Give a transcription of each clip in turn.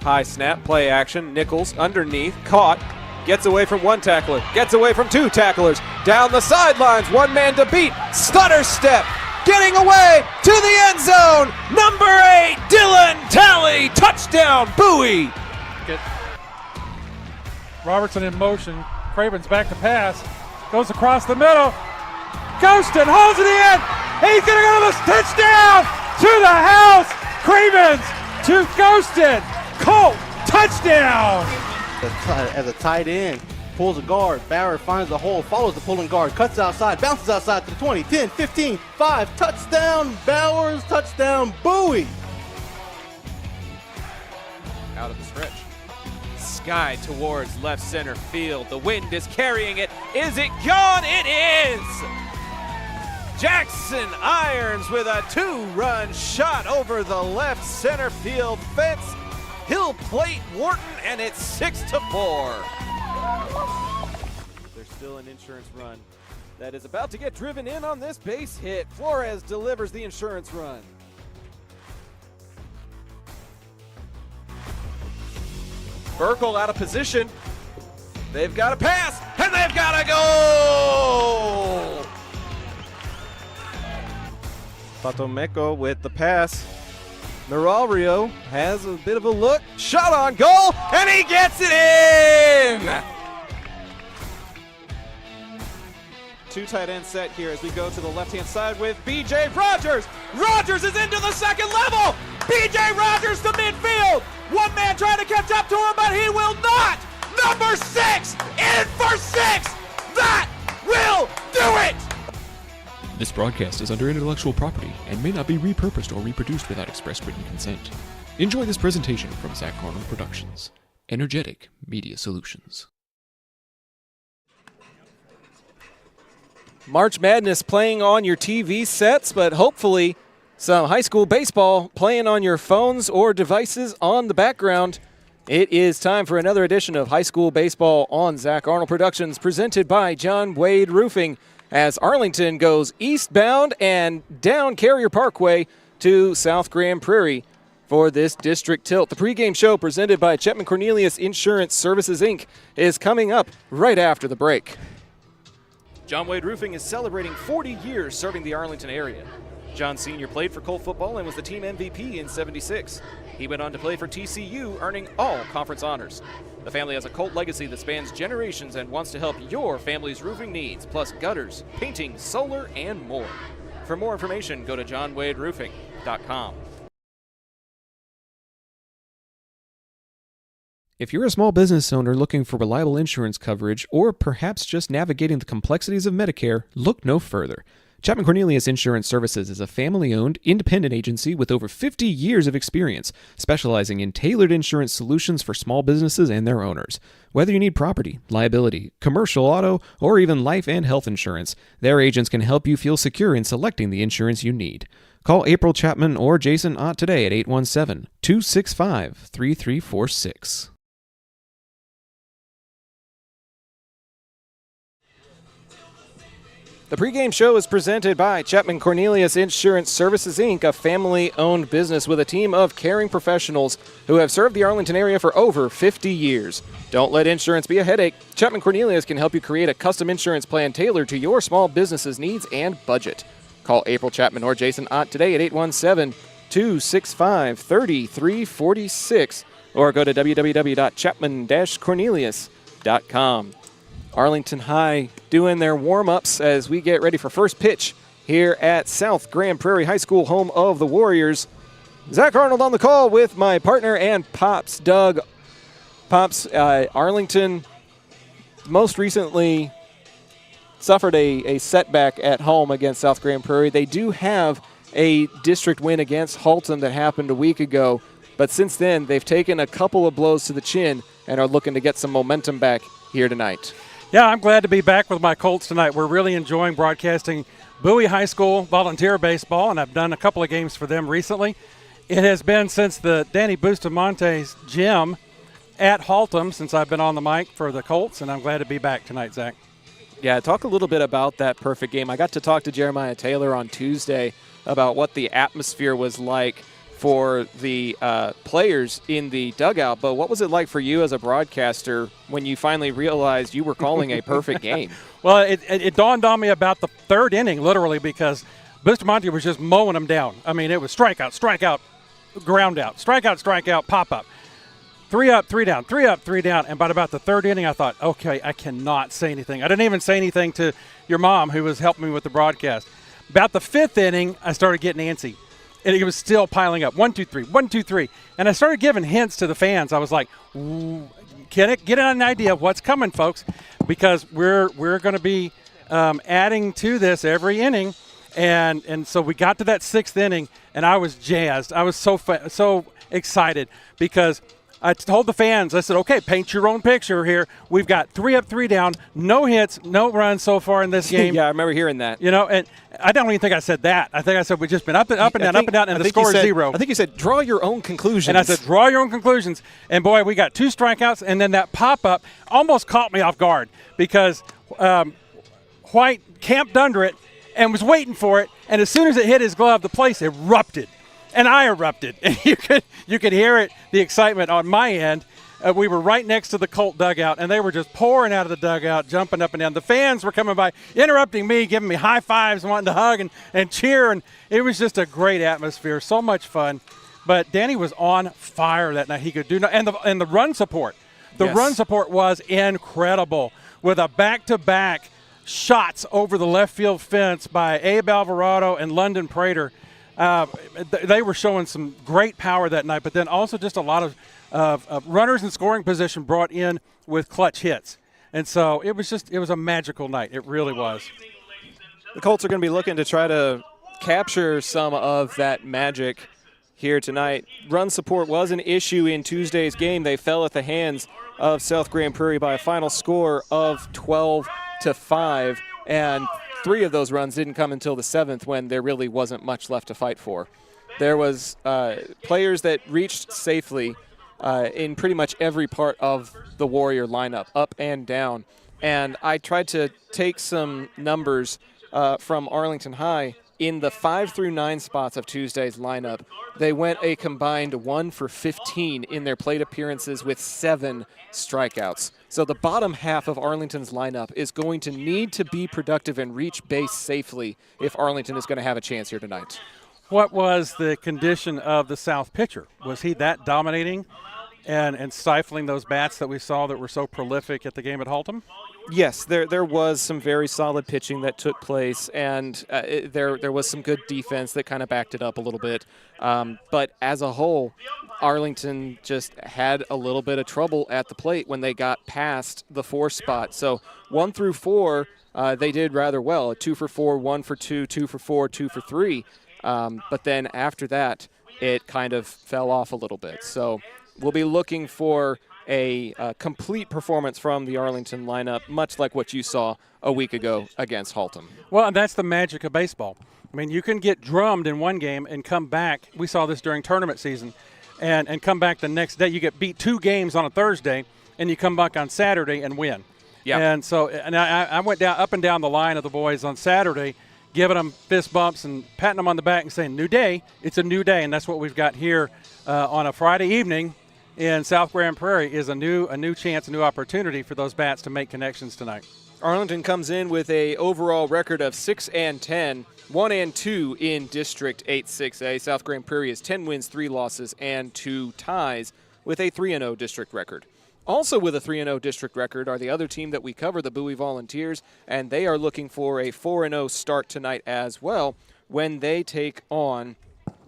High snap, play action, Nichols underneath, caught, gets away from one tackler, gets away from two tacklers, down the sidelines, one man to beat, stutter step, getting away to the end zone, number 8, Dylan Talley, touchdown, Bowie. Robertson in motion, Craven's back to pass, goes across the middle, Ghostin holds it in, he's going to go to the touchdown, to the house, Cravens to Ghostin, Colt, touchdown! As a tight end, pulls a guard, Barrett finds the hole, follows the pulling guard, cuts outside, bounces outside to the 20, 10, 15, 5, touchdown, Bowers, touchdown, Bowie! Out of the stretch. Sky towards left center field. The wind is carrying it. Is it gone? It is! Jackson Irons with a 2-run shot over the left center field fence. He'll plate Wharton, and it's 6-4. There's still an insurance run that is about to get driven in on this base hit. Flores delivers the insurance run. Burkle out of position. They've got to pass, and they've got to go! Patomeco with the pass. Mirario has a bit of a look. Shot on goal, and he gets it in! Two tight end set here as we go to the left-hand side with B.J. Rogers. Rogers is into the second level. B.J. Rogers to midfield. One man trying to catch up to him, but he will not. Number 6 in for 6. That will do it. This broadcast is under intellectual property and may not be repurposed or reproduced without express written consent. Enjoy this presentation from Zach Arnold Productions. Energetic Media Solutions. March Madness playing on your TV sets, but hopefully some high school baseball playing on your phones or devices on the background. It is time for another edition of High School Baseball on Zach Arnold Productions, presented by John Wade Roofing, as Arlington goes eastbound and down Carrier Parkway to South Grand Prairie for this district tilt. The pregame show presented by Chapman Cornelius Insurance Services, Inc. is coming up right after the break. John Wade Roofing is celebrating 40 years serving the Arlington area. John Sr. played for Colt football and was the team MVP in '76. He went on to play for TCU, earning all conference honors. The family has a Colt legacy that spans generations and wants to help your family's roofing needs, plus gutters, painting, solar, and more. For more information, go to johnwaderoofing.com. If you're a small business owner looking for reliable insurance coverage, or perhaps just navigating the complexities of Medicare, look no further. Chapman Cornelius Insurance Services is a family-owned, independent agency with over 50 years of experience, specializing in tailored insurance solutions for small businesses and their owners. Whether you need property, liability, commercial auto, or even life and health insurance, their agents can help you feel secure in selecting the insurance you need. Call April Chapman or Jason Ott today at 817-265-3346. The pregame show is presented by Chapman Cornelius Insurance Services, Inc., a family-owned business with a team of caring professionals who have served the Arlington area for over 50 years. Don't let insurance be a headache. Chapman Cornelius can help you create a custom insurance plan tailored to your small business's needs and budget. Call April Chapman or Jason Ott today at 817-265-3346 or go to www.chapman-cornelius.com. Arlington High doing their warm-ups as we get ready for first pitch here at South Grand Prairie High School, home of the Warriors. Zach Arnold on the call with my partner and Pops, Doug. Pops, Arlington most recently suffered a setback at home against South Grand Prairie. They do have a district win against Halton that happened a week ago, but since then they've taken a couple of blows to the chin and are looking to get some momentum back here tonight. Yeah, I'm glad to be back with my Colts tonight. We're really enjoying broadcasting Bowie High School volunteer baseball, and I've done a couple of games for them recently. It has been since the Danny Bustamonte's gym at Haltom since I've been on the mic for the Colts, and I'm glad to be back tonight, Zach. Yeah, talk a little bit about that perfect game. I got to talk to Jeremiah Taylor on Tuesday about what the atmosphere was like for the players in the dugout. But what was it like for you as a broadcaster when you finally realized you were calling a perfect game? Well, it dawned on me about the third inning, literally, because Bustamante was just mowing them down. I mean, it was strikeout, strikeout, ground out, strikeout, strikeout, pop up. 3 up, 3 down, 3 up, 3 down. And by about the third inning, I thought, okay, I cannot say anything. I didn't even say anything to your mom, who was helping me with the broadcast. About the fifth inning, I started getting antsy. And it was still piling up. 1, 2, 3, 1, 2, 3. And I started giving hints to the fans. I was like, get an idea of what's coming, folks, because we're going to be adding to this every inning. And so we got to that sixth inning, and I was jazzed. I was so excited because I told the fans, I said, okay, paint your own picture here. We've got 3 up, 3 down, no hits, no runs so far in this game. Yeah, I remember hearing that. You know, and I don't even think I said that. I think I said we've just been up and down, and the score is 0. I think you said draw your own conclusions. And I said draw your own conclusions. And, boy, we got 2 strikeouts, and then that pop-up almost caught me off guard because White camped under it and was waiting for it, and as soon as it hit his glove, the place erupted. And I erupted. And you could hear it, the excitement on my end. We were right next to the Colt dugout, and they were just pouring out of the dugout, jumping up and down. The fans were coming by, interrupting me, giving me high fives, wanting to hug and cheer. And it was just a great atmosphere, so much fun. But Danny was on fire that night. He could do no, and the run support. The run support was incredible with a back-to-back shots over the left field fence by Abe Alvarado and London Prater. They were showing some great power that night, but then also just a lot of runners in scoring position brought in with clutch hits. And so it was a magical night. It really was. The Colts are going to be looking to try to capture some of that magic here tonight. Run support was an issue in Tuesday's game. They fell at the hands of South Grand Prairie by a final score of 12-5, and 3 of those runs didn't come until the 7th when there really wasn't much left to fight for. There was players that reached safely in pretty much every part of the Warrior lineup, up and down. And I tried to take some numbers from Arlington High. In the 5 through 9 spots of Tuesday's lineup, they went a combined 1 for 15 in their plate appearances with 7 strikeouts. So the bottom half of Arlington's lineup is going to need to be productive and reach base safely if Arlington is going to have a chance here tonight. What was the condition of the South pitcher? Was he that dominating and stifling those bats that we saw that were so prolific at the game at Haltom? Yes, there was some very solid pitching that took place, and there was some good defense that kind of backed it up a little bit. But as a whole, Arlington just had a little bit of trouble at the plate when they got past the 4 spot. So 1 through 4, they did rather well. 2 for 4, 1 for 2, 2 for 4, 2 for 3. But then after that, it kind of fell off a little bit. So we'll be looking for a complete performance from the Arlington lineup, much like what you saw a week ago against Haltom. Well, and that's the magic of baseball. I mean, you can get drummed in one game and come back. We saw this during tournament season, and come back the next day. You get beat 2 games on a Thursday, and you come back on Saturday and win. Yeah. And so, and I went up and down the line of the boys on Saturday, giving them fist bumps and patting them on the back and saying, "New day, it's a new day," and that's what we've got here on a Friday evening. In South Grand Prairie is a new chance, a new opportunity for those bats to make connections tonight. Arlington comes in with a overall record of 6-10, 1-2 in District 8-6A. South Grand Prairie is 10 wins, 3 losses, and 2 ties with a 3-0 district record. Also with a 3-0 district record are the other team that we cover, the Bowie Volunteers, and they are looking for a 4-0 start tonight as well when they take on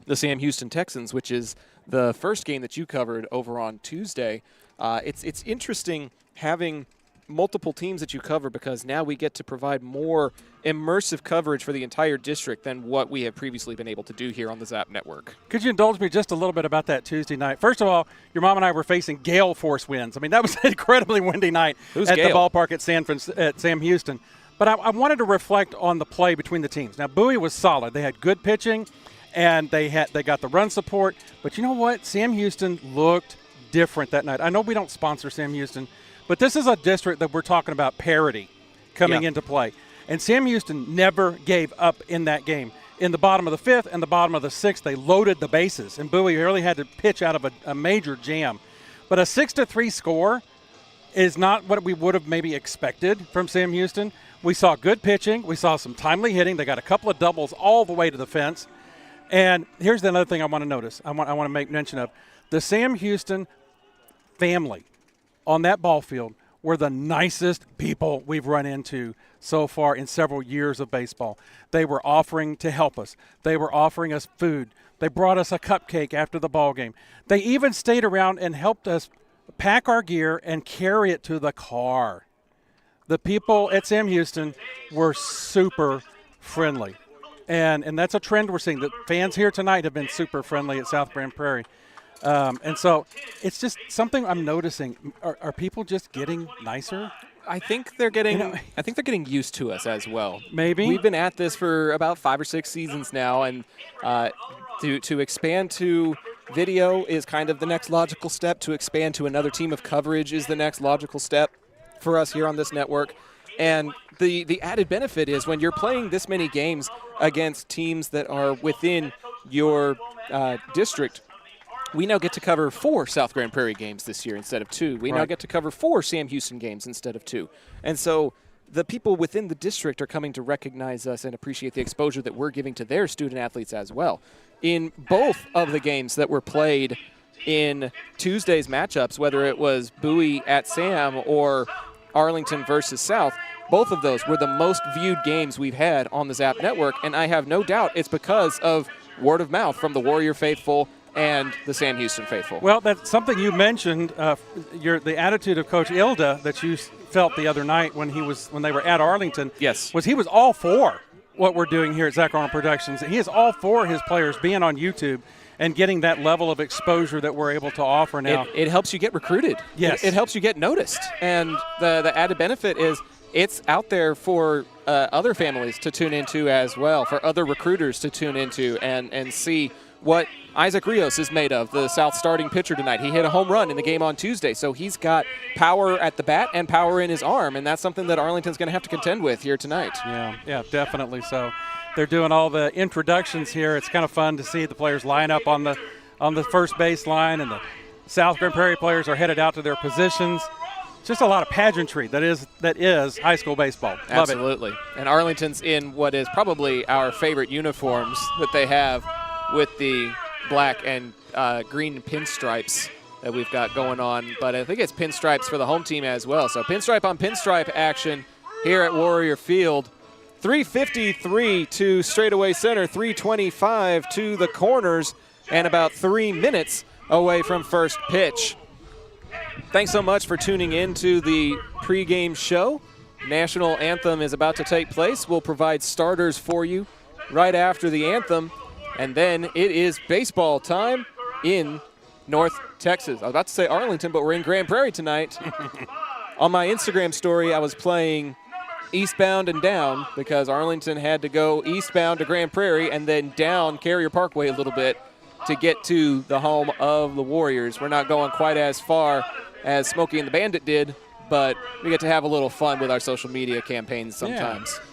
the Sam Houston Texans, which is the first game that you covered over on Tuesday. It's interesting having multiple teams that you cover because now we get to provide more immersive coverage for the entire district than what we have previously been able to do here on the Zap Network. Could you indulge me just a little bit about that Tuesday night? First of all, your mom and I were facing gale force winds. I mean, that was an incredibly windy night at the ballpark at Sam Houston. But I wanted to reflect on the play between the teams. Now, Bowie was solid. They had good pitching, and they got the run support. But you know what? Sam Houston looked different that night. I know we don't sponsor Sam Houston, but this is a district that we're talking about parity coming into play. And Sam Houston never gave up in that game. in the bottom of the 5th and the bottom of the 6th, they loaded the bases, and Bowie really had to pitch out of a major jam. But a 6-3 score is not what we would have maybe expected from Sam Houston. We saw good pitching. We saw some timely hitting. They got a couple of doubles all the way to the fence. And here's another thing I want to notice. I want to make mention of. The Sam Houston family on that ball field were the nicest people we've run into so far in several years of baseball. They were offering to help us. They were offering us food. They brought us a cupcake after the ball game. They even stayed around and helped us pack our gear and carry it to the car. The people at Sam Houston were super friendly. And that's a trend we're seeing. The fans here tonight have been super friendly at South Grand Prairie. And so it's just something I'm noticing. Are people just getting nicer? I think they're getting used to us as well. Maybe. We've been at this for about 5 or 6 seasons now, and to expand to video is kind of the next logical step. To expand to another team of coverage is the next logical step for us here on this network. And the added benefit is when you're playing this many games against teams that are within your district, we now get to cover 4 South Grand Prairie games this year instead of 2. We now get to cover 4 Sam Houston games instead of 2. And so the people within the district are coming to recognize us and appreciate the exposure that we're giving to their student athletes as well. In both of the games that were played in Tuesday's matchups, whether it was Bowie at Sam or Arlington versus South, both of those were the most viewed games we've had on the Zap Network, and I have no doubt it's because of word of mouth from the Warrior faithful and the Sam Houston faithful. Well, that's something you mentioned, the attitude of Coach Ilda that you felt the other night when they were at Arlington. Yes. Was he was all for what we're doing here at Zach Arnold Productions. He is all for his players being on YouTube and getting that level of exposure that we're able to offer now. It helps you get recruited. Yes. It helps you get noticed. And the added benefit is it's out there for other families to tune into as well, for other recruiters to tune into and see what Isaac Rios is made of, the South starting pitcher tonight. He hit a home run in the game on Tuesday, so he's got power at the bat and power in his arm, and that's something that Arlington's going to have to contend with here tonight. Yeah, definitely so. They're doing all the introductions here. It's kind of fun to see the players line up on the first base line, and the South Grand Prairie players are headed out to their positions. Just a lot of pageantry that is high school baseball. Love Absolutely. And Arlington's in what is probably our favorite uniforms that they have, with the black and green pinstripes that we've got going on. But I think it's pinstripes for the home team as well. So pinstripe on pinstripe action here at Warrior Field. 3:53 to straightaway center, 3:25 to the corners, and about 3 minutes away from first pitch. Thanks so much for tuning in to the pregame show. National Anthem is about to take place. We'll provide starters for you right after the anthem. And then it is baseball time in North Texas. I was about to say Arlington, but we're in Grand Prairie tonight. On my Instagram story, I was playing eastbound and down because Arlington had to go eastbound to Grand Prairie and then down Carrier Parkway a little bit to get to the home of the Warriors. We're not going quite as far as Smokey and the Bandit did, but we get to have a little fun with our social media campaigns sometimes. Yeah.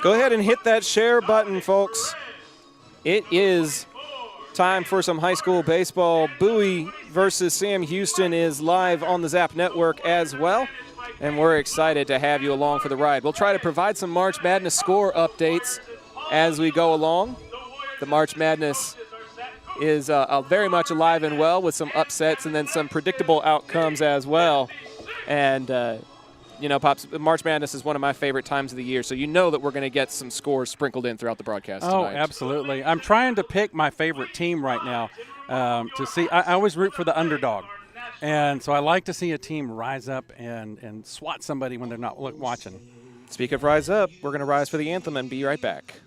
Go ahead and hit that share button, folks. It is time for some high school baseball. Bowie versus Sam Houston is live on the Zap Network as well, and we're excited to have you along for the ride. We'll try to provide some March Madness score updates as we go along. The March Madness is very much alive and well with some upsets and then some predictable outcomes as well. And Pops, March Madness is one of my favorite times of the year, so you know that we're going to get some scores sprinkled in throughout the broadcast tonight. Oh, absolutely. I'm trying to pick my favorite team right now to see. I always root for the underdog, and so I like to see a team rise up and swat somebody when they're not watching. Speak of rise up, we're going to rise for the anthem and be right back.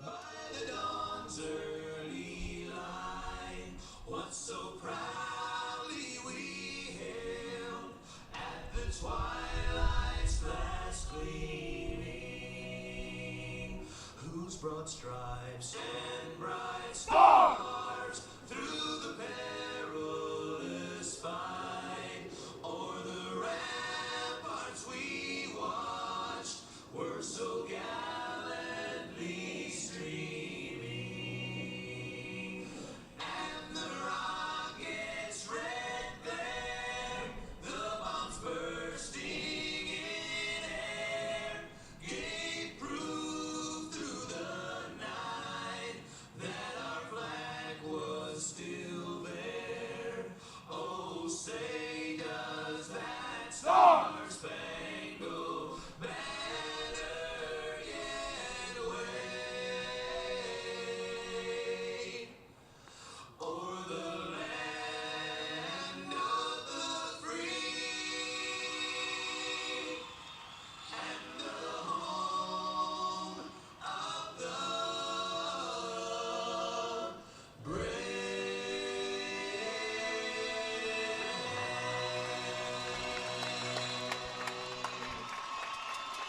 Broad stripes and bright stars through the perilous fight, o'er the ramparts we watched were so gallant.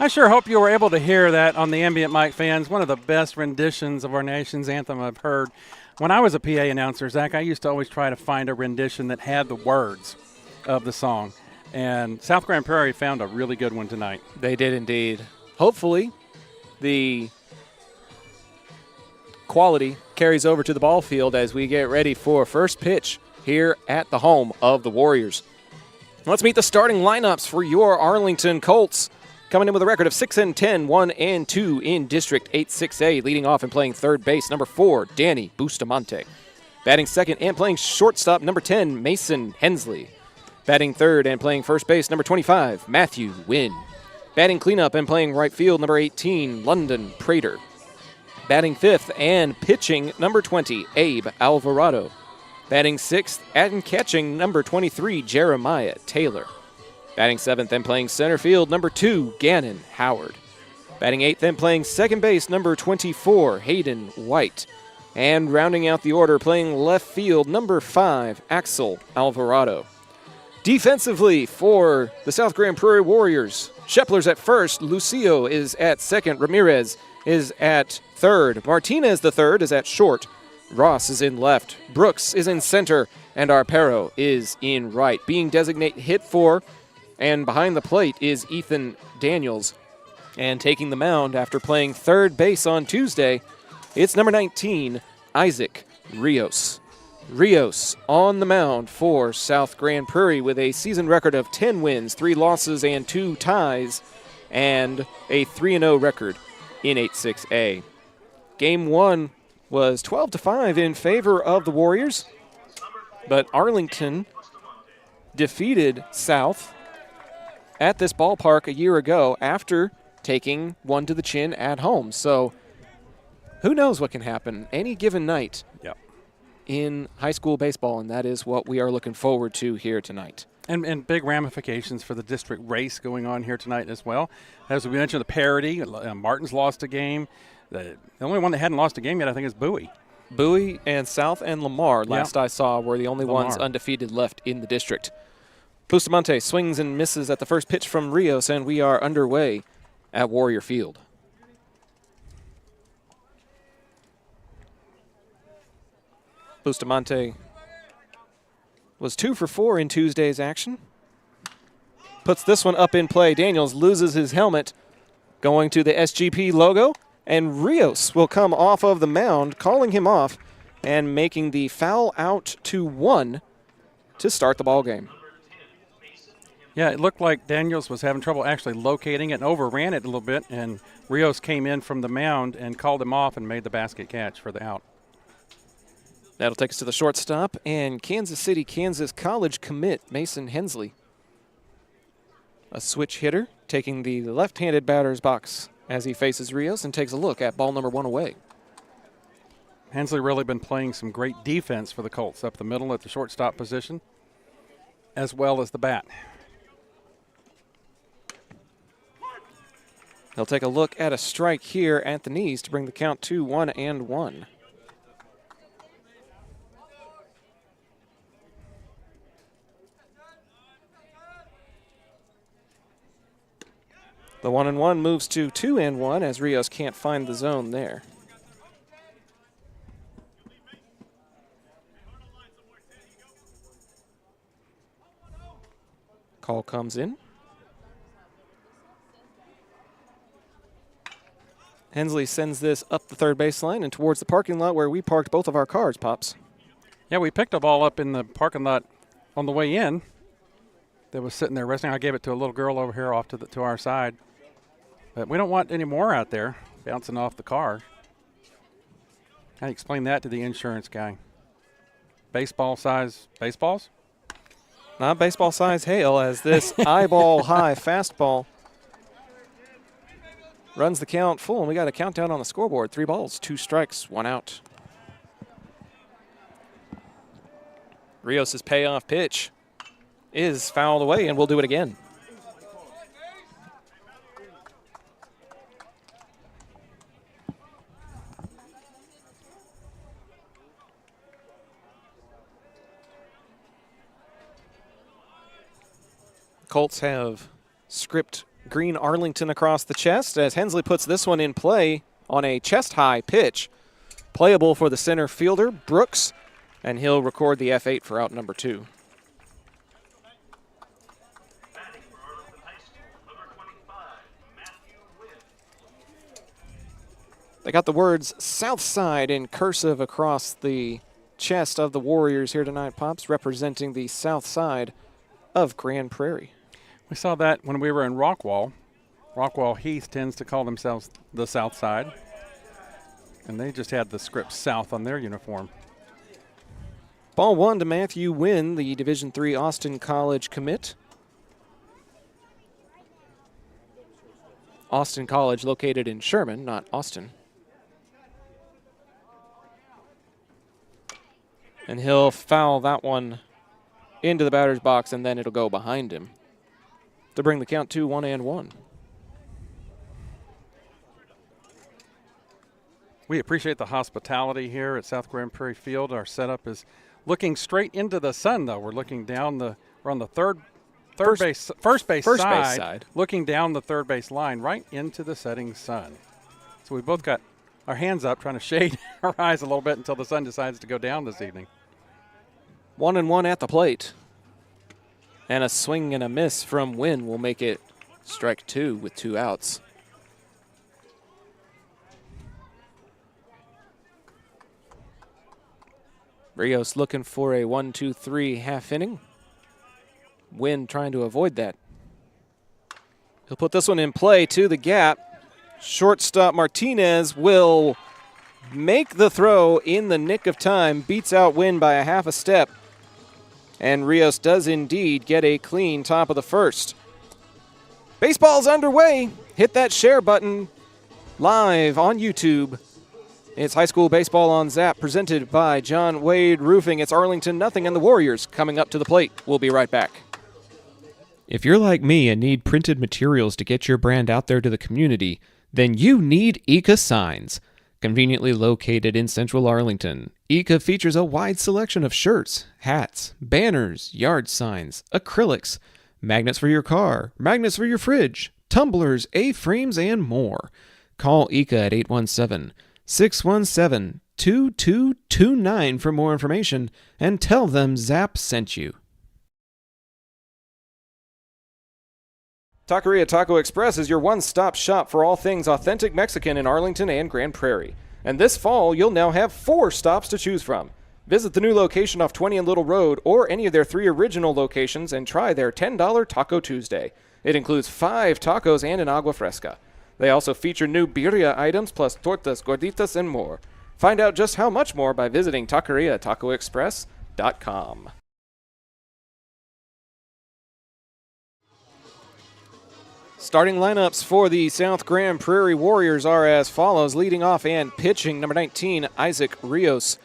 I sure hope you were able to hear that on the ambient mic, fans. One of the best renditions of our nation's anthem I've heard. When I was a PA announcer, Zach, I used to always try to find a rendition that had the words of the song. And South Grand Prairie found a really good one tonight. They did indeed. Hopefully, the quality carries over to the ball field as we get ready for first pitch here at the home of the Warriors. Let's meet the starting lineups for your Arlington Colts. Coming in with a record of 6-10, 1-2 in District 8-6A. Leading off and playing third base, number 4, Danny Bustamante. Batting second and playing shortstop, number 10, Mason Hensley. Batting third and playing first base, number 25, Matthew Wynn. Batting cleanup and playing right field, number 18, London Prater. Batting fifth and pitching, number 20, Abe Alvarado. Batting sixth and catching, number 23, Jeremiah Taylor. Batting seventh and playing center field, number 2, Gannon Howard. Batting eighth and playing second base, number 24, Hayden White. And rounding out the order, playing left field, number 5, Axel Alvarado. Defensively for the South Grand Prairie Warriors, Shepler's at first, Lucio is at second, Ramirez is at third, Martinez the third is at short, Ross is in left, Brooks is in center, and Arpero is in right. Being designated hit for and behind the plate is Ethan Daniels. And taking the mound after playing third base on Tuesday, it's number 19, Isaac Rios. Rios on the mound for South Grand Prairie with a season record of 10 wins, 3 losses, and 2 ties, and a 3-0 record in 8-6A. Game 1 was 12-5 in favor of the Warriors, but Arlington defeated South at this ballpark a year ago after taking one to the chin at home. So who knows what can happen any given night in high school baseball, and that is what we are looking forward to here tonight. And big ramifications for the district race going on here tonight as well. As we mentioned, the parity, Martin's lost a game. The only one that hadn't lost a game yet, I think, is Bowie. Bowie and South and Lamar, last I saw, were the only ones undefeated left in the district. Bustamante swings and misses at the first pitch from Rios, and we are underway at Warrior Field. Bustamante was 2 for 4 in Tuesday's action. Puts this one up in play. Daniels loses his helmet, going to the SGP logo, and Rios will come off of the mound, calling him off and making the foul out to 1 to start the ball game. Yeah, it looked like Daniels was having trouble actually locating it and overran it a little bit, and Rios came in from the mound and called him off and made the basket catch for the out. That'll take us to the shortstop, and Kansas City, Kansas college commit Mason Hensley. A switch hitter taking the left-handed batter's box as he faces Rios and takes a look at ball number 1 away. Hensley really been playing some great defense for the Colts up the middle at the shortstop position, as well as the bat. He'll take a look at a strike here at the knees to bring the count to 1-1. The 1-1 moves to 2-1 as Rios can't find the zone there. Call comes in. Hensley sends this up the third baseline and towards the parking lot where we parked both of our cars, Pops. Yeah, we picked a ball up in the parking lot on the way in that was sitting there resting. I gave it to a little girl over here off to our side. But we don't want any more out there bouncing off the car. How do you explain that to the insurance guy? Baseball size baseballs? Not baseball size hail, as this eyeball high fastball runs the count full, and we got a countdown on the scoreboard. 3 balls, 2 strikes, 1 out. Rios' payoff pitch is fouled away, and we'll do it again. Colts have script green Arlington across the chest as Hensley puts this one in play on a chest-high pitch. Playable for the center fielder, Brooks, and he'll record the F8 for out number 2. They got the words South Side in cursive across the chest of the Warriors here tonight, Pops, representing the South Side of Grand Prairie. We saw that when we were in Rockwall. Rockwall Heath tends to call themselves the South Side, and they just had the script South on their uniform. Ball 1 to Matthew Wynn, the Division III Austin College commit. Austin College located in Sherman, not Austin. And he'll foul that one into the batter's box, and then it'll go behind him to bring the count to 1-1. We appreciate the hospitality here at South Grand Prairie Field. Our setup is looking straight into the sun, though. We're looking down we're on the first base side, looking down the third base line right into the setting sun. So we both got our hands up trying to shade our eyes a little bit until the sun decides to go down this evening. 1-1 at the plate. And a swing and a miss from Wynn will make it strike 2 with 2 outs. Rios looking for a 1-2-3 half inning. Wynn trying to avoid that. He'll put this one in play to the gap. Shortstop Martinez will make the throw in the nick of time, beats out Wynn by a half a step. And Rios does indeed get a clean top of the first. Baseball's underway. Hit that share button live on YouTube. It's high school baseball on Zap, presented by John Wade Roofing. It's Arlington 0 and the Warriors coming up to the plate. We'll be right back. If you're like me and need printed materials to get your brand out there to the community, then you need Eka Signs. Conveniently located in central Arlington, Eka features a wide selection of shirts, hats, banners, yard signs, acrylics, magnets for your car, magnets for your fridge, tumblers, A-frames, and more. Call Eka at 817-617-2229 for more information and tell them Zap sent you. Taqueria Taco Express is your one-stop shop for all things authentic Mexican in Arlington and Grand Prairie. And this fall, you'll now have 4 stops to choose from. Visit the new location off 20 and Little Road or any of their 3 original locations and try their $10 Taco Tuesday. It includes 5 tacos and an agua fresca. They also feature new birria items plus tortas, gorditas, and more. Find out just how much more by visiting taqueriatacoexpress.com. Starting lineups for the South Grand Prairie Warriors are as follows. Leading off and pitching, number 19, Isaac Rios.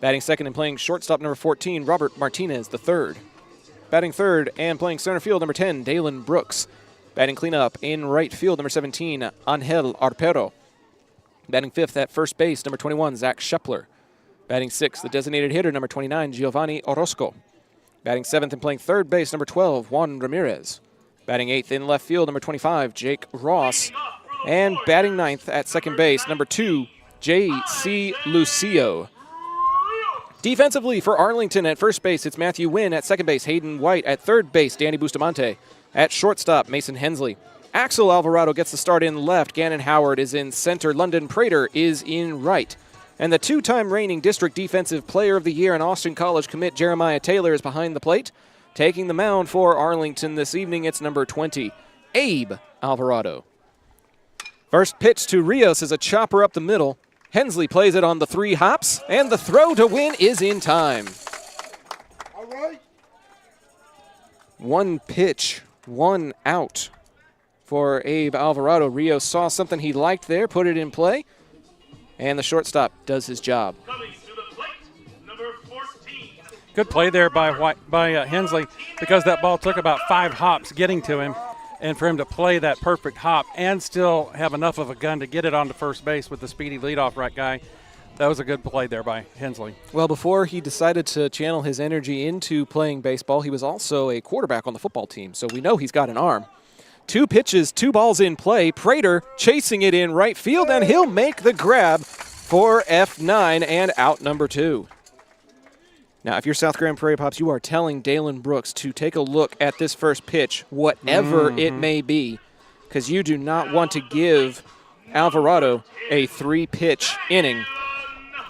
Batting second and playing shortstop, number 14, Robert Martinez, the third. Batting third and playing center field, number 10, Dalen Brooks. Batting cleanup in right field, number 17, Angel Arpero. Batting fifth at first base, number 21, Zach Shepler. Batting sixth, the designated hitter, number 29, Giovanni Orozco. Batting seventh and playing third base, number 12, Juan Ramirez. Batting eighth in left field, number 25, Jake Ross. And batting ninth at second base, number 2, J.C. Lucio. Defensively for Arlington at first base, it's Matthew Wynn. At second base, Hayden White. At third base, Danny Bustamante. At shortstop, Mason Hensley. Axel Alvarado gets the start in left. Gannon Howard is in center. London Prater is in right. And the 2-time reigning District Defensive Player of the Year and Austin College commit Jeremiah Taylor is behind the plate. Taking the mound for Arlington this evening, it's number 20, Abe Alvarado. First pitch to Rios is a chopper up the middle. Hensley plays it on the 3 hops, and the throw to win is in time. All right. 1 pitch, 1 out for Abe Alvarado. Rios saw something he liked there, put it in play, and the shortstop does his job. Coming to the plate, number 14. Good play there by Hensley, because that ball took about 5 hops getting to him, and for him to play that perfect hop and still have enough of a gun to get it onto first base with the speedy leadoff right guy, that was a good play there by Hensley. Well, before he decided to channel his energy into playing baseball, he was also a quarterback on the football team, so we know he's got an arm. 2 pitches, 2 balls in play. Prairie chasing it in right field, and he'll make the grab for F9 and out number 2. Now, if you're South Grand Prairie Pops, you are telling Dalen Brooks to take a look at this first pitch, whatever it may be, because you do not want to give Alvarado a 3-pitch inning.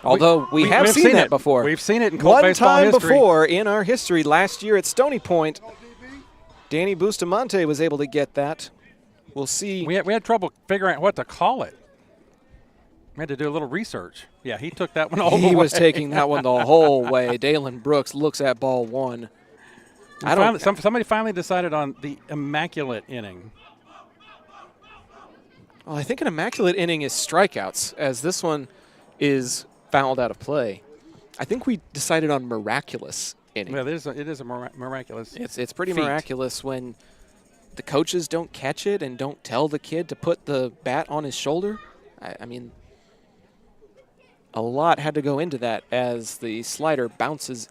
Although we have seen that before. We've seen it in Colt baseball history. One time history. before in our history, last year at Stony Point, Danny Bustamante was able to get that. We'll see. We had trouble figuring out what to call it. We had to do a little research. Yeah, he took that one all the way. He was taking that one the whole way. Dalen Brooks looks at ball 1. Somebody finally decided on the immaculate inning. Well, I think an immaculate inning is strikeouts, as this one is fouled out of play. I think we decided on miraculous inning. Well, it is a miraculous. It's pretty feat. miraculous when the coaches don't catch it and don't tell the kid to put the bat on his shoulder. I mean, a lot had to go into that as the slider bounces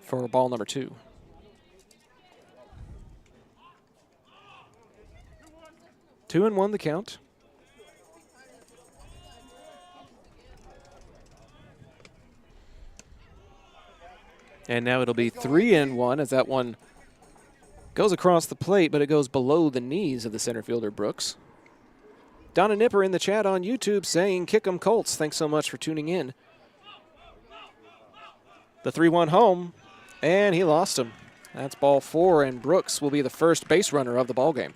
for ball number 2. Two and 1 the count. And now it'll be 3 and 1 as that one goes across the plate, but it goes below the knees of the center fielder, Brooks. Donna Nipper in the chat on YouTube saying, "Kick 'em Colts." Thanks so much for tuning in. The 3-1 home, and he lost him. That's ball 4, and Brooks will be the first base runner of the ballgame.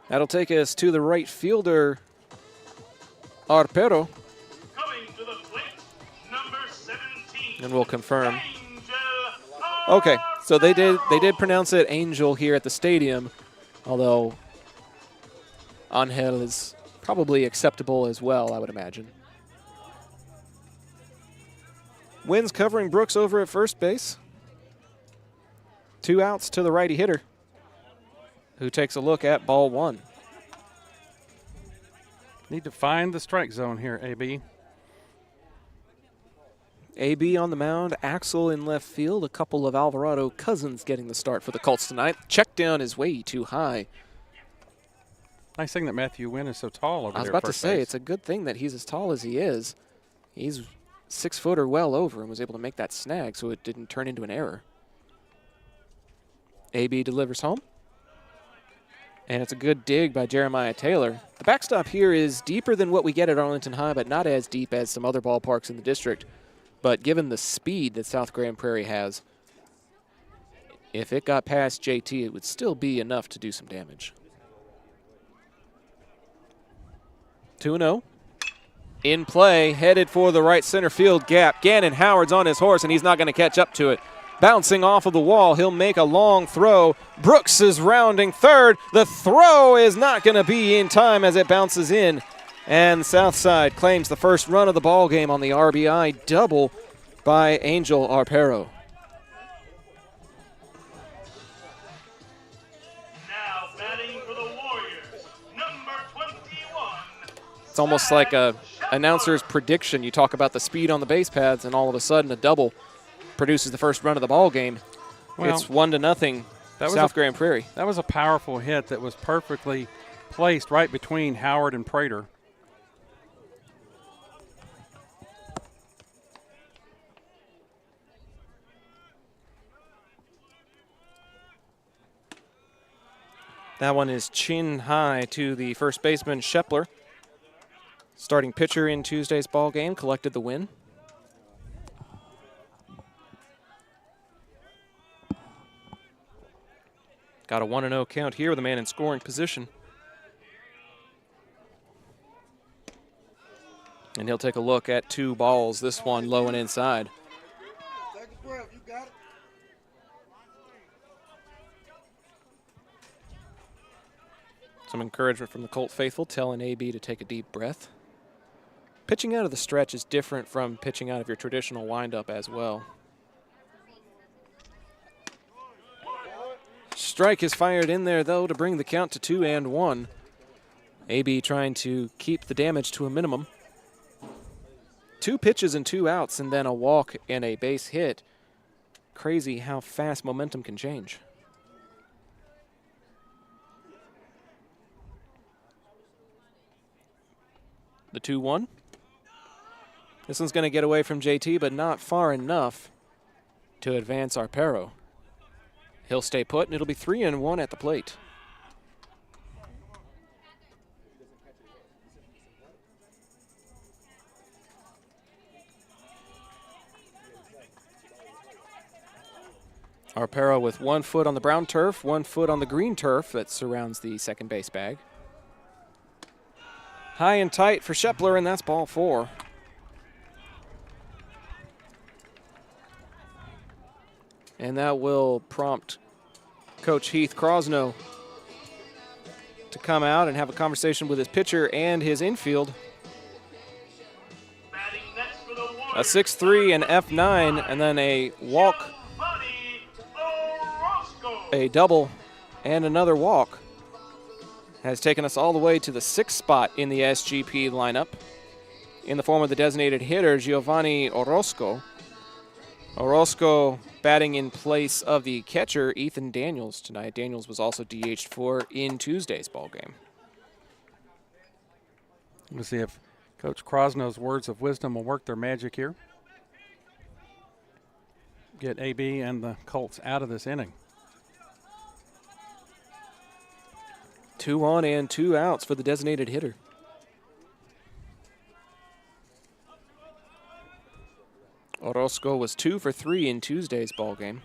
That'll take us to the right fielder, Arpero. Coming to the plate, number 17. And we'll confirm. Angel Okay, so they did pronounce it Angel here at the stadium, although Angel is probably acceptable as well, I would imagine. Wins covering Brooks over at first base. 2 outs to the righty hitter, who takes a look at ball 1. Need to find the strike zone here, AB. AB on the mound, Axel in left field, a couple of Alvarado cousins getting the start for the Colts tonight. Check down is way too high. Nice thing that Matthew Wynn is so tall over there. I was about to at first say, base. it's a good thing that he's as tall as he is. He's 6 foot or well over and was able to make that snag so it didn't turn into an error. AB delivers home. And it's a good dig by Jeremiah Taylor. The backstop here is deeper than what we get at Arlington High, but not as deep as some other ballparks in the district. But given the speed that South Grand Prairie has, if it got past JT, it would still be enough to do some damage. 2-0. In play, headed for the right center field gap. Gannon Howard's on his horse, and he's not going to catch up to it. Bouncing off of the wall, he'll make a long throw. Brooks is rounding third. The throw is not going to be in time as it bounces in. And Southside claims the first run of the ball game on the RBI double by Angel Arpero. Now batting for the Warriors, number 21. It's almost like a announcer's prediction. You talk about the speed on the base paths, and all of a sudden a double produces the first run of the ball game. Well, it's 1-0 South Grand Prairie. That was a powerful hit that was perfectly placed right between Howard and Prairie. That one is chin high to the first baseman, Shepler. Starting pitcher in Tuesday's ball game, collected the win. Got a 1-0 count here with a man in scoring position. And he'll take a look at 2 balls, this one low and inside. Take a breath, you got it. Some encouragement from the Colt faithful, telling AB to take a deep breath. Pitching out of the stretch is different from pitching out of your traditional windup as well. Strike is fired in there, though, to bring the count to 2-1. AB trying to keep the damage to a minimum. 2 pitches and 2 outs, and then a walk and a base hit. Crazy how fast momentum can change. The 2-1. This one's going to get away from JT, but not far enough to advance Arpero. He'll stay put, and it'll be 3-1 at the plate. Arpero with 1 foot on the brown turf, 1 foot on the green turf that surrounds the second base bag. High and tight for Shepler, and that's ball 4. And that will prompt Coach Heath Crosno to come out and have a conversation with his pitcher and his infield. Batting next for the A 6-3 and F9, and then a walk, a double, and another walk has taken us all the way to the 6th spot in the SGP lineup in the form of the designated hitter, Giovanni Orozco. Orozco batting in place of the catcher, Ethan Daniels, tonight. Daniels was also DH'd for in Tuesday's ball game. We'll see if Coach Crosno's words of wisdom will work their magic here. Get AB and the Colts out of this inning. 2 on and 2 outs for the designated hitter. Orozco was 2 for 3 in Tuesday's ball game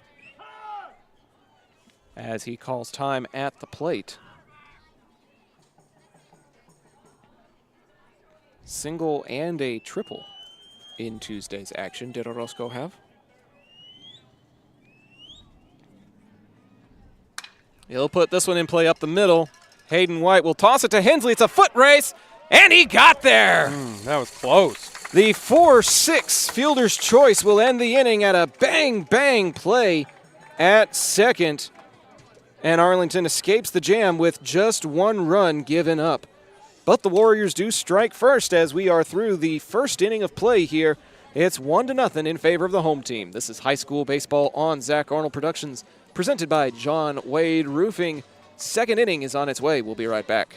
as he calls time at the plate. Single and a triple in Tuesday's action did Orozco have. He'll put this one in play up the middle. Hayden White will toss it to Hensley. It's a foot race, and he got there. That was close. The 4-6 fielder's choice will end the inning at a bang-bang play at second. And Arlington escapes the jam with just 1 run given up. But the Warriors do strike first as we are through the first inning of play here. It's 1-0 in favor of the home team. This is high school baseball on Zach Arnold Productions, presented by John Wade Roofing. Second inning is on its way. We'll be right back.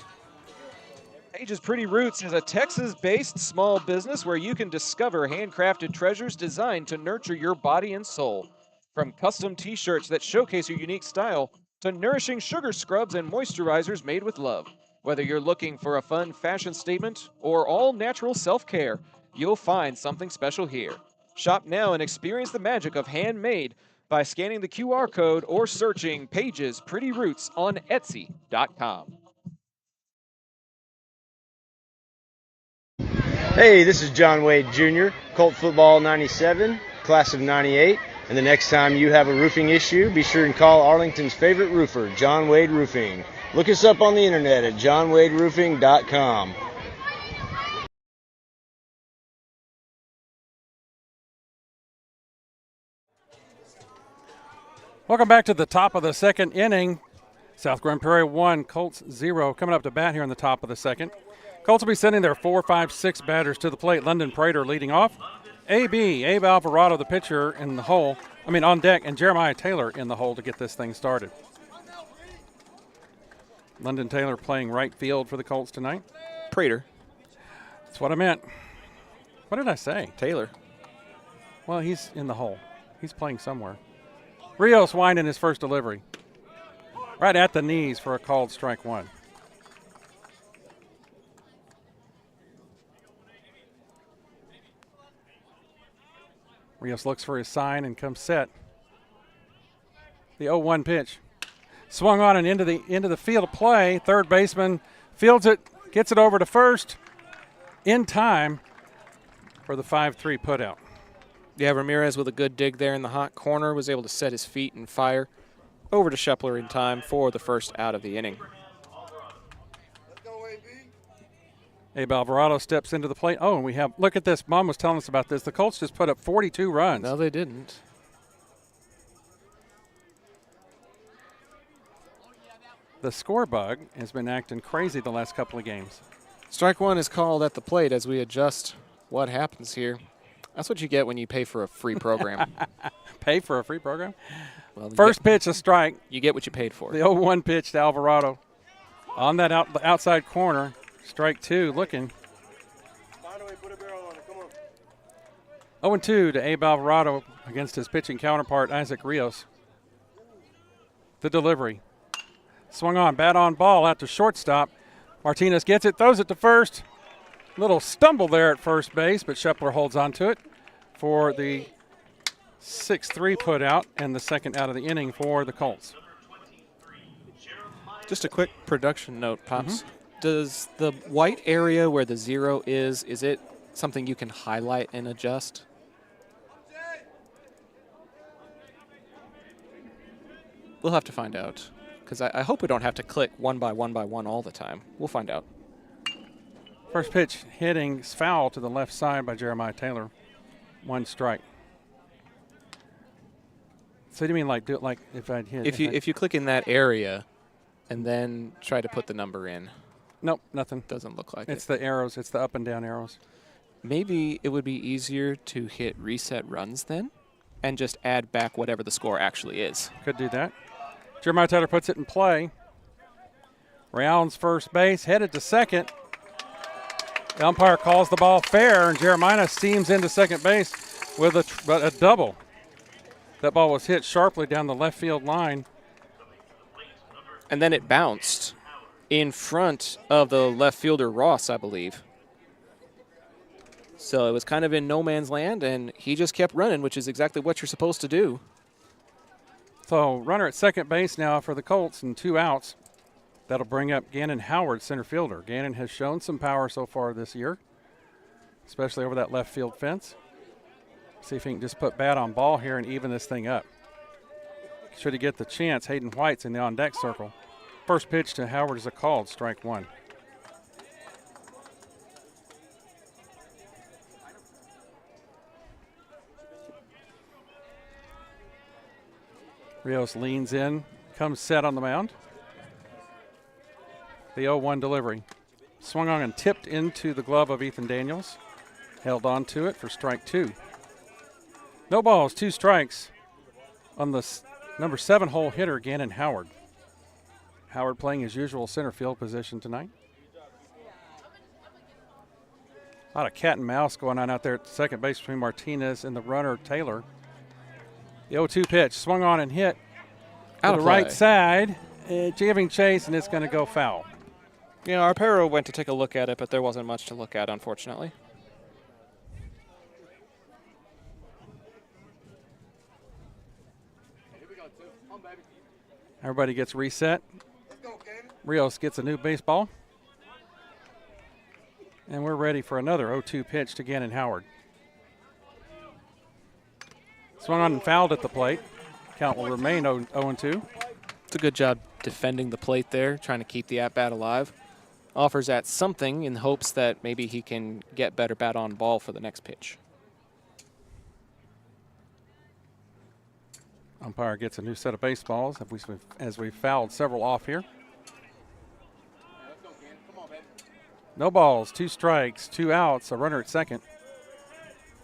Page's Pretty Roots is a Texas-based small business where you can discover handcrafted treasures designed to nurture your body and soul. From custom t-shirts that showcase your unique style to nourishing sugar scrubs and moisturizers made with love. Whether you're looking for a fun fashion statement or all-natural self-care, you'll find something special here. Shop now and experience the magic of handmade by scanning the QR code or searching Page's Pretty Roots on Etsy.com. Hey, this is John Wade Jr., Colt Football 97, class of 98. And the next time you have a roofing issue, be sure and call Arlington's favorite roofer, John Wade Roofing. Look us up on the internet at johnwaderoofing.com. Welcome back to the top of the second inning. South Grand Prairie 1, Colts 0. Coming up to bat here in the top of the second. Colts will be sending their 4, 5, 6 batters to the plate. London Prater leading off. Abe Alvarado, the pitcher, in the hole. On deck, and Jeremiah Taylor in the hole to get this thing started. London Taylor playing right field for the Colts tonight. Prater. That's what I meant. What did I say? Taylor. Well, he's in the hole. He's playing somewhere. Rios winding his first delivery. Right at the knees for a called strike 1. Rios looks for his sign and comes set. The 0-1 pitch. Swung on and into the field of play. Third baseman fields it, gets it over to first in time for the 5-3 putout. Yeah, Ramirez with a good dig there in the hot corner was able to set his feet and fire over to Shepler in time for the first out of the inning. Abe Alvarado steps into the plate. Oh, and we have, look at this. Mom was telling us about this. The Colts just put up 42 runs. No, they didn't. The score bug has been acting crazy the last couple of games. Strike 1 is called at the plate as we adjust what happens here. That's what you get when you pay for a free program. Pay for a free program? Well, First pitch, a strike. You get what you paid for. The 0-1 pitch to Alvarado. On that outside corner, strike 2 looking. 0-2 to Abe Alvarado against his pitching counterpart, Isaac Rios. The delivery. Swung on, bat on ball out to shortstop. Martinez gets it, throws it to first. Little stumble there at first base, but Shepler holds on to it for the 6-3 put out and the second out of the inning for the Colts. Just a quick production note, Pops. Does the white area where the 0 is it something you can highlight and adjust? We'll have to find out, because I hope we don't have to click one by one all the time. We'll find out. First pitch hitting foul to the left side by Jeremiah Taylor. 1 strike. So do you mean like do it like if I'd hit? If you click in that area and then try to put the number in. Nope, nothing. Doesn't look like It's the arrows. It's the up and down arrows. Maybe it would be easier to hit reset runs then and just add back whatever the score actually is. Could do that. Jeremiah Taylor puts it in play. Ray Allen's first base, headed to second. The umpire calls the ball fair, and Jeremiah steams into second base with a double. That ball was hit sharply down the left field line. And then it bounced in front of the left fielder, Ross, I believe. So it was kind of in no man's land, and he just kept running, which is exactly what you're supposed to do. So runner at second base now for the Colts and 2 outs. That'll bring up Gannon Howard, center fielder. Gannon has shown some power so far this year, especially over that left field fence. See if he can just put bat on ball here and even this thing up. Should he get the chance, Hayden White's in the on-deck circle. First pitch to Howard is a called, strike 1. Rios leans in, comes set on the mound. The 0-1 delivery. Swung on and tipped into the glove of Ethan Daniels. Held on to it for strike 2. No balls, 2 strikes on the number 7 hole hitter, Gannon Howard. Howard playing his usual center field position tonight. A lot of cat and mouse going on out there at second base between Martinez and the runner, Taylor. The 0-2 pitch, swung on and hit to the right side, giving chase, and it's going to go foul. You know, Arpero went to take a look at it, but there wasn't much to look at, unfortunately. Everybody gets reset. Rios gets a new baseball. And we're ready for another 0-2 pitch to Gannon Howard. Swung on and fouled at the plate. Count will remain 0-2. It's a good job defending the plate there, trying to keep the at-bat alive. Offers at something in hopes that maybe he can get better bat on ball for the next pitch. Umpire gets a new set of baseballs as we fouled several off here. No balls, 2 strikes, 2 outs, a runner at second.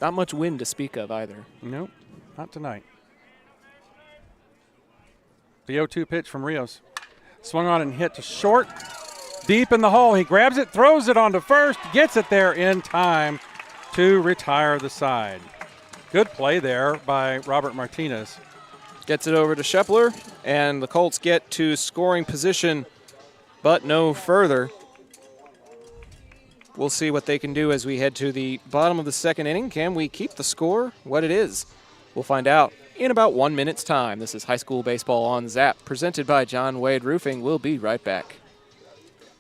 Not much wind to speak of either. Nope, not tonight. The 0-2 pitch from Rios. Swung on and hit to short. Deep in the hole. He grabs it, throws it onto first, gets it there in time to retire the side. Good play there by Robert Martinez. Gets it over to Shepler, and the Colts get to scoring position, but no further. We'll see what they can do as we head to the bottom of the second inning. Can we keep the score what it is? We'll find out in about 1 minute's time. This is High School Baseball on Zap, presented by John Wade Roofing. We'll be right back.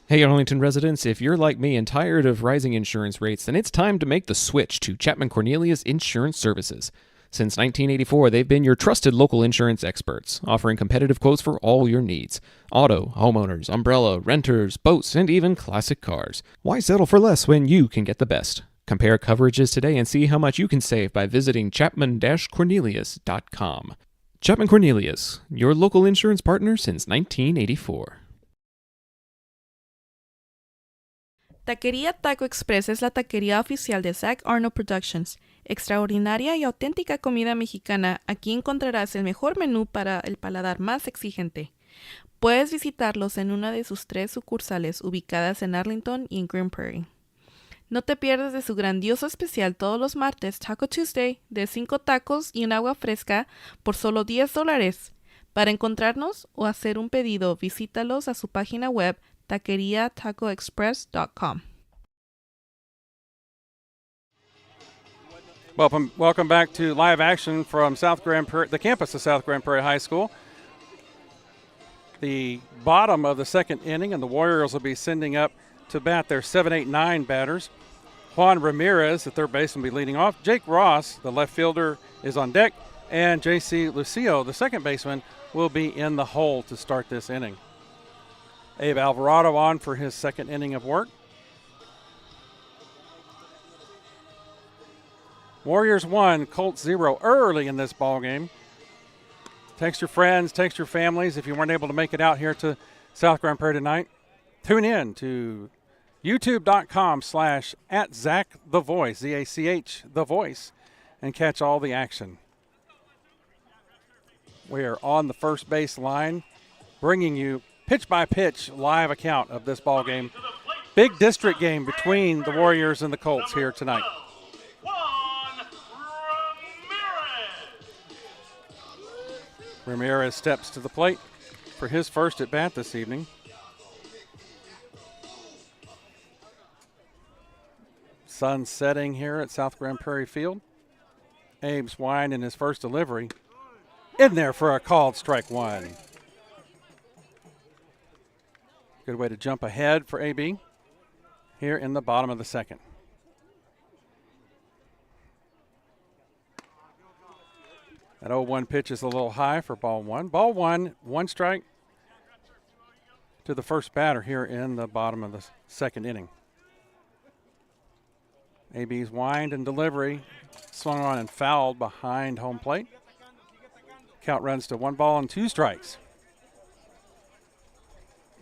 Hey, Arlington residents, if you're like me and tired of rising insurance rates, then it's time to make the switch to Chapman Cornelius Insurance Services. Since 1984, they've been your trusted local insurance experts, offering competitive quotes for all your needs. Auto, homeowners, umbrella, renters, boats, and even classic cars. Why settle for less when you can get the best? Compare coverages today and see how much you can save by visiting chapman-cornelius.com. Chapman Cornelius, your local insurance partner since 1984. Taquería Taco Express es la taquería oficial de Zach Arnold Productions. Extraordinaria y auténtica comida mexicana, aquí encontrarás el mejor menú para el paladar más exigente. Puedes visitarlos en una de sus 3 sucursales ubicadas en Arlington y en Prairie. No te pierdas de su grandioso especial todos los martes, Taco Tuesday, de 5 tacos y un agua fresca por solo $10. Para encontrarnos o hacer un pedido, visítalos a su página web taqueriatacoexpress.com. Welcome back to live action from South Grand Prairie, the campus of South Grand Prairie High School. The bottom of the second inning, and the Warriors will be sending up to bat their 7, 8, 9 batters. Juan Ramirez, the third baseman, will be leading off. Jake Ross, the left fielder, is on deck. And J.C. Lucio, the second baseman, will be in the hole to start this inning. Abe Alvarado on for his second inning of work. Warriors 1, Colts 0 early in this ball game. Text your friends, text your families if you weren't able to make it out here to South Grand Prairie tonight. Tune in to youtube.com/@ZachTheVoice, Z-A-C-H, The Voice, and catch all the action. We are on the first base line, bringing you pitch-by-pitch live account of this ball game. Big district game between the Warriors and the Colts here tonight. Ramirez steps to the plate for his first at-bat this evening. Sun setting here at South Grand Prairie Field. Abe Swine in his first delivery. In there for a called strike one. Good way to jump ahead for AB here in the bottom of the second. That 0-1 pitch is a little high for ball one. Ball one, one strike to the first batter here in the bottom of the second inning. AB's wind and delivery swung on and fouled behind home plate. Count runs to 1 ball and 2 strikes.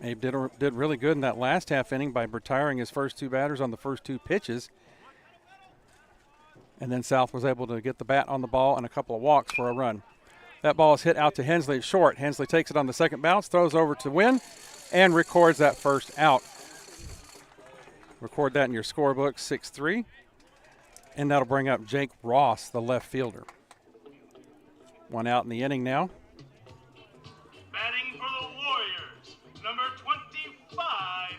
Abe did really good in that last half inning by retiring his first 2 batters on the first 2 pitches. And then South was able to get the bat on the ball and a couple of walks for a run. That ball is hit out to Hensley at short. Hensley takes it on the second bounce, throws over to Wynn, and records that first out. Record that in your scorebook, 6-3. And that'll bring up Jake Ross, the left fielder. 1 out in the inning now. Batting for the Warriors, number 25,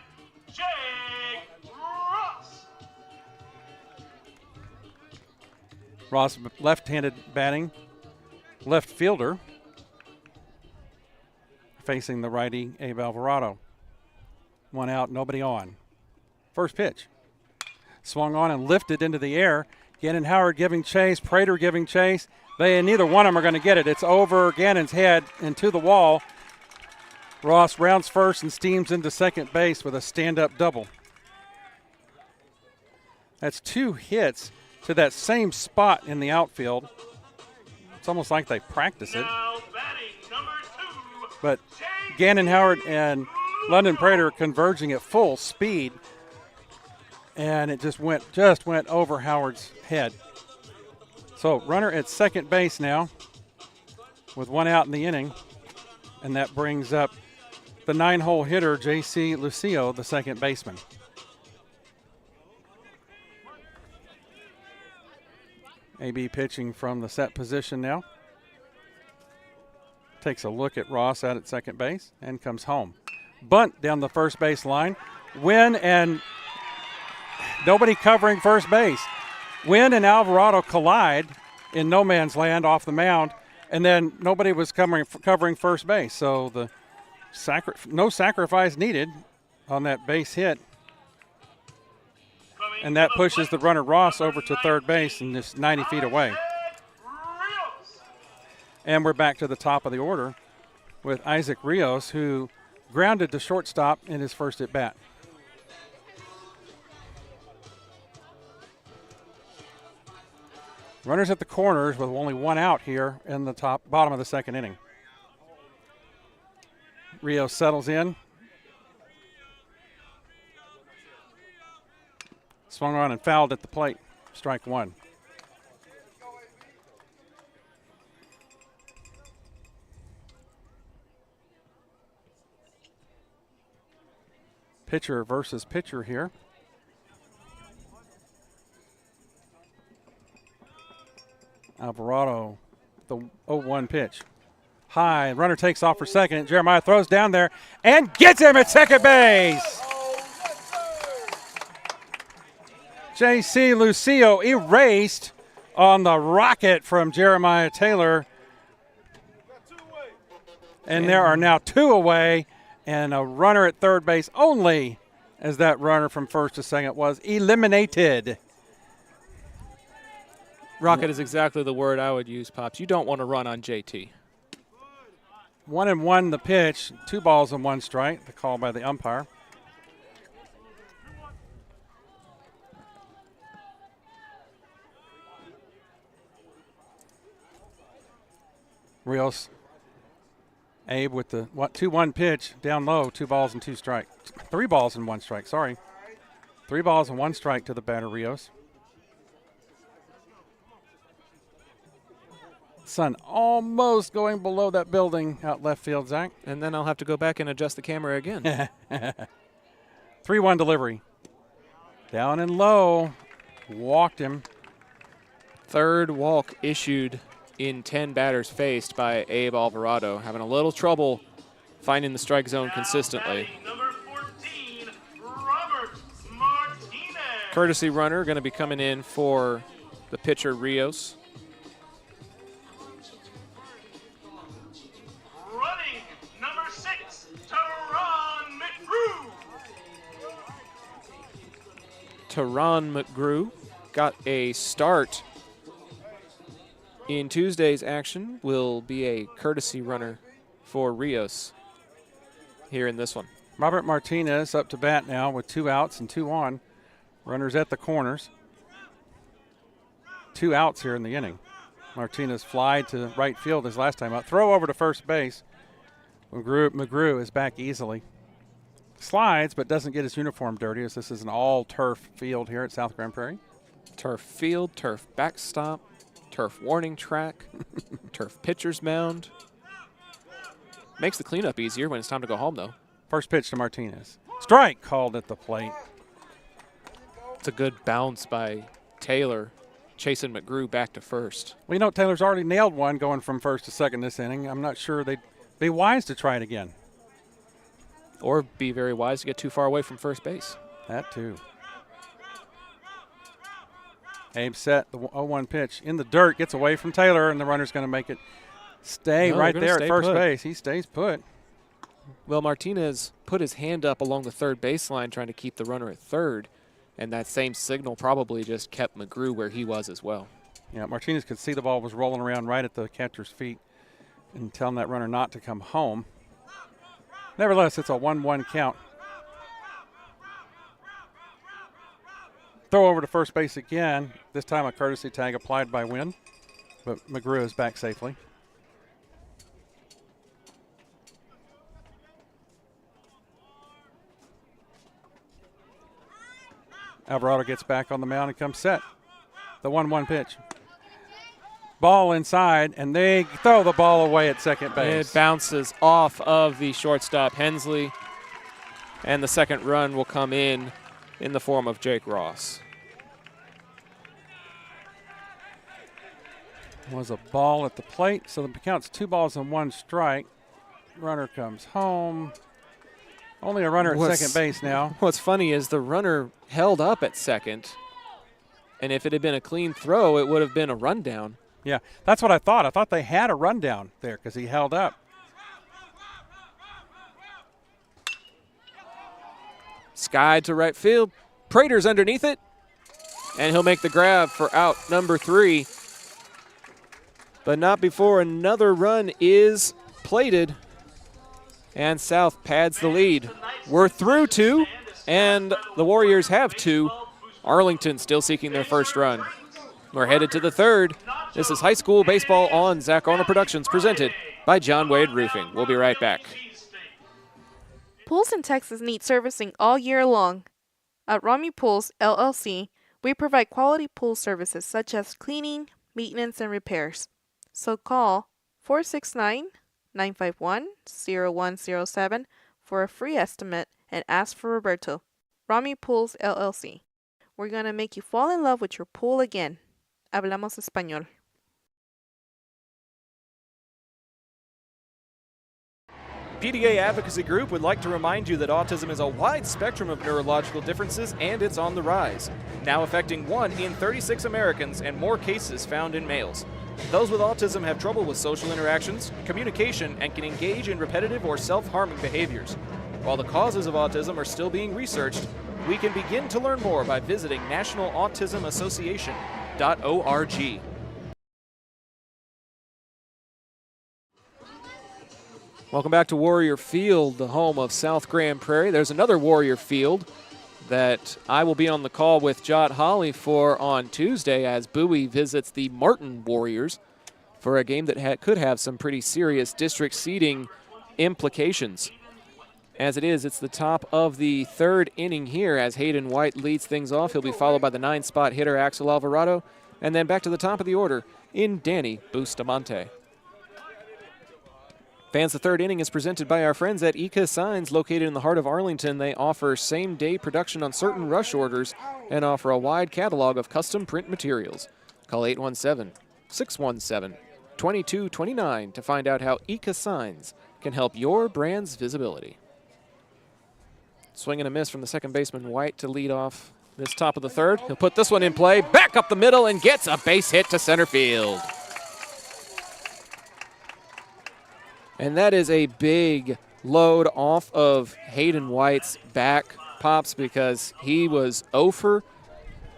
Jake Ross. Ross, left-handed batting, left fielder, facing the righty Abe Alvarado. 1 out, nobody on. First pitch. Swung on and lifted into the air. Gannon Howard giving chase, Prairie giving chase. Neither one of them are going to get it. It's over Gannon's head and to the wall. Ross rounds first and steams into second base with a stand-up double. That's 2 hits to that same spot in the outfield. It's almost like they practice it. Now batting number 2, But Gannon Howard and London Prairie are converging at full speed, and it just went over Howard's head. So runner at second base now with 1 out in the inning, and that brings up the 9-hole hitter, J.C. Lucio, the second baseman. AB pitching from the set position now. Takes a look at Ross out at second base and comes home. Bunt down the first base line. Wynn and nobody covering first base. Wynn and Alvarado collide in no man's land off the mound, and then nobody was covering first base. So the no sacrifice needed on that base hit. And that pushes the runner Ross over to third base and just 90 feet away. And we're back to the top of the order with Isaac Rios, who grounded to shortstop in his first at bat. Runners at the corners with only 1 out here in the bottom of the second inning. Rios settles in. Swung on and fouled at the plate. Strike 1. Pitcher versus pitcher here. Alvarado, the 0-1 pitch. High, runner takes off for second. Jeremiah throws down there and gets him at second base. J.C. Lucio erased on the rocket from Jeremiah Taylor. And there are now 2 away and a runner at third base only as that runner from first to second was eliminated. Rocket is exactly the word I would use, Pops. You don't want to run on JT. 1-1 the pitch, 2 balls and 1 strike, the call by the umpire. Rios, Abe with the 2-1 pitch, down low, 2 balls and 2 strike. 3 balls and 1 strike, sorry. 3 balls and 1 strike to the batter, Rios. Sun almost going below that building out left field, Zach. And then I'll have to go back and adjust the camera again. 3-1 delivery. Down and low. Walked him. Third walk issued in 10 batters faced by Abe Alvarado. Having a little trouble finding the strike zone consistently. Number 14, Robert Martinez. Courtesy runner going to be coming in for the pitcher Rios. Running number 6, Teron McGrew. Teron McGrew got a start in Tuesday's action. Will be a courtesy runner for Rios here in this one. Robert Martinez up to bat now with 2 outs and 2 on. Runners at the corners. 2 outs here in the inning. Martinez fly to right field his last time out. Throw over to first base. McGrew is back easily. Slides, but doesn't get his uniform dirty as this is an all-turf field here at South Grand Prairie. Turf field, turf backstop, turf warning track, turf pitcher's mound. Makes the cleanup easier when it's time to go home, though. First pitch to Martinez. Strike called at the plate. It's a good bounce by Taylor, chasing McGrew back to first. Well, you know, Taylor's already nailed one going from first to second this inning. I'm not sure they'd be wise to try it again. Or be very wise to get too far away from first base. That too. Abe set the 0-1 pitch in the dirt, gets away from Taylor, and the runner's going to make it stay right there at first base. He stays put. Well, Martinez put his hand up along the third baseline trying to keep the runner at third, and that same signal probably just kept McGrew where he was as well. Yeah, Martinez could see the ball was rolling around right at the catcher's feet and telling that runner not to come home. Nevertheless, it's a 1-1 count. Throw over to first base again. This time a courtesy tag applied by Wynn, but McGrew is back safely. Alvarado gets back on the mound and comes set. The 1-1 pitch. Ball inside, and they throw the ball away at second base. It bounces off of the shortstop, Hensley, and the second run will come in the form of Jake Ross. Was a ball at the plate, so the count's 2 balls and 1 strike. Runner comes home. Only a runner at second base now. What's funny is the runner held up at second, and if it had been a clean throw, it would have been a rundown. Yeah, that's what I thought. I thought they had a rundown there because he held up. Sky to right field. Prater's underneath it, and he'll make the grab for out number 3. But not before another run is plated, and South pads the lead. We're through 2, and the Warriors have 2. Arlington still seeking their first run. We're headed to the 3rd. This is high school baseball on Zach Arnold Productions, presented by John Wade Roofing. We'll be right back. Pools in Texas need servicing all year long. At Rami Pools, LLC, we provide quality pool services such as cleaning, maintenance, and repairs. So call 469-951-0107 for a free estimate and ask for Roberto. Rami Pools, LLC. We're going to make you fall in love with your pool again. Hablamos español. PDA Advocacy Group would like to remind you that autism is a wide spectrum of neurological differences and it's on the rise, now affecting 1 in 36 Americans and more cases found in males. Those with autism have trouble with social interactions, communication, and can engage in repetitive or self-harming behaviors. While the causes of autism are still being researched, we can begin to learn more by visiting nationalautismassociation.org. Welcome back to Warrior Field, the home of South Grand Prairie. There's another Warrior Field that I will be on the call with Jot Holly for on Tuesday as Bowie visits the Martin Warriors for a game that could have some pretty serious district seeding implications. As it is, it's the top of the 3rd inning here as Hayden White leads things off. He'll be followed by the 9-spot hitter Axel Alvarado, and then back to the top of the order in Danny Bustamante. Fans, the 3rd inning is presented by our friends at Ika Signs, located in the heart of Arlington. They offer same-day production on certain rush orders and offer a wide catalog of custom print materials. Call 817-617-2229 to find out how Ika Signs can help your brand's visibility. Swing and a miss from the second baseman White to lead off this top of the 3rd. He'll put this one in play, back up the middle, and gets a base hit to center field. And that is a big load off of Hayden White's back, Pops, because he was 0 for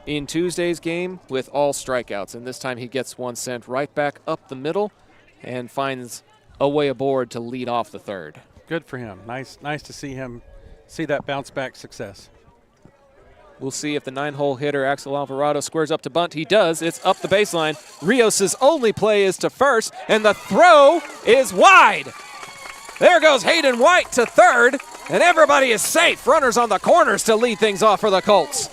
in Tuesday's game with all strikeouts. And this time he gets one sent right back up the middle and finds a way aboard to lead off the 3rd. Good for him. Nice to see him see that bounce back success. We'll see if the 9-hole hitter Axel Alvarado squares up to bunt. He does. It's up the baseline. Rios' only play is to first, and the throw is wide. There goes Hayden White to 3rd, and everybody is safe. Runners on the corners to lead things off for the Colts.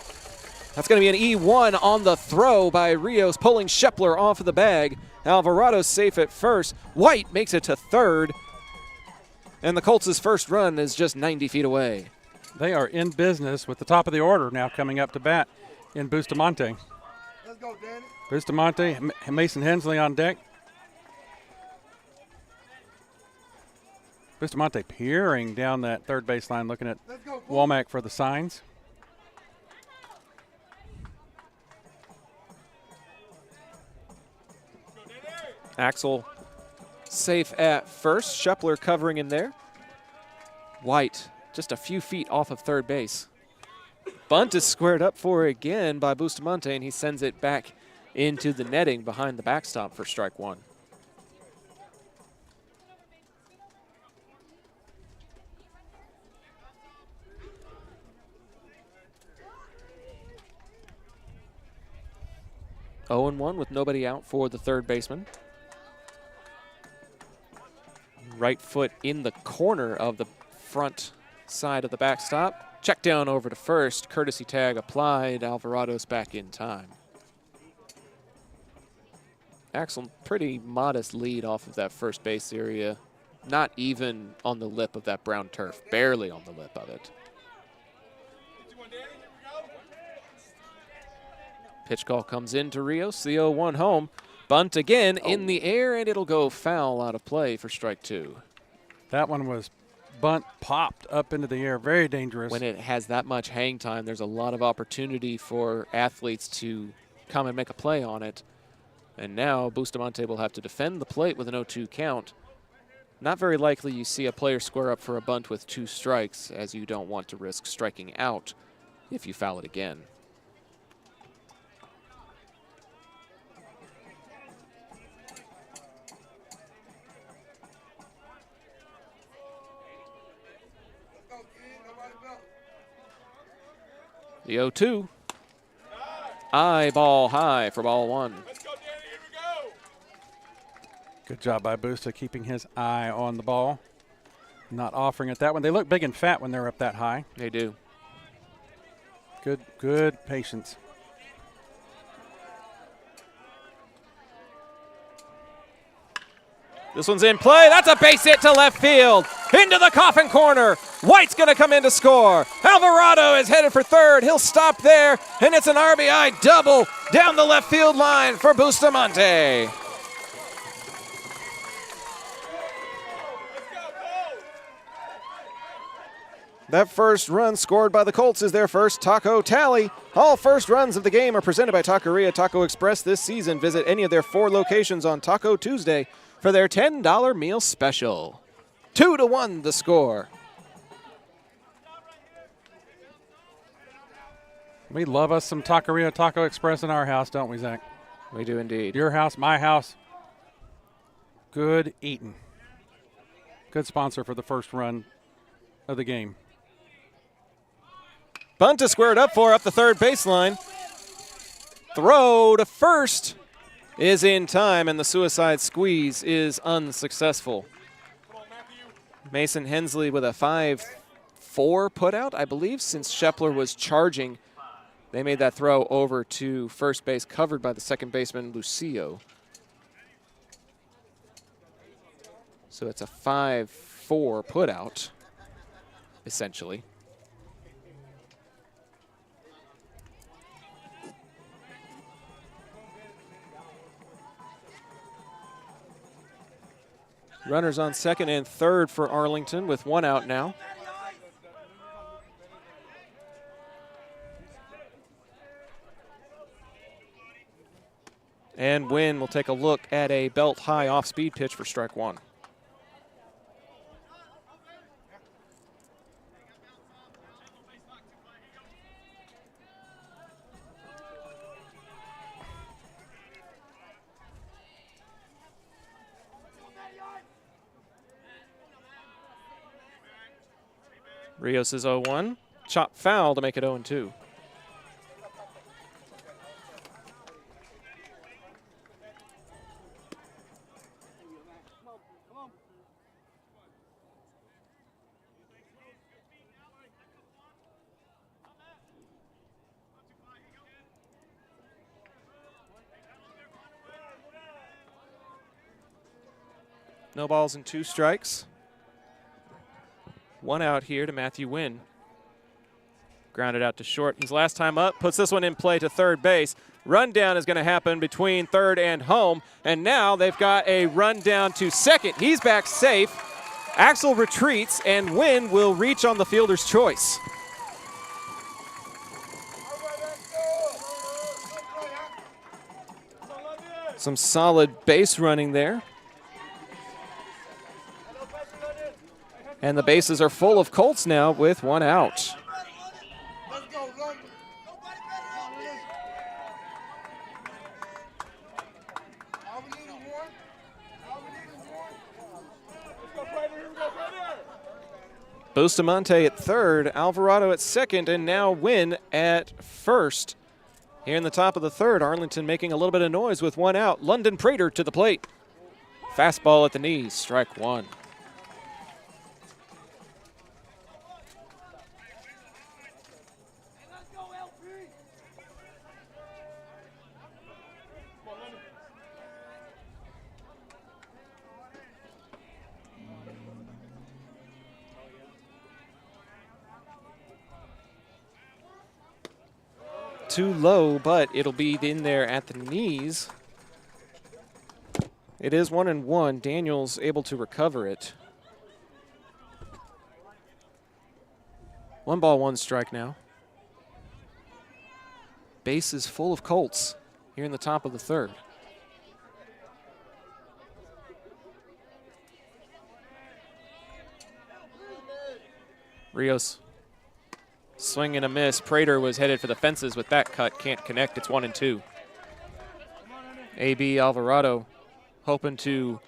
That's going to be an E1 on the throw by Rios, pulling Shepler off of the bag. Alvarado's safe at first. White makes it to 3rd, and the Colts' first run is just 90 feet away. They are in business with the top of the order now coming up to bat in Bustamante. Let's go, Danny. Bustamante, Mason Hensley on deck. Bustamante peering down that 3rd baseline, looking at Womack for the signs. Axel safe at first. Shepler covering in there. White just a few feet off of 3rd base. Bunt is squared up for again by Bustamante, and he sends it back into the netting behind the backstop for strike 1. Oh and 1 with nobody out for the 3rd baseman. Right foot in the corner of the front side of the backstop. Check down over to first. Courtesy tag applied. Alvarado's back in time. Axel, pretty modest lead off of that first base area. Not even on the lip of that brown turf. Barely on the lip of it. Pitch call comes in to Rios. The 0-1 home. Bunt again in the air, and it'll go foul out of play for strike 2. That one was bunt popped up into the air. Very dangerous. When it has that much hang time, there's a lot of opportunity for athletes to come and make a play on it. And now Bustamante will have to defend the plate with an 0-2 count. Not very likely you see a player square up for a bunt with 2 strikes, as you don't want to risk striking out if you foul it again. The 0-2. Eyeball high for ball 1. Good job by Busta keeping his eye on the ball. Not offering it that one. They look big and fat when they're up that high. They do. Good patience. This one's in play. That's a base hit to left field. Into the coffin corner. White's going to come in to score. Alvarado is headed for 3rd. He'll stop there, and it's an RBI double down the left field line for Bustamante. That first run scored by the Colts is their first taco tally. All first runs of the game are presented by Taqueria Taco Express this season. Visit any of their 4 locations on Taco Tuesday for their $10 meal special. 2-1 the score. We love us some Taqueria Taco Express in our house, don't we, Zach? We do indeed. Your house, my house. Good eating. Good sponsor for the first run of the game. Bunt is squared up the third baseline. Throw to first is in time, and the suicide squeeze is unsuccessful. Mason Hensley with a 5-4 putout, I believe, since Schepler was charging. They made that throw over to first base, covered by the second baseman, Lucio. So it's a 5-4 putout, essentially. Runners on second and third for Arlington with 1 out now. And Wynn will take a look at a belt-high off-speed pitch for strike 1. Rios is 0-1. Chop foul to make it 0-2. No balls and 2 strikes. 1 out here to Matthew Wynn. Grounded out to short. His last time up, puts this one in play to third base. Rundown is going to happen between third and home. And now they've got a rundown to second. He's back safe. Axel retreats, and Wynn will reach on the fielder's choice. Some solid base running there. And the bases are full of Colts now with 1 out. Bustamante at third, Alvarado at second, and now Wynn at first. Here in the top of the third, Arlington making a little bit of noise with 1 out. London Prater to the plate. Fastball at the knees, strike 1. Too low, but it'll be in there at the knees. It is 1-1. Daniels able to recover it. 1 ball, 1 strike now. Base is full of Colts here in the top of the third. Rios. Swing and a miss. Prater was headed for the fences with that cut. Can't connect. It's 1-2. A.B. Alvarado hoping to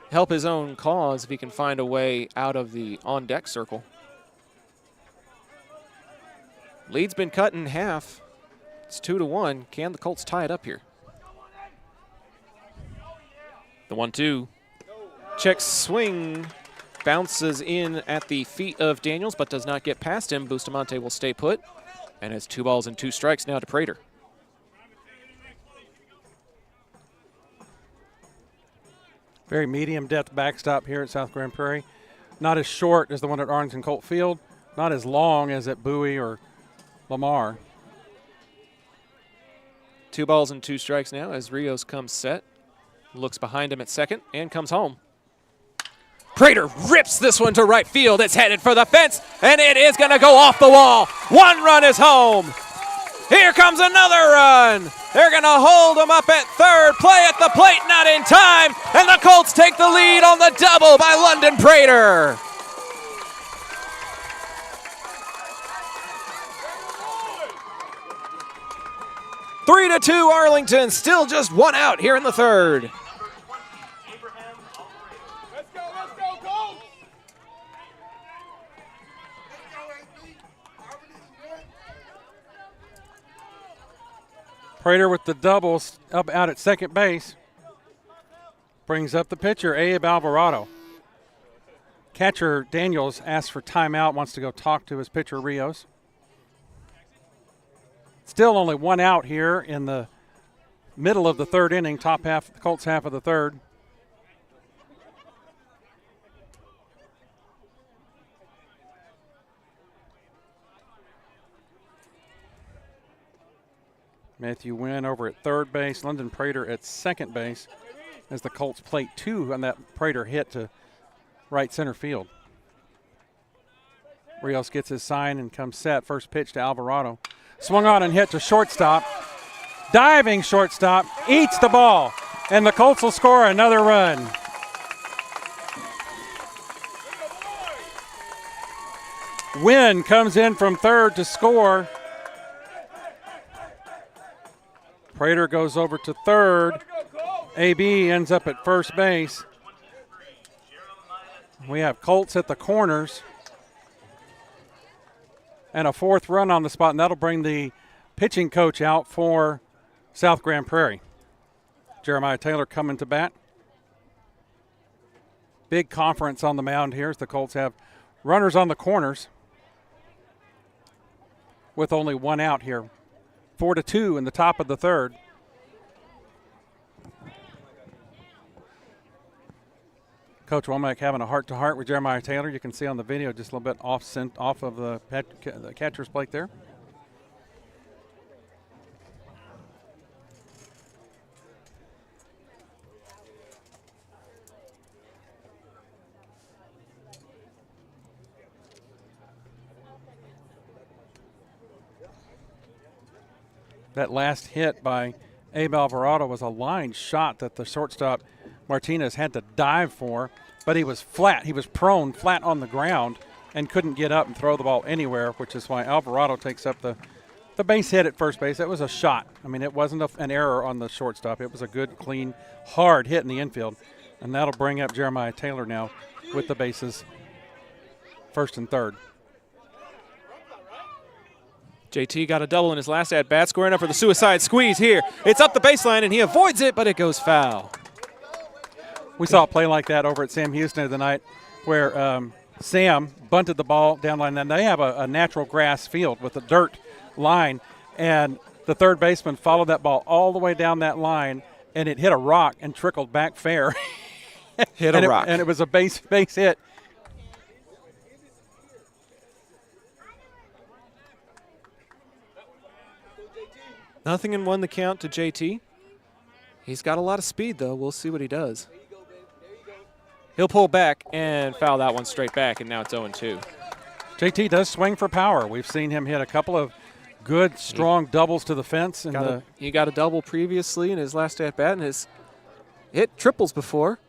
help his own cause if he can find a way out of the on-deck circle. Lead's been cut in half. It's 2-1. Can the Colts tie it up here? The 1-2. Check swing. Bounces in at the feet of Daniels, but does not get past him. Bustamante will stay put and has 2 balls and 2 strikes now to Prater. Very medium depth backstop here at South Grand Prairie. Not as short as the one at Arlington Colt Field, not as long as at Bowie or Lamar. 2 balls and 2 strikes now as Rios comes set, looks behind him at second, and comes home. Prater rips this one to right field. It's headed for the fence, and it is going to go off the wall. One run is home. Here comes another run. They're going to hold him up at third. Play at the plate, not in time. And the Colts take the lead on the double by London Prater. Three to 2 Arlington, still just one out here in the third. Prater with the doubles up out at second base. Brings up the pitcher, Abe Alvarado. Catcher Daniels asks for timeout, wants to go talk to his pitcher Rios. Still only one out here in the middle of the third inning, top half, the Colts half of the third. Matthew Wynn over at third base, London Prater at second base as the Colts plate 2 on that Prater hit to right center field. Rios gets his sign and comes set. First pitch to Alvarado. Swung on and hit to shortstop. Diving shortstop, eats the ball, and the Colts will score another run. Wynn comes in from third to score. Prater goes over to third. AB ends up at first base. We have Colts at the corners. And a fourth run on the spot, and that'll bring the pitching coach out for South Grand Prairie. Jeremiah Taylor coming to bat. Big conference on the mound here as the Colts have runners on the corners with only one out here. 4-2 in the top of the third. Coach Womack having a heart-to-heart with Jeremiah Taylor. You can see on the video just a little bit off of the catcher's plate there. That last hit by Abe Alvarado was a line shot that the shortstop Martinez had to dive for, but he was flat. He was prone, flat on the ground, and couldn't get up and throw the ball anywhere, which is why Alvarado takes up the base hit at first base. That was a shot. I mean, it wasn't an error on the shortstop. It was a good, clean, hard hit in the infield, and that'll bring up Jeremiah Taylor now with the bases first and third. JT got a double in his last at-bat, squaring up for the suicide squeeze here. It's up the baseline, and he avoids it, but it goes foul. We saw a play like that over at Sam Houston the other night where Sam bunted the ball down line. And they have a natural grass field with a dirt line, and the third baseman followed that ball all the way down that line, and it hit a rock and trickled back fair. Hit a rock. And it was a base hit. Nothing in one the count to JT. He's got a lot of speed, though. We'll see what he does. He'll pull back and foul that one straight back, and now it's 0-2. JT does swing for power. We've seen him hit a couple of good, strong doubles to the fence. He got a double previously in his last at-bat, and has hit triples before.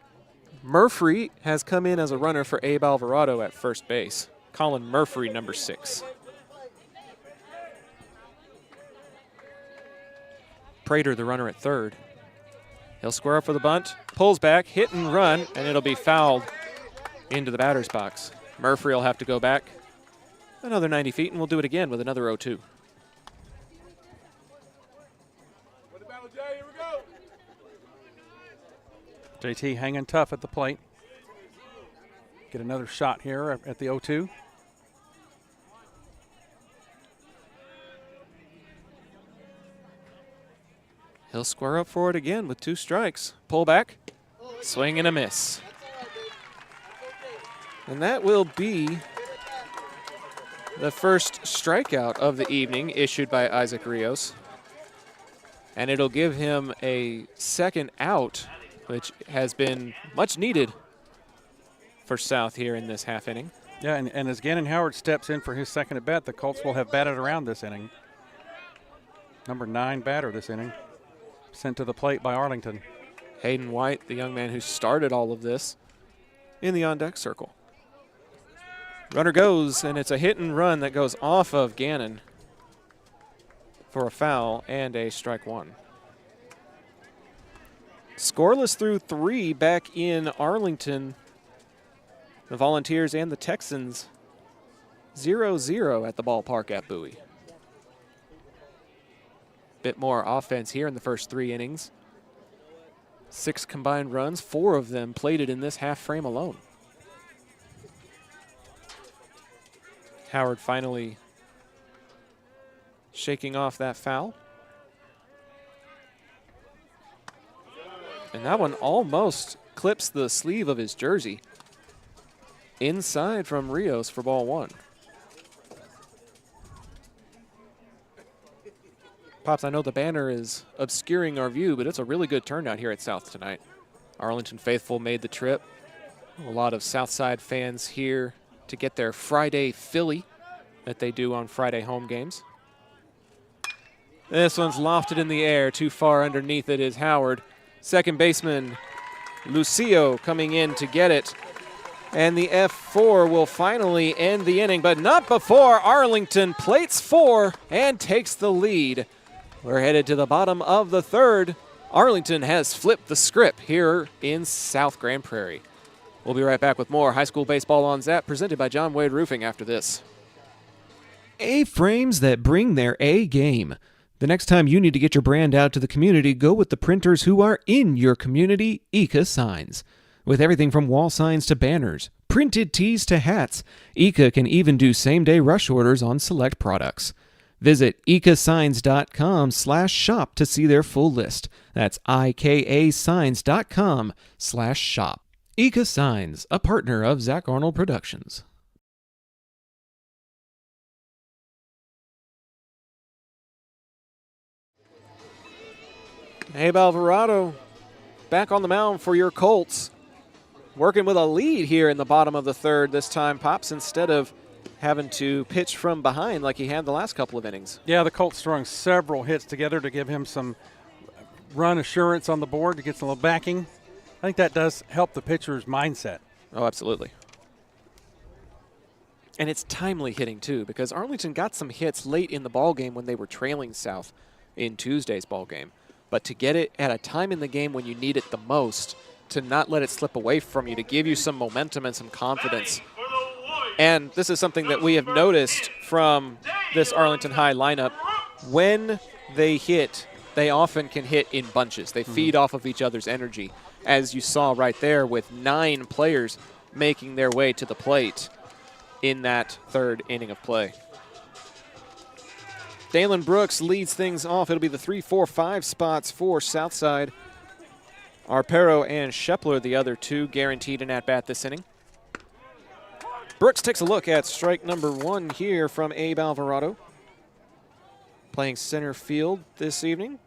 Murphy has come in as a runner for Abe Alvarado at first base. Colin Murphy, number 6. Prater, the runner at third. He'll square up for the bunt, pulls back, hit and run, and it'll be fouled into the batter's box. Murphy will have to go back another 90 feet, and we'll do it again with another 0-2. JT hanging tough at the plate. Get another shot here at the 0-2. He'll square up for it again with 2 strikes. Pull back, swing and a miss. And that will be the first strikeout of the evening issued by Isaac Rios. And it'll give him a second out, which has been much needed for South here in this half inning. Yeah, and as Gannon Howard steps in for his second at bat, the Colts will have batted around this inning. Number 9 batter this inning, sent to the plate by Arlington. Hayden White, the young man who started all of this, in the on-deck circle. Runner goes, and it's a hit and run that goes off of Gannon for a foul and a strike one. Scoreless through 3 back in Arlington. The Volunteers and the Texans 0-0 at the ballpark at Bowie. Bit more offense here in the first 3 innings. 6 combined runs, 4 of them plated in this half frame alone. Howard finally shaking off that foul. And that one almost clips the sleeve of his jersey. Inside from Rios for ball 1. Pops, I know the banner is obscuring our view, but it's a really good turnout here at South tonight. Arlington faithful made the trip. A lot of Southside fans here to get their Friday Philly that they do on Friday home games. This one's lofted in the air. Too far underneath it is Howard. Second baseman Lucio coming in to get it. And the F4 will finally end the inning, but not before Arlington plates 4 and takes the lead. We're headed to the bottom of the 3rd. Arlington has flipped the script here in South Grand Prairie. We'll be right back with more high school baseball on Zap, presented by John Wade Roofing after this. A-frames that bring their A game. The next time you need to get your brand out to the community, go with the printers who are in your community, Ika Signs. With everything from wall signs to banners, printed tees to hats, Ika can even do same-day rush orders on select products. Visit ikasigns.com/shop to see their full list. That's ikasigns.com/shop. Ika Signs, a partner of Zach Arnold Productions. Abe Alvarado back on the mound for your Colts. Working with a lead here in the bottom of the 3rd this time, Pops, instead of having to pitch from behind like he had the last couple of innings. Yeah, the Colts throwing several hits together to give him some run assurance on the board to get some little backing. I think that does help the pitcher's mindset. Oh, absolutely. And it's timely hitting, too, because Arlington got some hits late in the ballgame when they were trailing South in Tuesday's ballgame. But to get it at a time in the game when you need it the most, to not let it slip away from you, to give you some momentum and some confidence. And this is something that we have noticed from this Arlington High lineup. When they hit, they often can hit in bunches. They feed off of each other's energy, as you saw right there with 9 players making their way to the plate in that 3rd inning of play. Dalen Brooks leads things off. It'll be the 3, 4, 5 spots for Southside. Arpero and Shepler, the other 2, guaranteed an at-bat this inning. Brooks takes a look at strike number 1 here from Abe Alvarado. Playing center field this evening.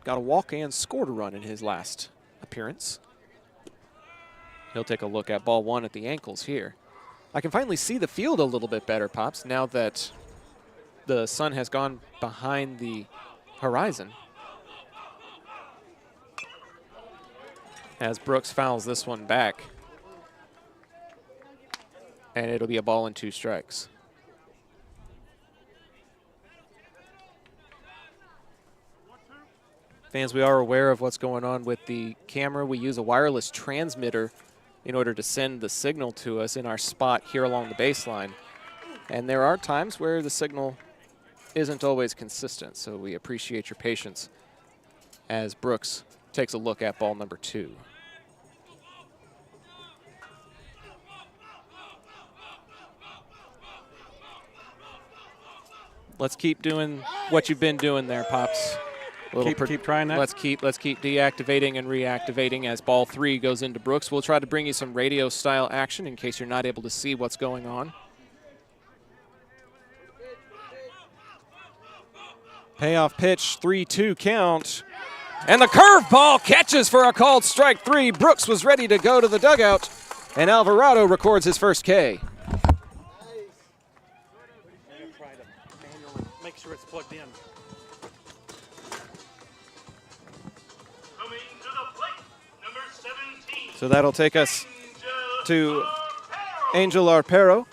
Got a walk and scored a run in his last appearance. He'll take a look at ball 1 at the ankles here. I can finally see the field a little bit better, Pops, now that the sun has gone behind the horizon. As Brooks fouls this one back. And it'll be a ball and 2 strikes. Fans, we are aware of what's going on with the camera. We use a wireless transmitter in order to send the signal to us in our spot here along the baseline. And there are times where the signal isn't always consistent, so we appreciate your patience as Brooks takes a look at ball number 2. Let's keep doing what you've been doing there, Pops. Keep trying that. Let's keep deactivating and reactivating as ball 3 goes into Brooks. We'll try to bring you some radio-style action in case you're not able to see what's going on. Payoff pitch, 3-2 count. And the curveball catches for a called strike 3. Brooks was ready to go to the dugout, And Alvarado records his first K. Make sure it's plugged in. Coming to the plate, number 17. So that'll take us to Angel Arpero.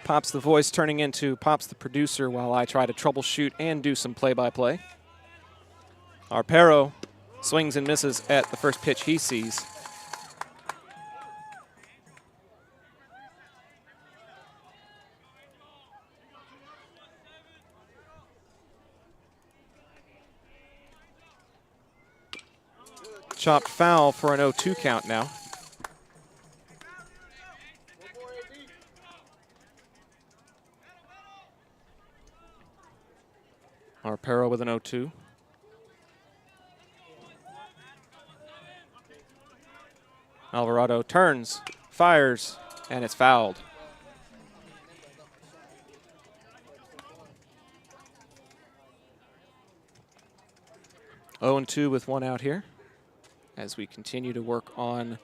Pops the voice turning into Pops the producer while I try to troubleshoot and do some play-by-play. Arpero swings and misses at the first pitch he sees. Chopped foul for an 0-2 count now. Arpero with an 0-2. Alvarado turns, fires, and it's fouled. Oh and 2 with one out here as we continue to work on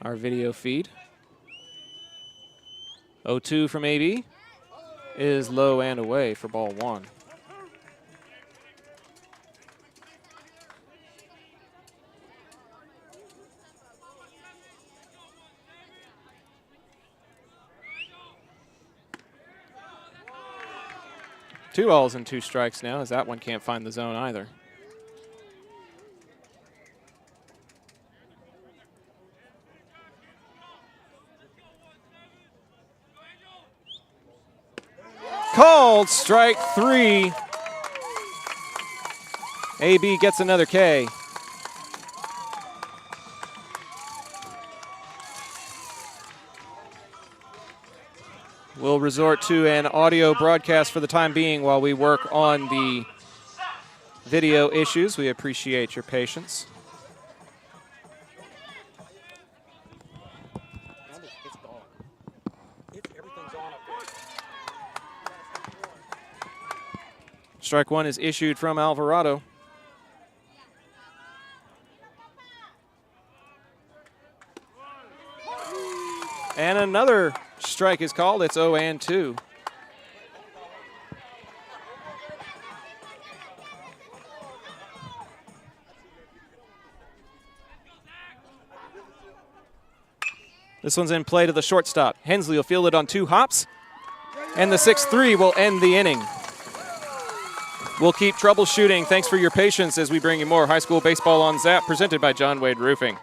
our video feed. 0-2 from AB is low and away for ball one. Two balls and two strikes now, as that one can't find the zone either. Called strike three. AB gets another K. We'll resort to an audio broadcast for the time being while we work on the video issues. We appreciate your patience. Strike one is issued from Alvarado. And another strike is called. It's 0-2. This one's in play to the shortstop. Hensley will field it on two hops, and the 6-3 will end the inning. We'll keep troubleshooting. Thanks for your patience as we bring you more high school baseball on Zap, presented by John Wade Roofing.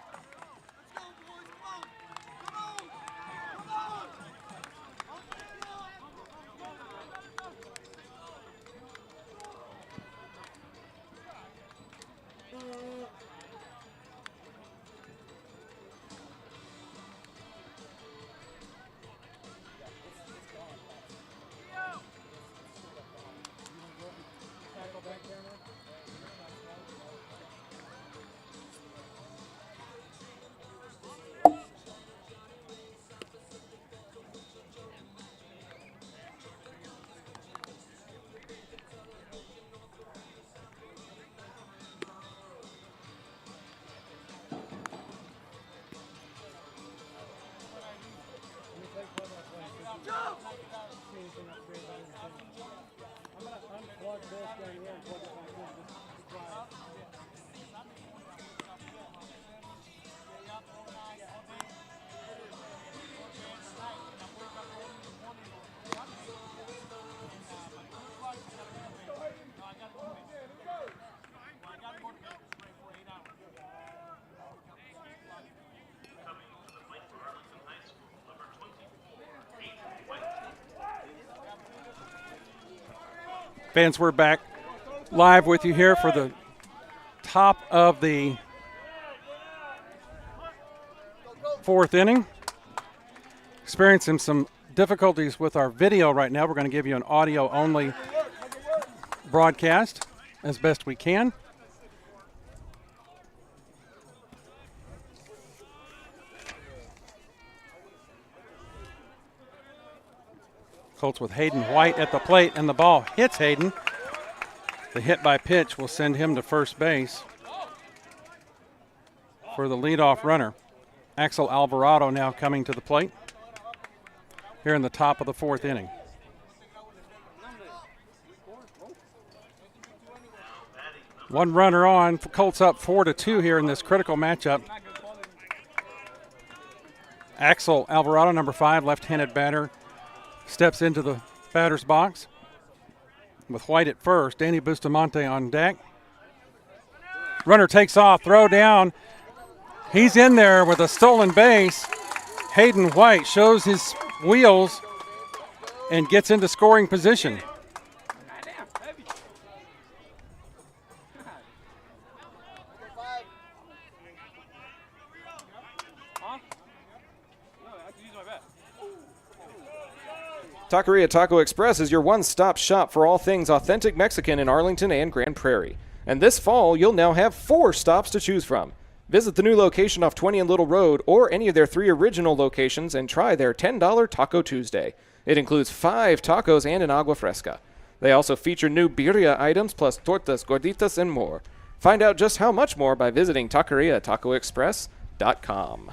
Fans, we're back live with you here for the top of the fourth inning. Experiencing some difficulties with our video right now. We're going to give you an audio-only broadcast as best we can. Colts with Hayden White at the plate, and the ball hits Hayden. The hit by pitch will send him to first base for the leadoff runner. Axel Alvarado now coming to the plate here in the top of the 4th inning. One runner on. Colts up 4-2 here in this critical matchup. Axel Alvarado, number 5, left-handed batter, steps into the batter's box with White at first. Danny Bustamante on deck. Runner takes off, throw down. He's in there with a stolen base. Hayden White shows his wheels and gets into scoring position. Taqueria Taco Express is your one-stop shop for all things authentic Mexican in Arlington and Grand Prairie. And this fall, you'll now have 4 stops to choose from. Visit the new location off 20 and Little Road or any of their 3 original locations and try their $10 Taco Tuesday. It includes 5 tacos and an agua fresca. They also feature new birria items plus tortas, gorditas, and more. Find out just how much more by visiting taqueriatacoexpress.com.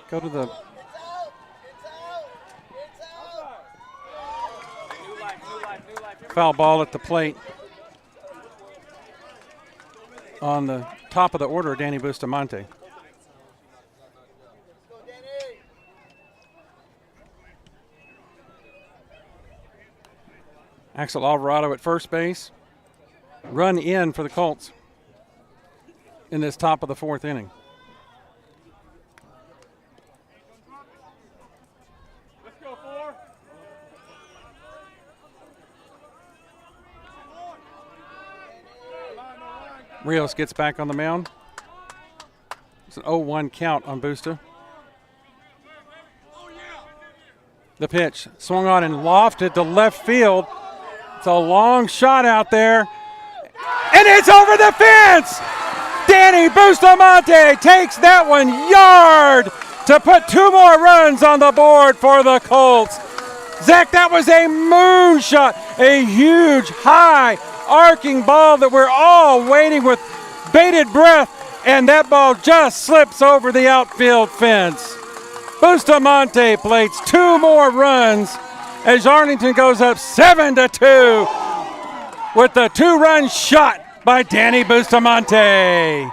Go to the foul ball at the plate. On the top of the order, Danny Bustamante. Axel Alvarado at first base. Run in for the Colts in this top of the 4th inning. Rios gets back on the mound. It's an 0-1 count on Busta. The pitch swung on and lofted to left field. It's a long shot out there. And it's over the fence! Danny Bustamante takes that one yard to put 2 more runs on the board for the Colts. Zach, that was a moonshot, a huge, high, arcing ball that we're all waiting with bated breath, and that ball just slips over the outfield fence. Bustamante plates 2 more runs as Arlington goes up 7-2 with the 2-run shot by Danny Bustamante.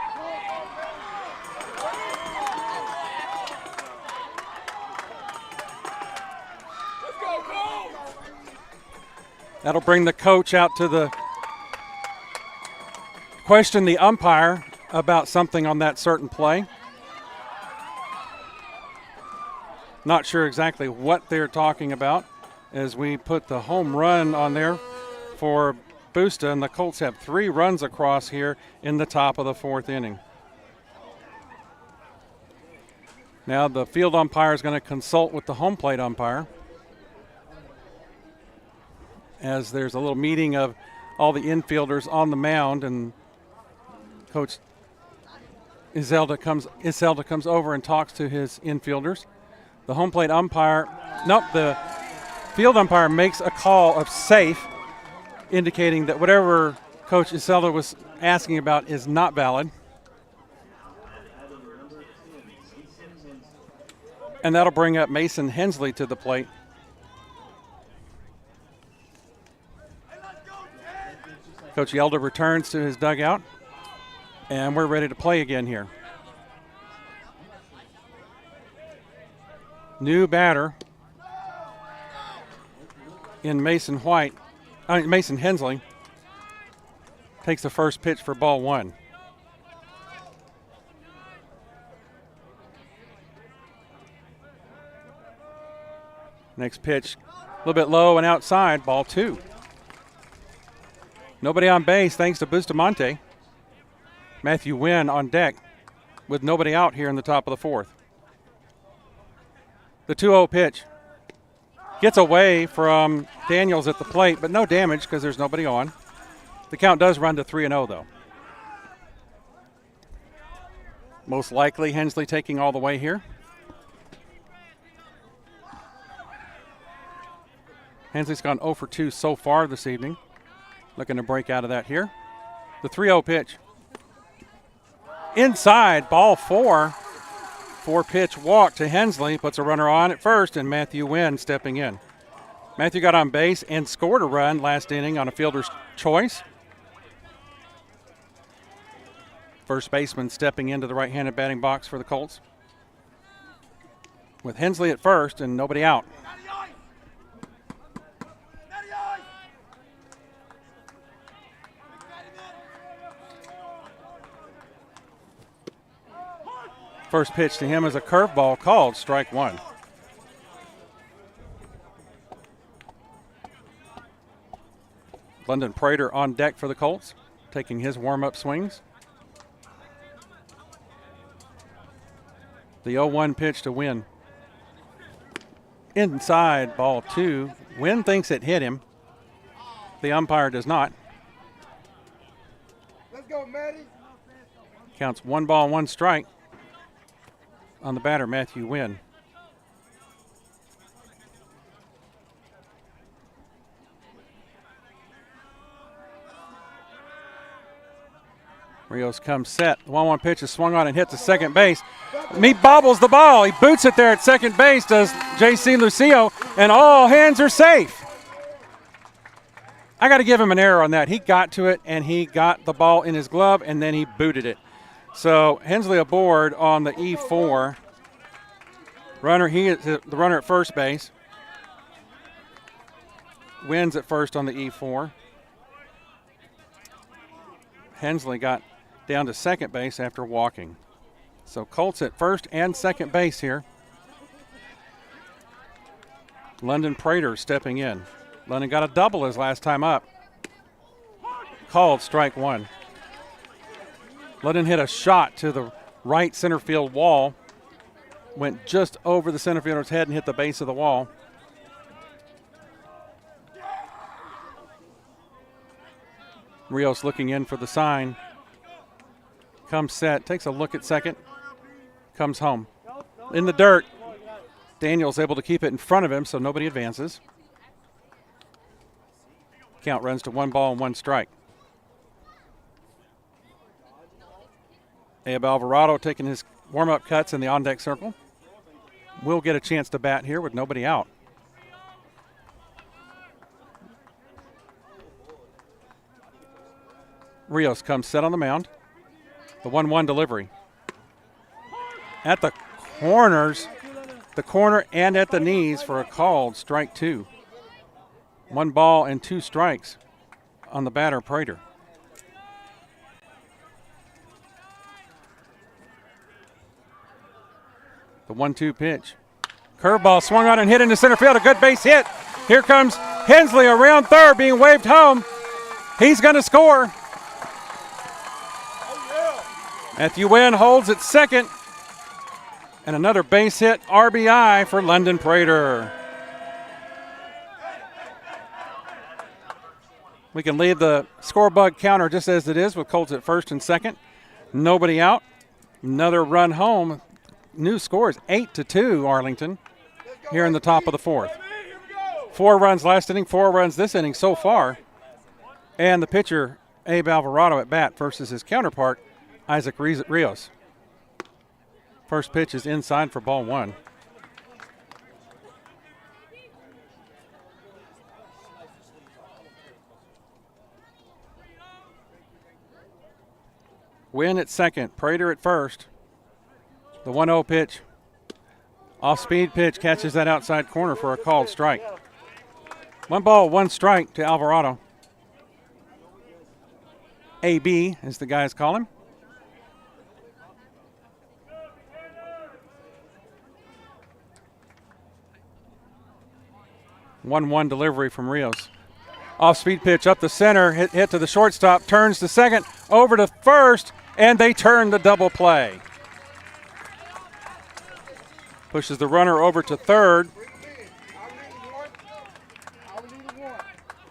That'll bring the coach out to the question the umpire about something on that certain play. Not sure exactly what they're talking about as we put the home run on there for Busta, and the Colts have 3 runs across here in the top of the 4th inning. Now the field umpire is going to consult with the home plate umpire as there's a little meeting of all the infielders on the mound, and Coach Iselda comes over and talks to his infielders. The home plate umpire, the field umpire makes a call of safe, indicating that whatever Coach Iselda was asking about is not valid. And that'll bring up Mason Hensley to the plate. Coach Yelda returns to his dugout, and we're ready to play again here. New batter in Mason Hensley takes the first pitch for ball 1. Next pitch, a little bit low and outside, ball 2. Nobody on base thanks to Bustamante. Matthew Wynn on deck with nobody out here in the top of the 4th. The 2-0 pitch. Gets away from Daniels at the plate, but no damage because there's nobody on. The count does run to 3-0, though. Most likely Hensley taking all the way here. Hensley's gone 0 for 2 so far this evening. Looking to break out of that here. The 3-0 pitch. Inside, ball 4. 4-pitch walk to Hensley. Puts a runner on at first, and Matthew Wynn stepping in. Matthew got on base and scored a run last inning on a fielder's choice. First baseman stepping into the right-handed batting box for the Colts. With Hensley at first and nobody out. First pitch to him is a curveball called strike 1. London Prairie on deck for the Colts, taking his warm-up swings. The 0-1 pitch to Wynn. Inside, ball 2. Wynn thinks it hit him. The umpire does not. Let's go, Matty. Counts 1 ball, 1 strike on the batter, Matthew Wynn. Rios comes set. The 1-1 pitch is swung on and hit to second base. He bobbles the ball. He boots it there at second base, does J.C. Lucio, and all hands are safe. I got to give him an error on that. He got to it, and he got the ball in his glove, and then he booted it. So Hensley aboard on the E4. He is the runner at first base. Wins at first on the E4. Hensley got down to second base after walking. So Colts at first and second base here. London Prairie stepping in. London got a double his last time up. Called strike 1. London hit a shot to the right center field wall. Went just over the center fielder's head and hit the base of the wall. Rios looking in for the sign. Comes set, takes a look at second. Comes home. In the dirt. Daniels able to keep it in front of him so nobody advances. Count runs to 1 ball and 1 strike. Abe Alvarado taking his warm-up cuts in the on-deck circle. Will get a chance to bat here with nobody out. Rios comes set on the mound. The 1-1 delivery. At the corners, the corner and at the knees for a called strike 2. 1 ball and 2 strikes on the batter, Prairie. The 1-2 pitch. Curveball swung on and hit into center field. A good base hit. Here comes Hensley around third, being waved home. He's going to score. Matthew Wynn holds at second. And another base hit, RBI for London Prairie. We can leave the scorebug counter just as it is with Colts at first and second. Nobody out. Another run home. New score is 8-2 Arlington here in the top of the 4th. 4 runs last inning, 4 runs this inning so far. And the pitcher, Abe Alvarado at bat versus his counterpart, Isaac Rios. First pitch is inside for ball 1. Wynn at second, Prairie at first. The 1-0 pitch. Off-speed pitch catches that outside corner for a called strike. 1 ball, 1 strike to Alvarado. AB, as the guys call him. One delivery from Rios. Off-speed pitch up the center, hit to the shortstop, turns to second, over to first, and they turn the double play. Pushes the runner over to third.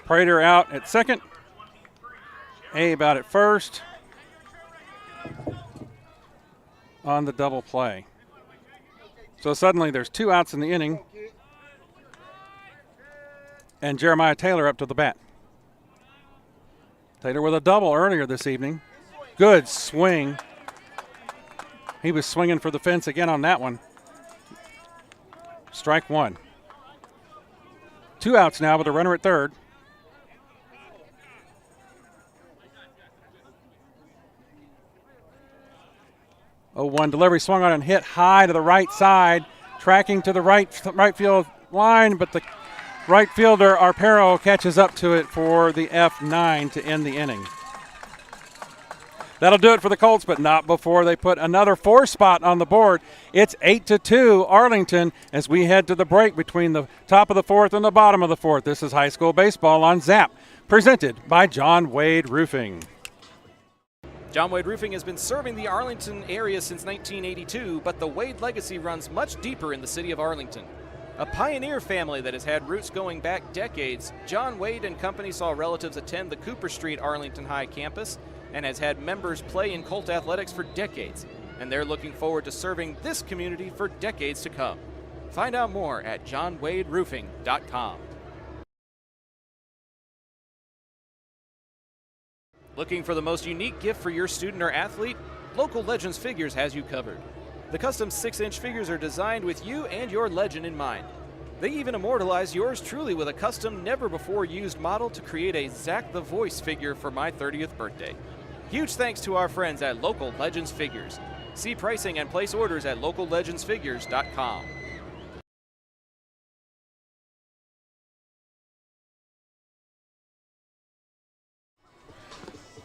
Prairie out at second. Abe out at first on the double play. So suddenly there's 2 outs in the inning. And Jeremiah Taylor up to the bat. Taylor with a double earlier this evening. Good swing. He was swinging for the fence again on that one. Strike 1. 2 outs now with a runner at third. 0-1 delivery, swung on and hit high to the right side, tracking to the right field line, but the right fielder Arpero catches up to it for the F9 to end the inning. That'll do it for the Colts, but not before they put another 4 spot on the board. It's 8-2 Arlington as we head to the break between the top of the 4th and the bottom of the 4th. This is high school baseball on ZAP, presented by John Wade Roofing. John Wade Roofing has been serving the Arlington area since 1982, but the Wade legacy runs much deeper in the city of Arlington. A pioneer family that has had roots going back decades, John Wade and Company saw relatives attend the Cooper Street Arlington High campus and has had members play in Colt athletics for decades, and they're looking forward to serving this community for decades to come. Find out more at johnwaderoofing.com. Looking for the most unique gift for your student or athlete? Local Legends Figures has you covered. The custom 6-inch figures are designed with you and your legend in mind. They even immortalize yours truly with a custom, never-before-used model to create a Zach the Voice figure for my 30th birthday. Huge thanks to our friends at Local Legends Figures. See pricing and place orders at locallegendsfigures.com.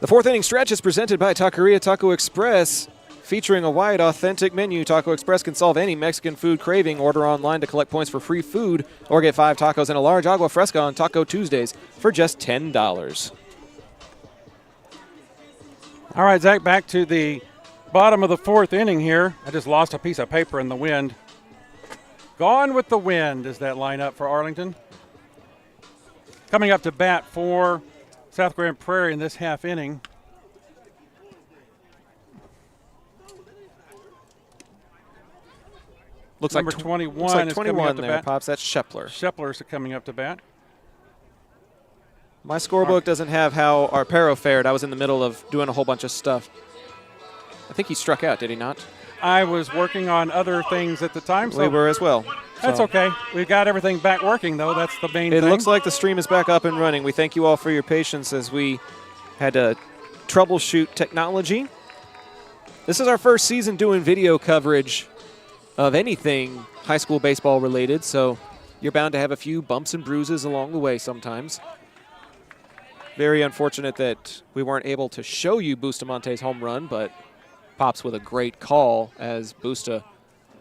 The 4th inning stretch is presented by Taqueria Taco Express. Featuring a wide, authentic menu, Taco Express can solve any Mexican food craving. Order online to collect points for free food or get 5 tacos and a large agua fresca on Taco Tuesdays for just $10. All right, Zach, back to the bottom of the 4th inning here. I just lost a piece of paper in the wind. Gone with the Wind is that lineup for Arlington. Coming up to bat for South Grand Prairie in this half inning. Looks Number like 21 looks like is 21 coming up to there, bat. Pops. That's Shepler. Shepler's coming up to bat. My scorebook doesn't have how Arpero fared. I was in the middle of doing a whole bunch of stuff. I think he struck out, did he not? I was working on other things at the time. So we were as well. That's okay. We've got everything back working, though. That's the main thing. It looks like the stream is back up and running. We thank you all for your patience as we had to troubleshoot technology. This is our first season doing video coverage of anything high school baseball related, so you're bound to have a few bumps and bruises along the way sometimes. Very unfortunate that we weren't able to show you Bustamonte's home run, but Pops with a great call as Busta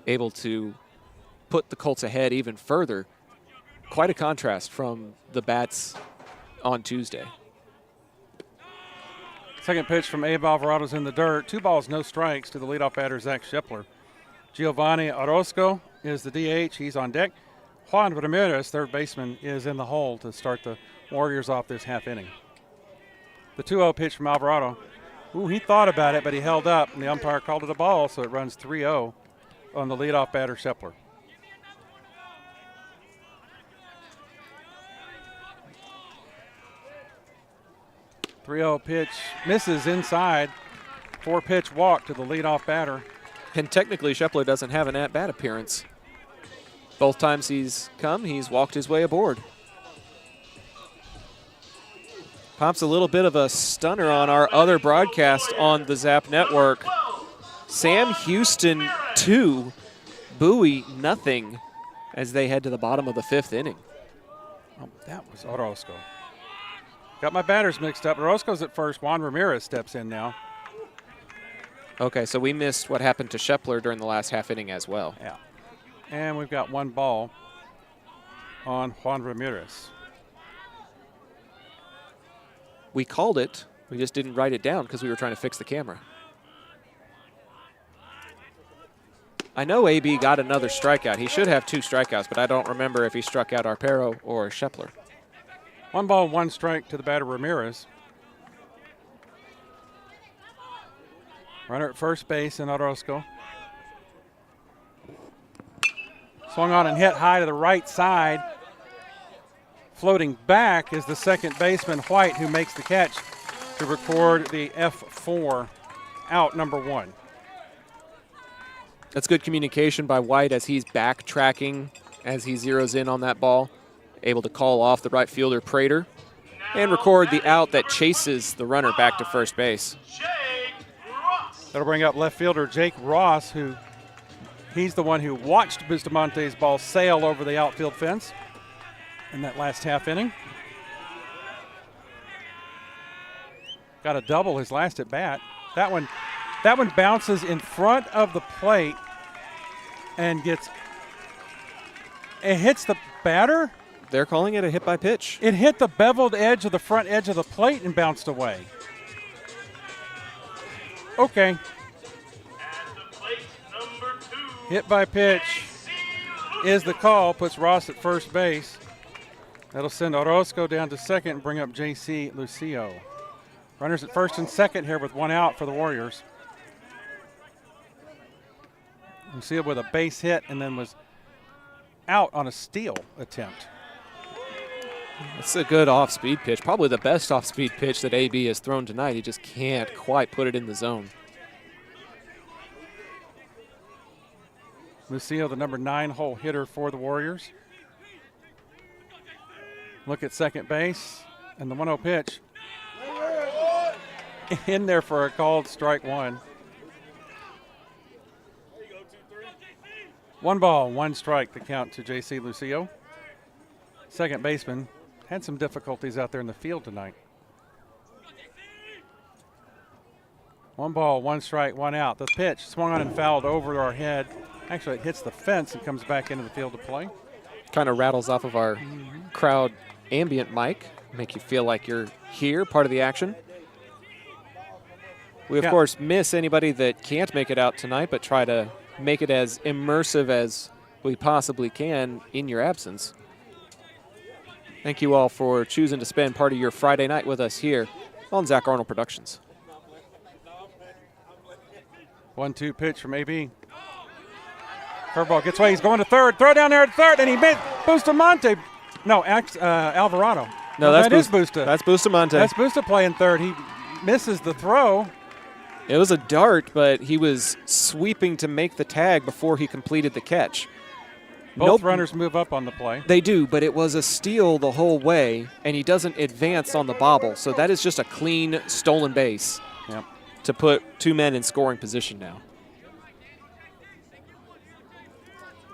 able to put the Colts ahead even further. Quite a contrast from the bats on Tuesday. Second pitch from Abe Alvarado's in the dirt. 2 balls, no strikes to the leadoff batter, Zach Shepler. Giovanni Orozco is the DH. He's on deck. Juan Ramirez, third baseman, is in the hole to start the Warriors off this half inning. The 2-0 pitch from Alvarado. Ooh, he thought about it, but he held up, and the umpire called it a ball, so it runs 3-0 on the leadoff batter, Shepler. .3-0 pitch misses inside. 4-pitch walk to the leadoff batter. And technically, Shepler doesn't have an at-bat appearance. Both times he's come, he's walked his way aboard. Pops a little bit of a stunner on our other broadcast on the Zap Network. Sam Houston 2, Bowie nothing as they head to the bottom of the 5th inning. Oh, that was Orozco. Got my batters mixed up. Orozco's at first. Juan Ramirez steps in now. Okay, so we missed what happened to Shepler during the last half inning as well. Yeah. And we've got 1 ball on Juan Ramirez. We called it. We just didn't write it down because we were trying to fix the camera. I know AB got another strikeout. He should have 2 strikeouts, but I don't remember if he struck out Arpero or Shepler. 1 ball, 1 strike to the batter, Ramirez. Runner at first base in Orozco. Swung on and hit high to the right side. Floating back is the second baseman, White, who makes the catch to record the F4, out number 1. That's good communication by White as he's backtracking as he zeroes in on that ball. Able to call off the right fielder, Prairie, and record the out that chases the runner back to first base. That'll bring up left fielder Jake Ross, who he's the one who watched Bustamonte's ball sail over the outfield fence in that last half inning. Got a double his last at bat. That one bounces in front of the plate and it hits the batter. They're calling it a hit by pitch. It hit the beveled edge of the front edge of the plate and bounced away. Okay. Hit by pitch is the call, puts Ross at first base. That'll send Orozco down to second and bring up J.C. Lucio. Runners at first and second here with 1 out for the Warriors. Lucio with a base hit and then was out on a steal attempt. It's a good off-speed pitch, probably the best off-speed pitch that AB has thrown tonight. He just can't quite put it in the zone. Lucio, the number 9 hole hitter for the Warriors. Look at second base and the 1-0 pitch. In there for a called strike 1. 1 ball, 1 strike, the count to J.C. Lucio. Second baseman had some difficulties out there in the field tonight. 1 ball, 1 strike, 1 out. The pitch swung on and fouled over our head. Actually, it hits the fence and comes back into the field to play. Kind of rattles off of our crowd ambient mic, make you feel like you're here, part of the action. We, of course, miss anybody that can't make it out tonight, but try to make it as immersive as we possibly can in your absence. Thank you all for choosing to spend part of your Friday night with us here on Zach Arnold Productions. 1-2 pitch from AB. Curveball gets away. He's going to third. Throw down there at third, and he made Bustamonte. No, Alvarado. No, that is Busta. That's Bustamonte. That's Busta playing third. He misses the throw. It was a dart, but he was sweeping to make the tag before he completed the catch. Both runners move up on the play. They do, but it was a steal the whole way, and he doesn't advance on the bobble. So that is just a clean stolen base to put 2 men in scoring position now.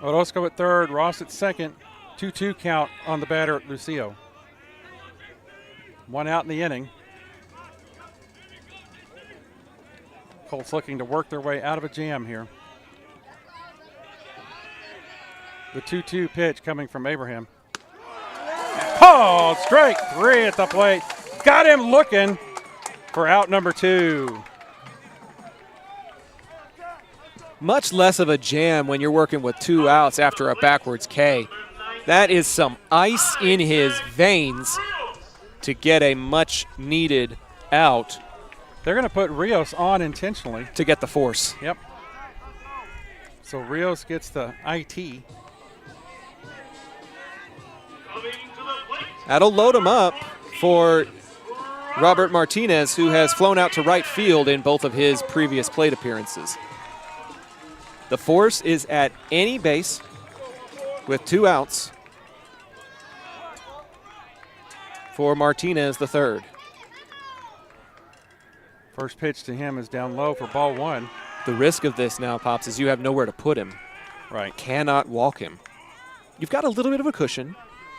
Orozco at third, Ross at second. 2-2 count on the batter at Lucio. 1 out in the inning. Colts looking to work their way out of a jam here. The 2-2 pitch coming from Abraham. Oh, strike 3 at the plate. Got him looking for out number 2. Much less of a jam when you're working with 2 outs after a backwards K. That is some ice in his veins to get a much-needed out. They're going to put Rios on intentionally. To get the force. Yep. So Rios gets the IT. That'll load him up for Robert Martinez, who has flown out to right field in both of his previous plate appearances. The force is at any base with 2 outs for Martinez, the third. First pitch to him is down low for ball 1. The risk of this now, Pops, is you have nowhere to put him. Right. Cannot walk him. You've got a little bit of a cushion.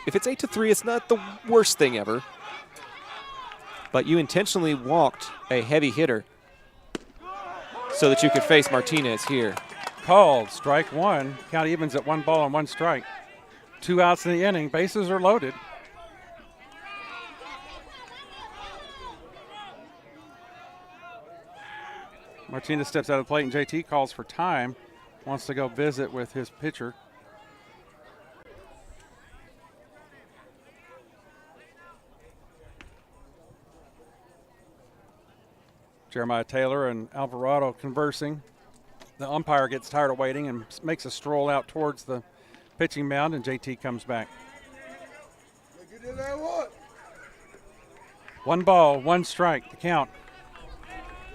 If it's 8-3, it's not the worst thing ever. But you intentionally walked a heavy hitter so that you could face Martinez here. Called strike 1. Count evens at 1 ball and 1 strike. 2 outs in the inning. Bases are loaded. Martinez steps out of the plate, and JT calls for time. Wants to go visit with his pitcher. Jeremiah Taylor and Alvarado conversing. The umpire gets tired of waiting and makes a stroll out towards the pitching mound, and JT comes back. 1 ball, 1 strike, the count.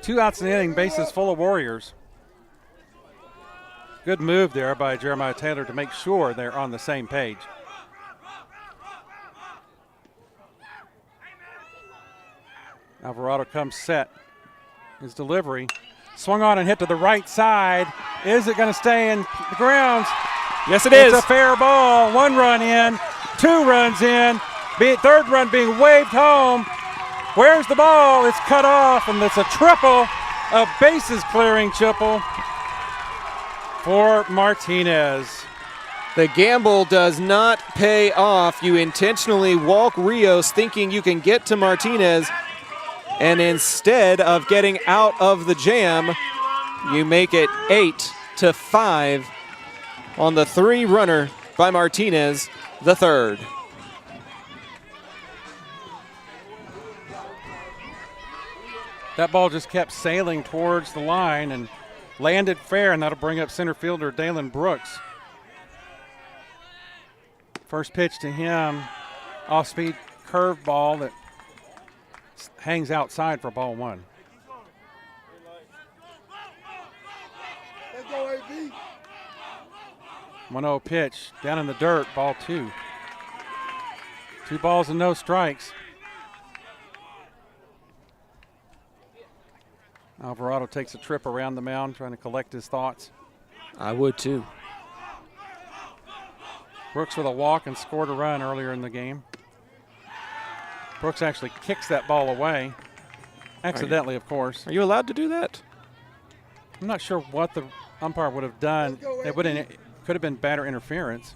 2 outs in the inning, bases full of Warriors. Good move there by Jeremiah Taylor to make sure they're on the same page. Alvarado comes set. His delivery swung on and hit to the right side. Is it going to stay in the grounds? Yes, it is. It's a fair ball. 1 run in, 2 runs in. Third run being waved home. Where's the ball? It's cut off, and it's a triple, a bases clearing triple for Martinez. The gamble does not pay off. You intentionally walk Rios thinking you can get to Martinez, and instead of getting out of the jam, you make it 8-5 on the 3-runner by Martinez, the third. That ball just kept sailing towards the line and landed fair, and that'll bring up center fielder Dalen Brooks. First pitch to him, off-speed curve ball that hangs outside for ball 1. Let's go, AB. 1-0 pitch, down in the dirt, ball 2. 2 balls and no strikes. Alvarado takes a trip around the mound trying to collect his thoughts. I would too. Brooks with a walk and scored a run earlier in the game. Brooks actually kicks that ball away. Accidentally, of course. Are you allowed to do that? I'm not sure what the umpire would have done. It could have been batter interference.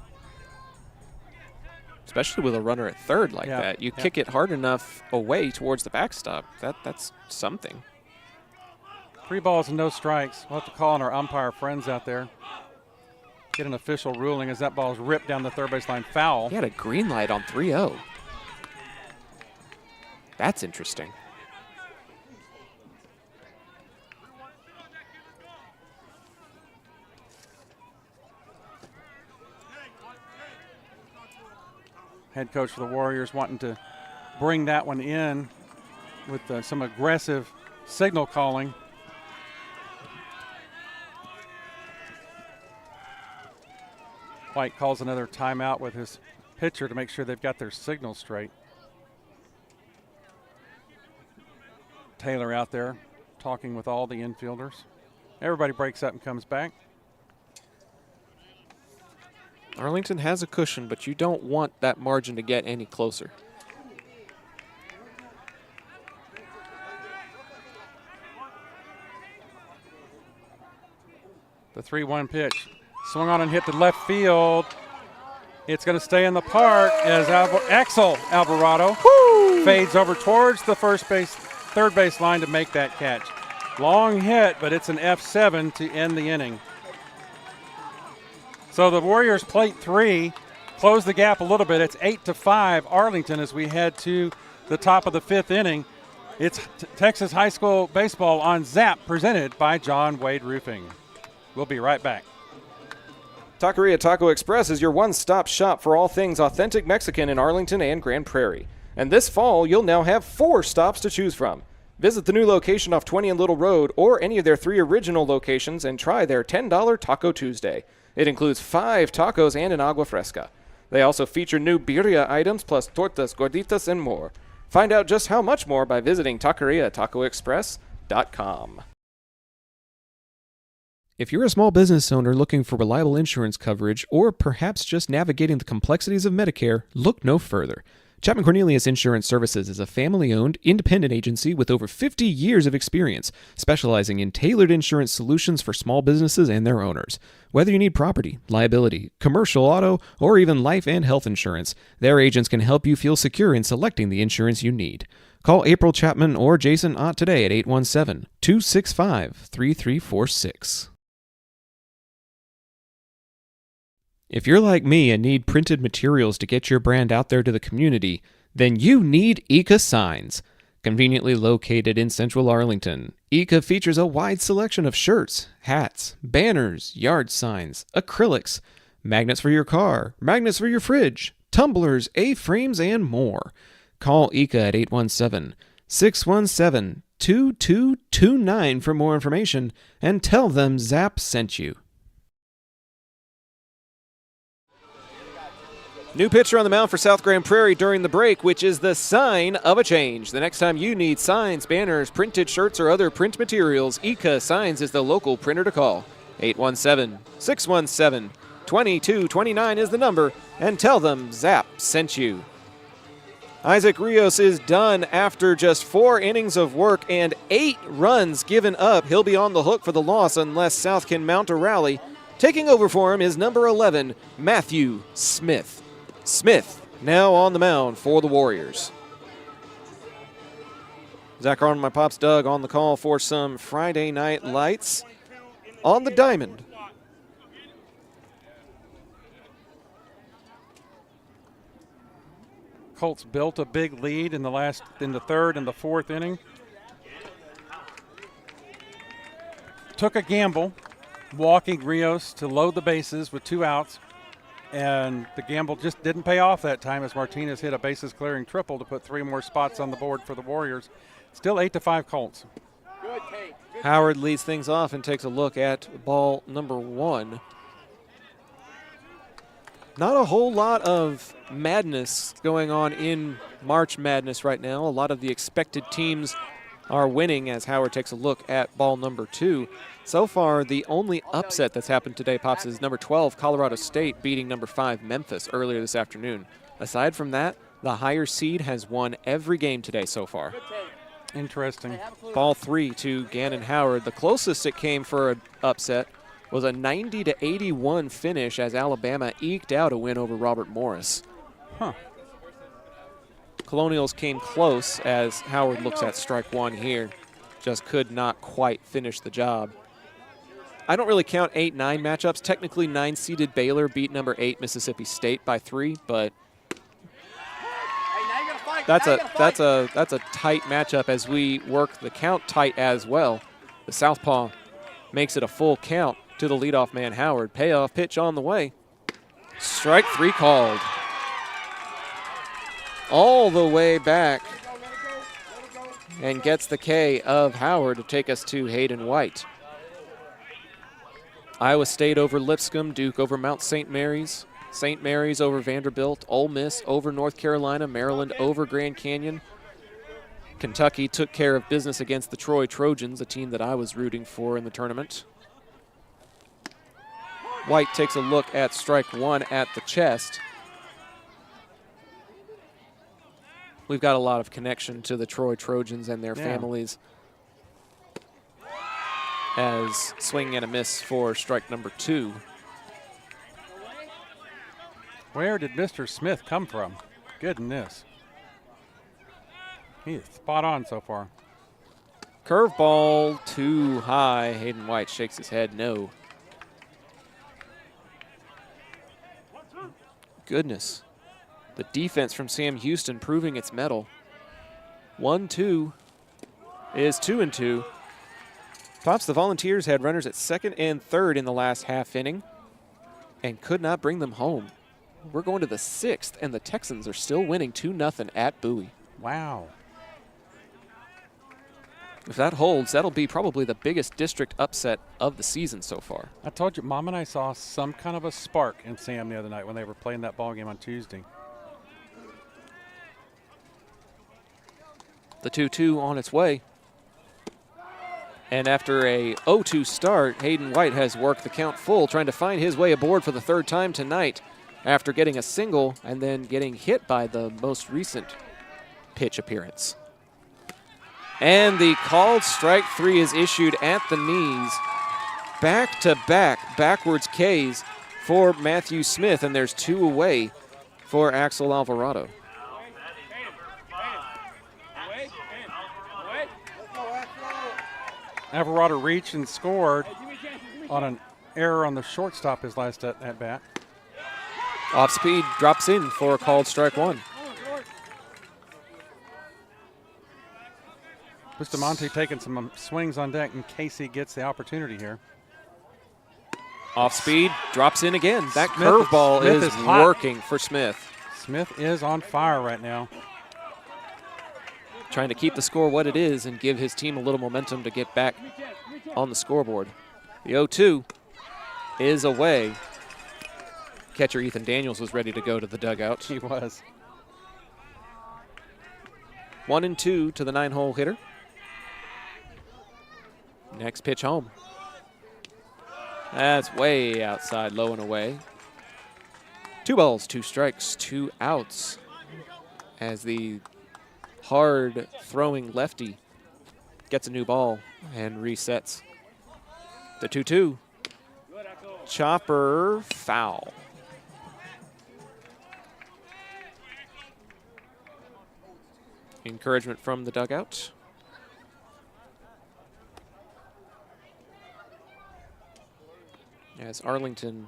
Especially with a runner at third like that. You kick it hard enough away towards the backstop. That's something. 3 balls and no strikes. We'll have to call on our umpire friends out there. Get an official ruling as that ball is ripped down the third baseline foul. He had a green light on 3-0. That's interesting. Head coach for the Warriors wanting to bring that one in with some aggressive signal calling. White calls another timeout with his pitcher to make sure they've got their signal straight. Taylor out there talking with all the infielders. Everybody breaks up and comes back. Arlington has a cushion, but you don't want that margin to get any closer. The 3-1 pitch. Swung on and hit to left field. It's going to stay in the park as Axel Alvarado fades over towards the third base line to make that catch. Long hit, but it's an F7 to end the inning. So the Warriors plate 3, close the gap a little bit. It's 8-5 Arlington as we head to the top of the 5th inning. It's Texas High School Baseball on ZAP, presented by John Wade Roofing. We'll be right back. Taqueria Taco Express is your one-stop shop for all things authentic Mexican in Arlington and Grand Prairie. And this fall, you'll now have 4 stops to choose from. Visit the new location off 20 and Little Road or any of their 3 original locations and try their $10 Taco Tuesday. It includes 5 tacos and an agua fresca. They also feature new birria items plus tortas, gorditas, and more. Find out just how much more by visiting taqueriatacoexpress.com. If you're a small business owner looking for reliable insurance coverage or perhaps just navigating the complexities of Medicare, look no further. Chapman Cornelius Insurance Services is a family-owned, independent agency with over 50 years of experience, specializing in tailored insurance solutions for small businesses and their owners. Whether you need property, liability, commercial auto, or even life and health insurance, their agents can help you feel secure in selecting the insurance you need. Call April Chapman or Jason Ott today at 817-265-3346. If you're like me and need printed materials to get your brand out there to the community, then you need Eka Signs. Conveniently located in central Arlington, ICA features a wide selection of shirts, hats, banners, yard signs, acrylics, magnets for your car, magnets for your fridge, tumblers, A-frames, and more. Call ICA at 817-617-2229 for more information and tell them Zap sent you. New pitcher on the mound for South Grand Prairie during the break, which is the sign of a change. The next time you need signs, banners, printed shirts, or other print materials, ICA Signs is the local printer to call. 817-617-2229 is the number, and tell them Zap sent you. Isaac Rios is done after just 4 innings of work and 8 runs given up. He'll be on the hook for the loss unless South can mount a rally. Taking over for him is number 11, Matthew Smith. Smith now on the mound for the Warriors. Zach Arnold, my pops Doug, on the call for some Friday Night Lights on the diamond. Colts built a big lead in the third and the fourth inning. Took a gamble, walking Rios to load the bases with 2 outs. And the gamble just didn't pay off that time as Martinez hit a bases-clearing triple to put 3 more spots on the board for the Warriors. Still 8-5 Colts. Howard leads things off and takes a look at ball number 1. Not a whole lot of madness going on in March Madness right now. A lot of the expected teams are winning as Howard takes a look at ball number 2. So far, the only upset that's happened today, Pops, is number 12, Colorado State, beating number 5, Memphis, earlier this afternoon. Aside from that, the higher seed has won every game today so far. Interesting. Ball 3 to Gannon Howard. The closest it came for an upset was a 90-81 finish as Alabama eked out a win over Robert Morris. Huh. Colonials came close as Howard looks at strike 1 here. Just could not quite finish the job. I don't really count 8-9 matchups. Technically, 9-seeded Baylor beat number 8 Mississippi State by 3, but that's a tight matchup as we work the count tight as well. The southpaw makes it a full count to the leadoff man Howard. Payoff pitch on the way. Strike 3 called. All the way back and gets the K of Howard to take us to Hayden White. Iowa State over Lipscomb, Duke over Mount St. Mary's, St. Mary's over Vanderbilt, Ole Miss over North Carolina, Maryland over Grand Canyon. Kentucky took care of business against the Troy Trojans, a team that I was rooting for in the tournament. White takes a look at strike 1 at the chest. We've got a lot of connection to the Troy Trojans and their families. As swing and a miss for strike number 2. Where did Mr. Smith come from? Goodness. He is spot on so far. Curveball too high. Hayden White shakes his head no. Goodness. The defense from Sam Houston proving its mettle. 1-2 is 2-2. Pops, the Volunteers had runners at second and third in the last half inning and could not bring them home. We're going to the 6th, and the Texans are still winning 2-0 at Bowie. Wow. If that holds, that'll be probably the biggest district upset of the season so far. I told you, Mom and I saw some kind of a spark in Sam the other night when they were playing that ball game on Tuesday. The 2-2 on its way. And after a 0-2 start, Hayden White has worked the count full, trying to find his way aboard for the 3rd time tonight after getting a single and then getting hit by the most recent pitch appearance. And the called strike 3 is issued at the knees. Back-to-back backwards Ks for Matthew Smith, and there's 2 away for Axel Alvarado. Alvarado reached and scored on an error on the shortstop his last at bat. Off speed, drops in for a called strike 1. Bustamante taking some swings on deck in case he gets the opportunity here. Off speed, drops in again. That Smith curveball is hot. working for Smith. Smith is on fire right now. Trying to keep the score what it is and give his team a little momentum to get back on the scoreboard. The 0-2 is away. Catcher Ethan Daniels was ready to go to the dugout. He was. 1-2 to the 9-hole hitter. Next pitch home. That's way outside, low and away. 2 balls, 2 strikes, 2 outs as the hard throwing lefty gets a new ball and resets. The 2-2. Chopper foul. Encouragement from the dugout. As Arlington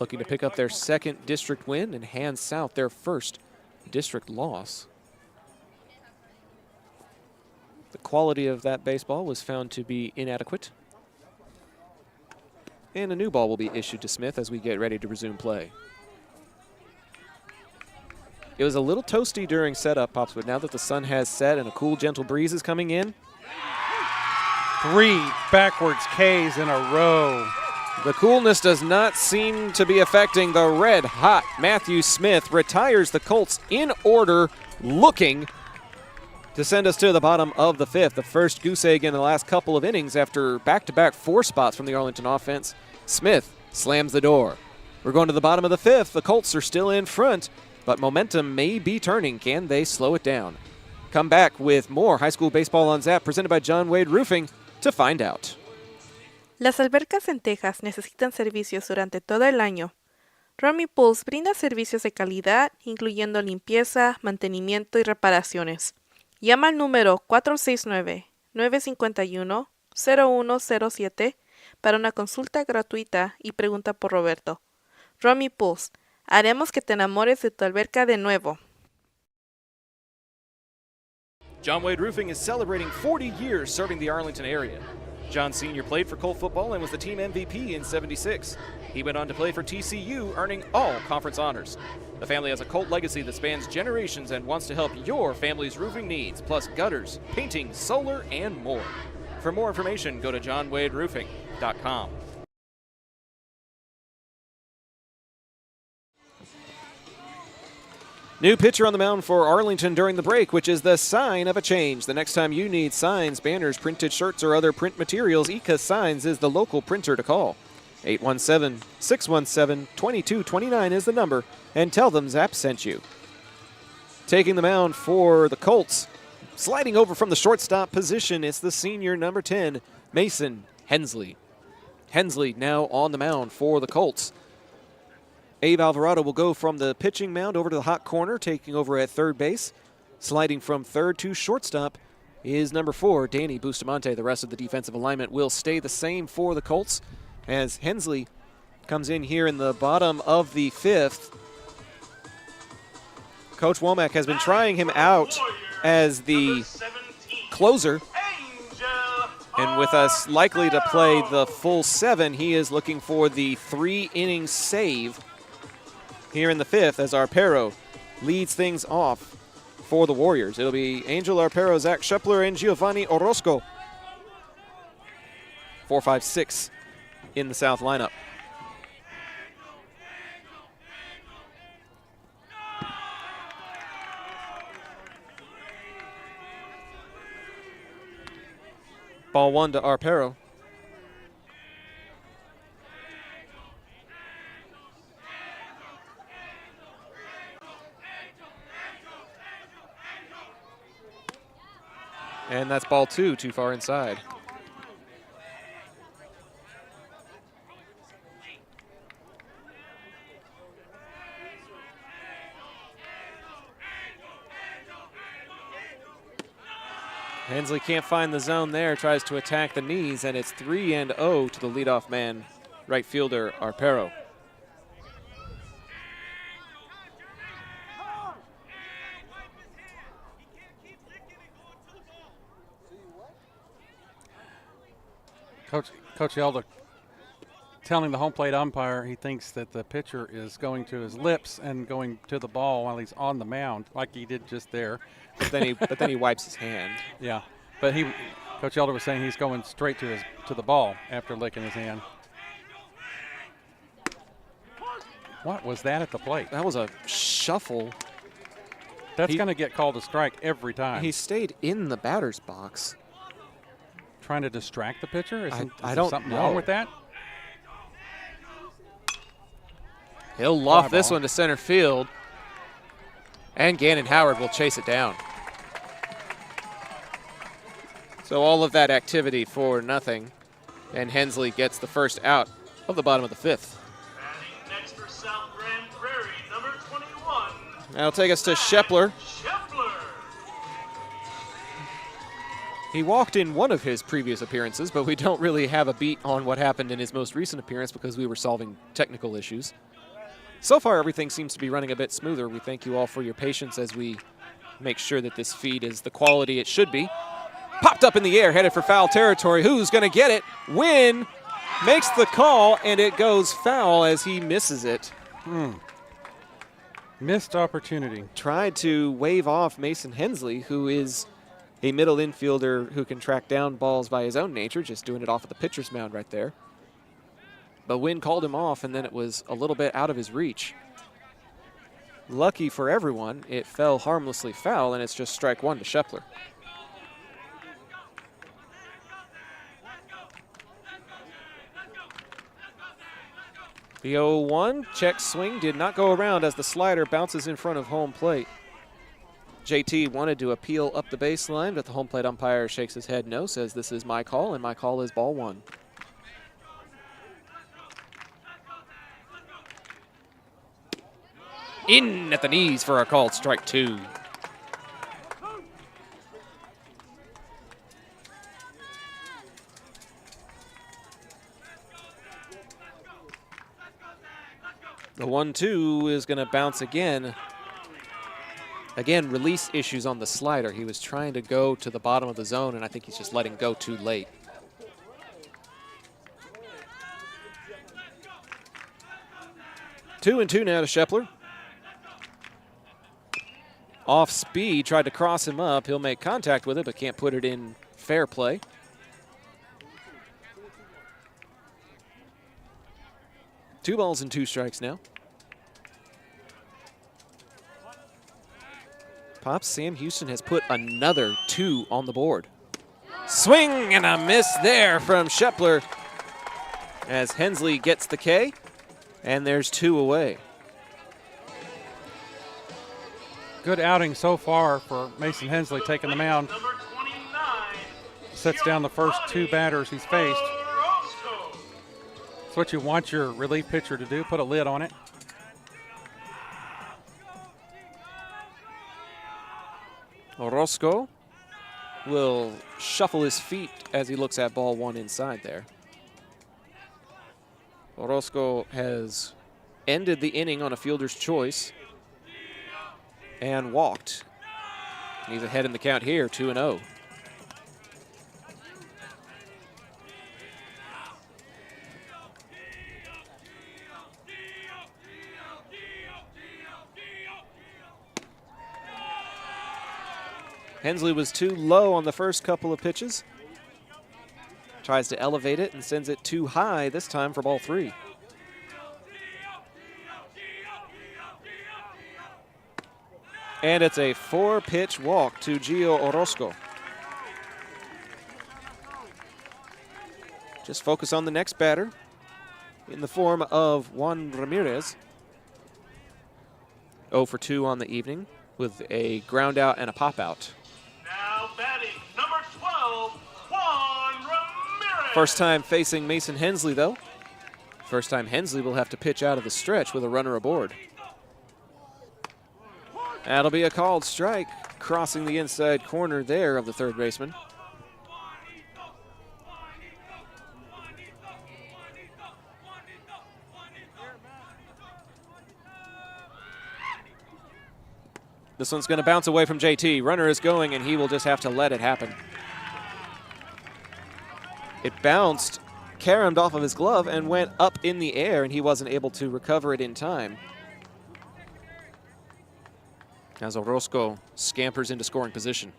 looking to pick up their 2nd district win and hand south their 1st district loss. The quality of that baseball was found to be inadequate. And a new ball will be issued to Smith as we get ready to resume play. It was a little toasty during setup, Pops, but now that the sun has set and a cool, gentle breeze is coming in. 3 backwards Ks in a row. The coolness does not seem to be affecting the red-hot Matthew Smith. Retires the Colts in order, looking to send us to the bottom of the 5th. The first goose egg in the last couple of innings after back-to-back 4 spots from the Arlington offense. Smith slams the door. We're going to the bottom of the 5th. The Colts are still in front, but momentum may be turning. Can they slow it down? Come back with more High School Baseball on Zap presented by John Wade Roofing to find out. Las albercas en Texas necesitan servicios durante todo el año. Romy Pools brinda servicios de calidad, incluyendo limpieza, mantenimiento y reparaciones. Llama al número 469-951-0107 para una consulta gratuita y pregunta por Roberto. Romy Pools, haremos que te enamores de tu alberca de nuevo. John Wade Roofing is celebrating 40 years serving the Arlington area. John Sr. played for Colt football and was the team MVP in '76. He went on to play for TCU, earning all conference honors. The family has a Colt legacy that spans generations and wants to help your family's roofing needs, plus gutters, painting, solar, and more. For more information, go to johnwaderoofing.com. New pitcher on the mound for Arlington during the break, which is the sign of a change. The next time you need signs, banners, printed shirts, or other print materials, Ika Signs is the local printer to call. 817-617-2229 is the number, and tell them Zap sent you. Taking the mound for the Colts, sliding over from the shortstop position, it's the senior number 10, Mason Hensley. Hensley now on the mound for the Colts. Abe Alvarado will go from the pitching mound over to the hot corner, taking over at third base. Sliding from third to shortstop is number 4, Danny Bustamante. The rest of the defensive alignment will stay the same for the Colts as Hensley comes in here in the bottom of the 5th. Coach Womack has been trying him out as the closer. And with us likely to play the full 7, he is looking for the 3-inning save here in the 5th as Arpero leads things off for the Warriors. It'll be Angel Arpero, Zach Schepler, and Giovanni Orozco. 4, 5, 6 in the South lineup. Ball 1 to Arpero. And that's ball 2, too far inside. Hensley can't find the zone there, tries to attack the knees, and it's 3-0 to the leadoff man, right fielder Arpero. Coach Elder telling the home plate umpire he thinks that the pitcher is going to his lips and going to the ball while he's on the mound, like he did just there. But then he wipes his hand. Yeah, but Coach Elder was saying he's going straight to the ball after licking his hand. What was that at the plate? That was a shuffle. That's going to get called a strike every time. He stayed in the batter's box. Trying to distract the pitcher? Is I there don't something know. wrong with that? He'll loft Fly this ball. one to center field. And Gannon Howard will chase it down. So all of that activity for nothing. And Hensley gets the first out of the bottom of the fifth. Batting next for South Grand Prairie, number 21. That'll take us to Shepler. Shepler. He walked in one of his previous appearances, but we don't really have a beat on what happened in his most recent appearance because we were solving technical issues. So far, everything seems to be running a bit smoother. We thank you all for your patience as we make sure that this feed is the quality it should be. Popped up in the air, headed for foul territory. Who's going to get it? Wynn makes the call, and it goes foul as he misses it. Missed opportunity. Tried to wave off Mason Hensley, who is a middle infielder who can track down balls by his own nature, just doing it off of the pitcher's mound right there. But Wynn called him off, and then it was a little bit out of his reach. Lucky for everyone, it fell harmlessly foul, and it's just strike one to Shepler. The 0-1 check swing did not go around as the slider bounces in front of home plate. JT wanted to appeal up the baseline, but the home plate umpire shakes his head no, says this is my call, and my call is ball one. In at the knees for a called strike two. The 1-2 is going to bounce again. Again, release issues on the slider. He was trying to go to the bottom of the zone, and I think he's just letting go too late. Two and two now to Shepler. Off speed, tried to cross him up. He'll make contact with it, but can't put it in fair play. Two balls and two strikes now. Pops, Sam Houston has put another two on the board. Swing and a miss there from Shepler as Hensley gets the K, and there's two away. Good outing so far for Mason Hensley taking the mound. Number 29. Sets down the first two batters he's faced. Orozco. It's what you want your relief pitcher to do, put a lid on it. Orozco will shuffle his feet as he looks at ball one inside there. Orozco has ended the inning on a fielder's choice and walked. He's ahead in the count here, 2-0. Hensley was too low on the first couple of pitches. Tries to elevate it and sends it too high this time for ball three. And it's a four-pitch walk to Gio Orozco. Just focus on the next batter in the form of Juan Ramirez. 0 for 2 on the evening with a ground out and a pop out. Now batting, number 12, Juan Ramirez. First time facing Mason Hensley, though. First time Hensley will have to pitch out of the stretch with a runner aboard. That'll be a called strike, crossing the inside corner there of the third baseman. This one's going to bounce away from JT. Runner is going, and he will just have to let it happen. It bounced, caromed off of his glove, and went up in the air, and he wasn't able to recover it in time. As Orozco scampers into scoring position.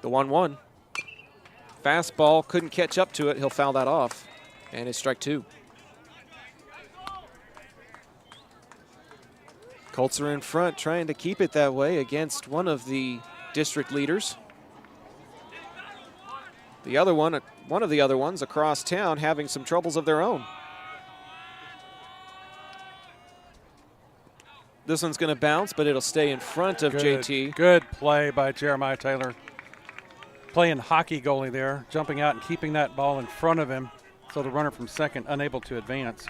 The 1-1. Fastball, couldn't catch up to it. He'll foul that off. And it's strike 2. Colts are in front, trying to keep it that way against one of the district leaders. The other one of the other ones across town having some troubles of their own. This one's going to bounce, but it'll stay in front of JT. Good play by Jeremiah Taylor. Playing hockey goalie there, jumping out and keeping that ball in front of him so the runner from second unable to advance.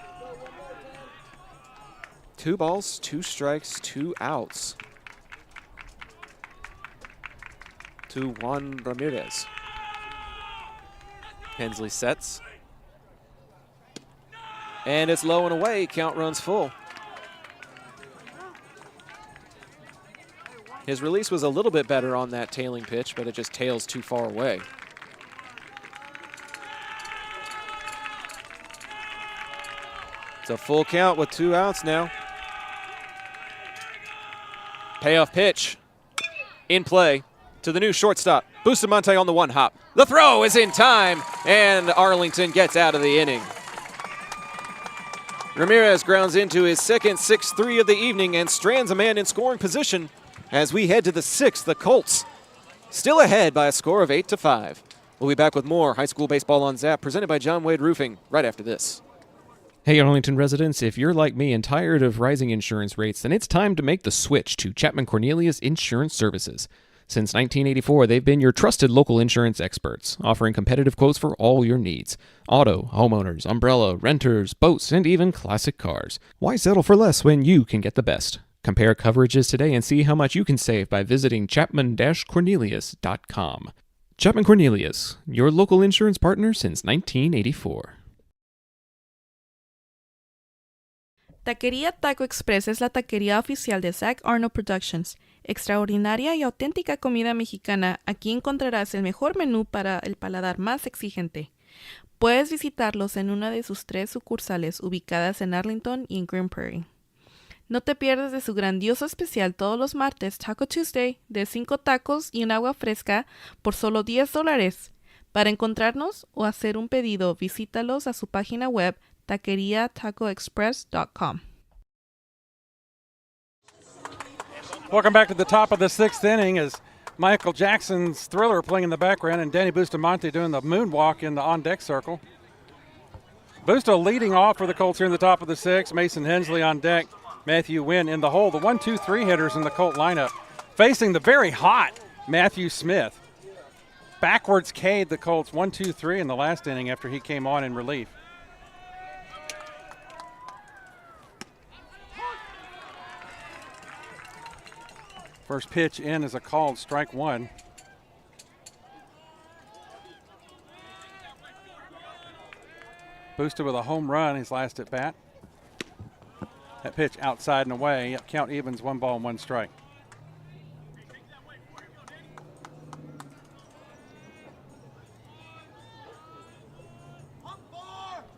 2 balls, 2 strikes, 2 outs to Juan Ramirez. Hensley sets. And it's low and away. Count runs full. His release was a little bit better on that tailing pitch, but it just tails too far away. It's a full count with 2 outs now. Payoff pitch in play to the new shortstop. Bustamante on the 1-hop. The throw is in time, and Arlington gets out of the inning. Ramirez grounds into his second 6-3 of the evening and strands a man in scoring position as we head to the 6th. The Colts still ahead by a score of 8-5. We'll be back with more high school baseball on Zap, presented by John Wade Roofing, right after this. Hey Arlington residents, if you're like me and tired of rising insurance rates, then it's time to make the switch to Chapman Cornelius Insurance Services. Since 1984, they've been your trusted local insurance experts, offering competitive quotes for all your needs. Auto, homeowners, umbrella, renters, boats, and even classic cars. Why settle for less when you can get the best? Compare coverages today and see how much you can save by visiting chapman-cornelius.com. Chapman Cornelius, your local insurance partner since 1984. Taquería Taco Express es la taquería oficial de Zach Arnold Productions. Extraordinaria y auténtica comida mexicana, aquí encontrarás el mejor menú para el paladar más exigente. Puedes visitarlos en una de sus 3 sucursales ubicadas en Arlington y en Prairie. No te pierdas de su grandioso especial todos los martes, Taco Tuesday, de 5 tacos y un agua fresca por solo $10. Para encontrarnos o hacer un pedido, visítalos a su página web taqueriatacoexpress.com. Welcome back to the top of the 6th inning as Michael Jackson's Thriller playing in the background and Danny Bustamante doing the moonwalk in the on-deck circle. Busta leading off for the Colts here in the top of the 6th. Mason Hensley on deck. Matthew Wynn in the hole. The 1-2-3 hitters in the Colt lineup facing the very hot Matthew Smith. Backwards K'd the Colts 1-2-3 in the last inning after he came on in relief. First pitch in is a called strike 1. Busta with a home run his last at bat. That pitch outside and away. Count evens, 1 ball and 1 strike.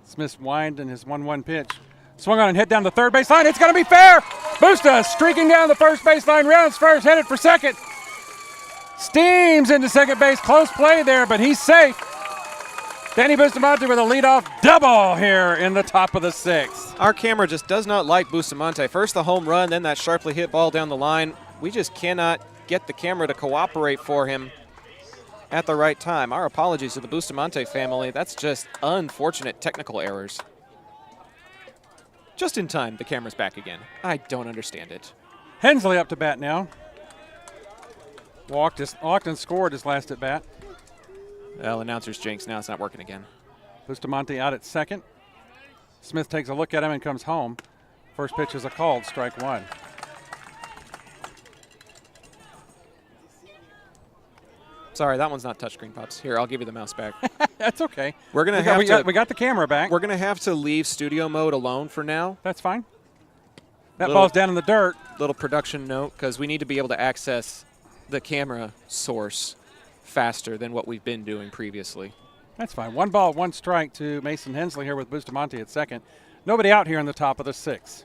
Smith's wind in his 1-1 pitch. Swung on and hit down the third base line. It's going to be fair. Busta streaking down the first base line. Rounds first, headed for second. Steams into second base. Close play there, but he's safe. Danny Bustamante with a leadoff double here in the top of the 6th. Our camera just does not like Bustamante. First the home run, then that sharply hit ball down the line. We just cannot get the camera to cooperate for him at the right time. Our apologies to the Bustamante family. That's just unfortunate technical errors. Just in time, the camera's back again. I don't understand it. Hensley up to bat now. Walked and scored his last at bat. Well, announcer's jinx. Now it's not working again. Bustamante out at second. Smith takes a look at him and comes home. First pitch is a called strike 1. Sorry, that one's not touchscreen, Pops. Here, I'll give you the mouse back. That's okay. We're gonna have to. We got the camera back. We're gonna have to leave studio mode alone for now. That's fine. That ball's down in the dirt. Little production note, because we need to be able to access the camera source faster than what we've been doing previously. That's fine. 1 ball, 1 strike to Mason Hensley here with Bustamante at second. Nobody out here in the top of the 6th.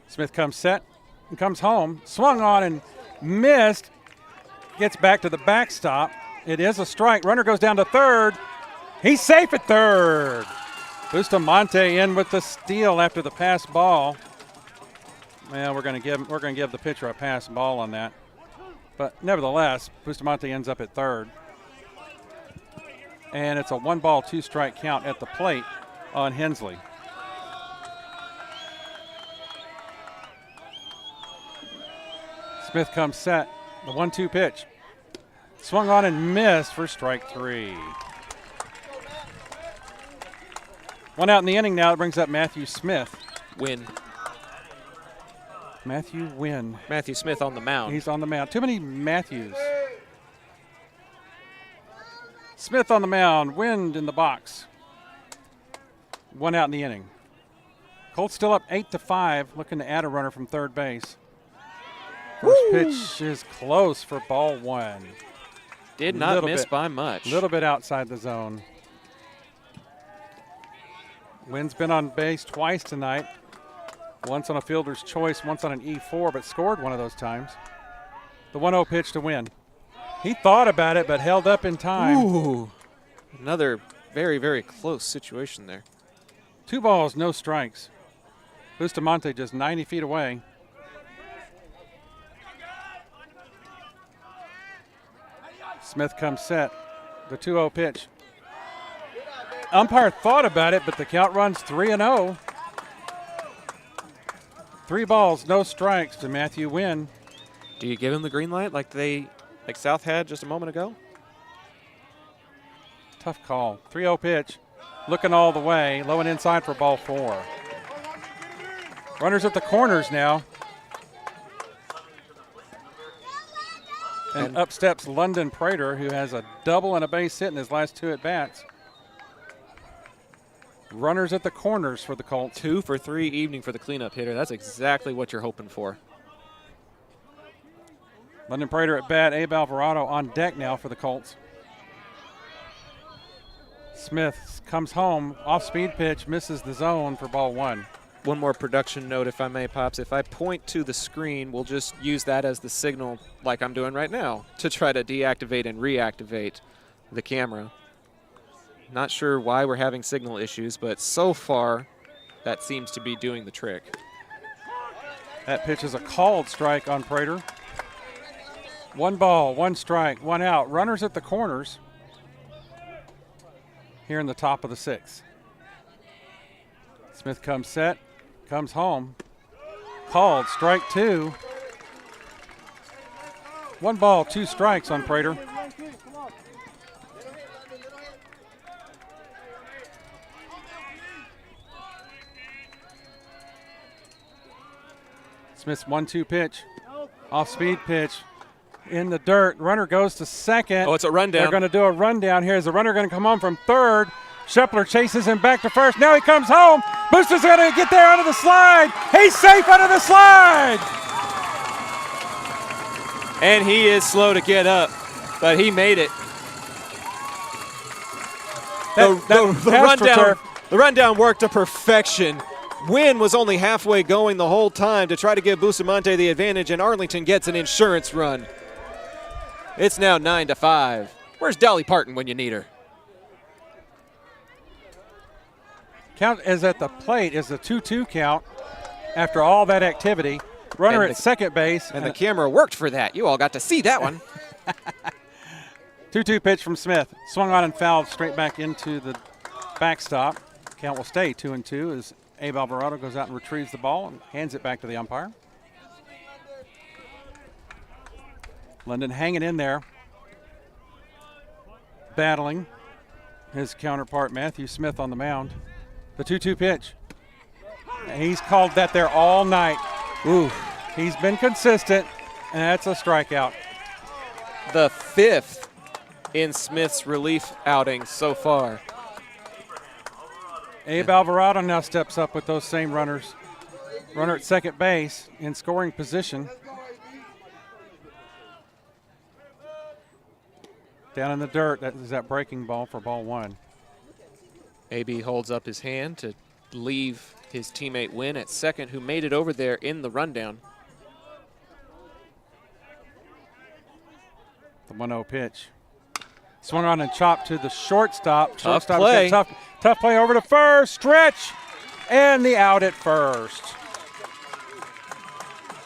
Smith comes set and comes home. Swung on and missed. Gets back to the backstop. It is a strike. Runner goes down to third. He's safe at third. Bustamante in with the steal after the pass ball. Well, we're going to give the pitcher a pass ball on that. But nevertheless, Bustamante ends up at third. And it's a 1 ball, 2 strike count at the plate on Hensley. Smith comes set. The 1-2 pitch. Swung on and missed for strike 3. 1 out in the inning now. It brings up Matthew Smith. Matthew Wynn. Matthew Smith on the mound. He's on the mound. Too many Matthews. Smith on the mound. Wynn in the box. 1 out in the inning. Colts still up 8-5, looking to add a runner from third base. First pitch is close for ball 1. Did not miss by much. A little bit outside the zone. Wynn's been on base twice tonight. Once on a fielder's choice, once on an E4, but scored one of those times. The 1-0 pitch to Wynn. He thought about it, but held up in time. Ooh. Another very, very close situation there. 2 balls, no strikes. Bustamante just 90 feet away. Smith comes set. The 2-0 pitch. Umpire thought about it, but the count runs 3-0. 3 balls, no strikes to Matthew Wynn. Do you give him the green light like South had just a moment ago? Tough call. 3-0 pitch. Looking all the way. Low and inside for ball 4. Runners at the corners now. And up steps London Prairie, who has a double and a base hit in his last 2 at-bats. Runners at the corners for the Colts. 2 for 3 evening for the cleanup hitter. That's exactly what you're hoping for. London Prairie at bat. Abe Alvarado on deck now for the Colts. Smith comes home. Off-speed pitch. Misses the zone for ball 1. One more production note, if I may, Pops. If I point to the screen, we'll just use that as the signal like I'm doing right now to try to deactivate and reactivate the camera. Not sure why we're having signal issues, but so far that seems to be doing the trick. That pitch is a called strike on Prairie. 1 ball, 1 strike, 1 out. Runners at the corners here in the top of the 6th. Smith comes set, comes home. Called, strike 2. 1 ball, 2 strikes on Prairie. Smith's 1-2 pitch. Off-speed pitch. In the dirt. Runner goes to second. Oh, it's a rundown. They're going to do a rundown here. Is the runner going to come home from third? Schepler chases him back to first. Now he comes home. Booster's going to get there under the slide. He's safe under the slide. And he is slow to get up, but he made it. The rundown worked to perfection. Wynn was only halfway going the whole time to try to give Bustamante the advantage, and Arlington gets an insurance run. It's now 9-5. Where's Dolly Parton when you need her? Count is at the plate is the 2-2 count after all that activity. Runner at second base. And the camera worked for that. You all got to see that one. 2-2 pitch from Smith. Swung on and fouled straight back into the backstop. Count will stay 2-2 as Abe Alvarado goes out and retrieves the ball and hands it back to the umpire. London hanging in there, battling his counterpart Matthew Smith on the mound. The 2-2 pitch. He's called that there all night. Ooh, he's been consistent, and that's a strikeout. The 5th in Smith's relief outing so far. Abe Alvarado now steps up with those same runners. Runner at second base in scoring position. Down in the dirt, that is that breaking ball for ball one. AB holds up his hand to leave his teammate Wynn at second, who made it over there in the rundown. The 1-0 pitch. Swung on and chopped to the shortstop. Tough play. Tough play over to first. Stretch. And the out at first.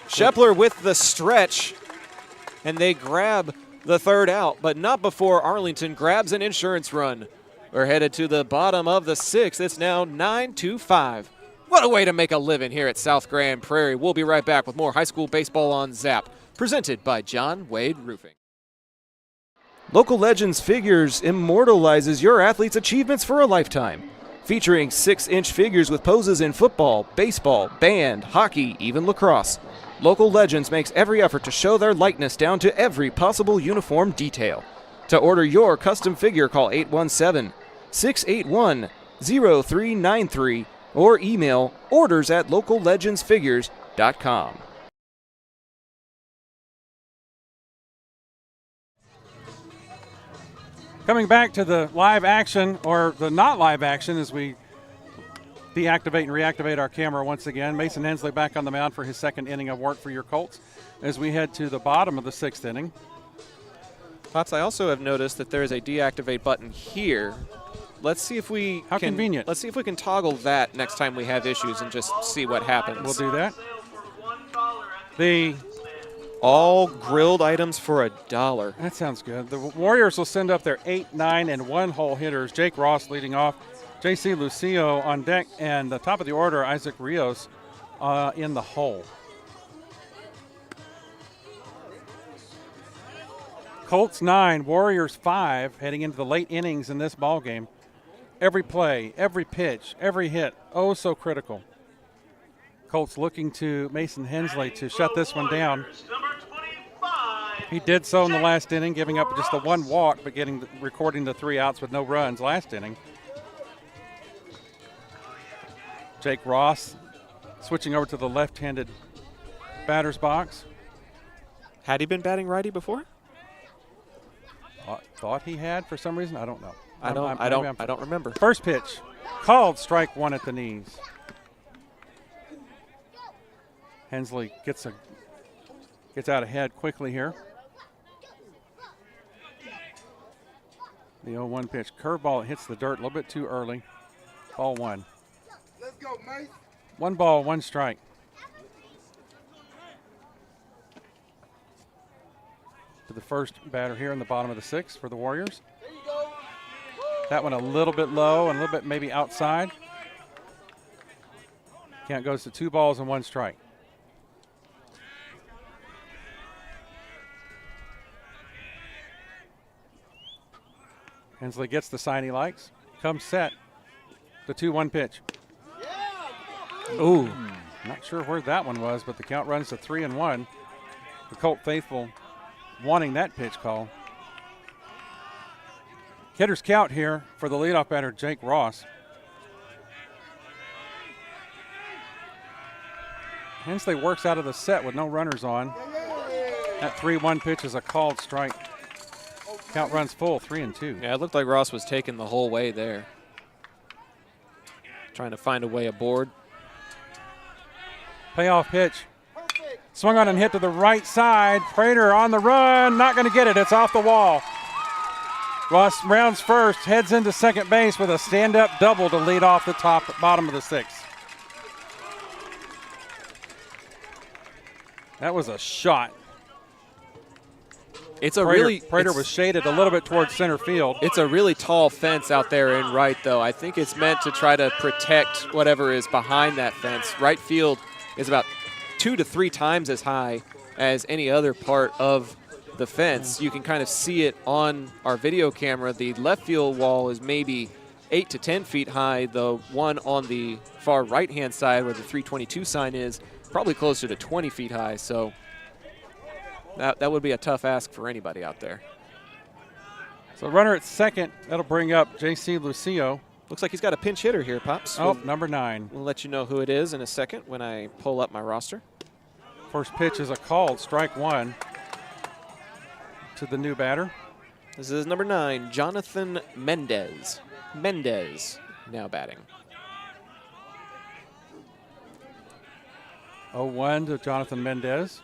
Shepler with the stretch, and they grab the third out, but not before Arlington grabs an insurance run. We're headed to the bottom of the sixth. It's now 9-5. What a way to make a living here at South Grand Prairie. We'll be right back with more high school baseball on Zap, presented by John Wade Roofing. Local Legends Figures immortalizes your athlete's achievements for a lifetime. Featuring 6-inch figures with poses in football, baseball, band, hockey, even lacrosse. Local Legends makes every effort to show their likeness down to every possible uniform detail. To order your custom figure, call 817-681-0393 or email orders@locallegendsfigures.com. Coming back to the live action, or the not live action, as we deactivate and reactivate our camera once again. Mason Hensley back on the mound for his second inning of work for your Colts as we head to the bottom of the sixth inning. Pops, I also have noticed that there is a deactivate button here. Let's see if we How can, convenient. Let's see if we can toggle that next time we have issues and just see what happens. We'll do that. The All grilled items for $1. That sounds good. The Warriors will send up their 8, 9, and 1-hole hitters. Jake Ross leading off. J.C. Lucio on deck, and the top of the order, Isaac Rios in the hole. Colts 9, Warriors 5, heading into the late innings in this ball game. Every play, every pitch, every hit, oh so critical. Colts looking to Mason Hensley to shut this one down. He did so in the last inning, giving up just the one walk, but recording the 3 outs with no runs last inning. Jake Ross switching over to the left-handed batter's box. Had he been batting righty before? Thought he had for some reason. I don't know. I don't remember. First pitch, called strike one at the knees. Hensley gets out ahead quickly here. The 0-1 pitch, curveball, it hits the dirt a little bit too early. Ball one. Let's go, mate. 1 ball, 1 strike. To the first batter here in the bottom of the sixth for the Warriors. There you go. That one a little bit low and a little bit maybe outside. Count goes to 2 balls and 1 strike. Hensley gets the sign he likes. Comes set. The 2-1 pitch. Ooh. Not sure where that one was, but the count runs to 3-1. The Colt faithful wanting that pitch call. Hitter's count here for the leadoff batter, Jake Ross. Hensley works out of the set with no runners on. That 3-1 pitch is a called strike. Count runs full, 3-2. Yeah, it looked like Ross was taking the whole way there. Trying to find a way aboard. Payoff pitch. Swung on and hit to the right side. Prairie on the run. Not going to get it. It's off the wall. Ross rounds first, heads into second base with a stand-up double to lead off the bottom of the sixth. That was a shot. It's a really Prairie was shaded a little bit towards center field. It's a really tall fence out there in right, though. I think it's meant to try to protect whatever is behind that fence. Right field is about 2 to 3 times as high as any other part of the fence. You can kind of see it on our video camera. The left field wall is maybe 8 to 10 feet high. The one on the far right-hand side where the 322 sign is probably closer to 20 feet high. So that would be a tough ask for anybody out there. So runner at second, that'll bring up J.C. Lucio. Looks like he's got a pinch hitter here, Pops. Oh, number 9. We'll let you know who it is in a second when I pull up my roster. First pitch is a called strike 1 to the new batter. This is number 9, Jonathan Mendez. Mendez now batting. 0-1 to Jonathan Mendez.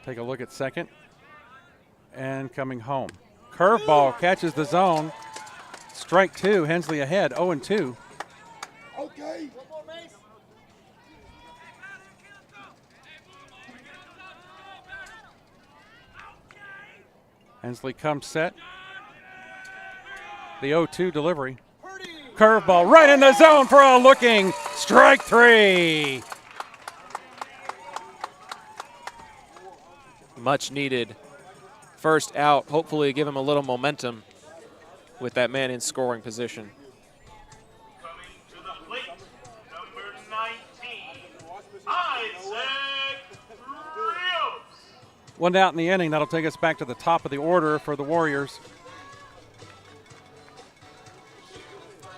Take a look at second. And coming home. Curveball catches the zone. Strike 2, Hensley ahead, 0-2. Okay. Hensley comes set. The 0-2 delivery. Curveball right in the zone for a looking strike 3. Much needed first out. Hopefully give him a little momentum with that man in scoring position. Coming to the plate, number 19, Isaac Rios. One out in the inning. That'll take us back to the top of the order for the Warriors.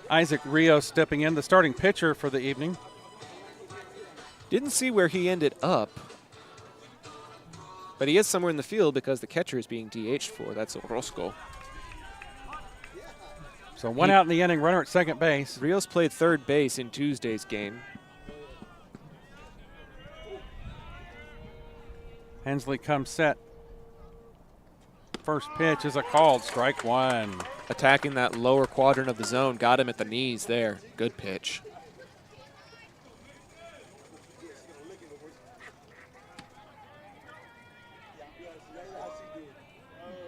Isaac Rios stepping in, the starting pitcher for the evening. Didn't see where he ended up, but he is somewhere in the field because the catcher is being DH'd for. That's Orozco. So one out in the inning, runner at second base. Rios played third base in Tuesday's game. Hensley comes set. First pitch is a called strike 1. Attacking that lower quadrant of the zone, got him at the knees there. Good pitch.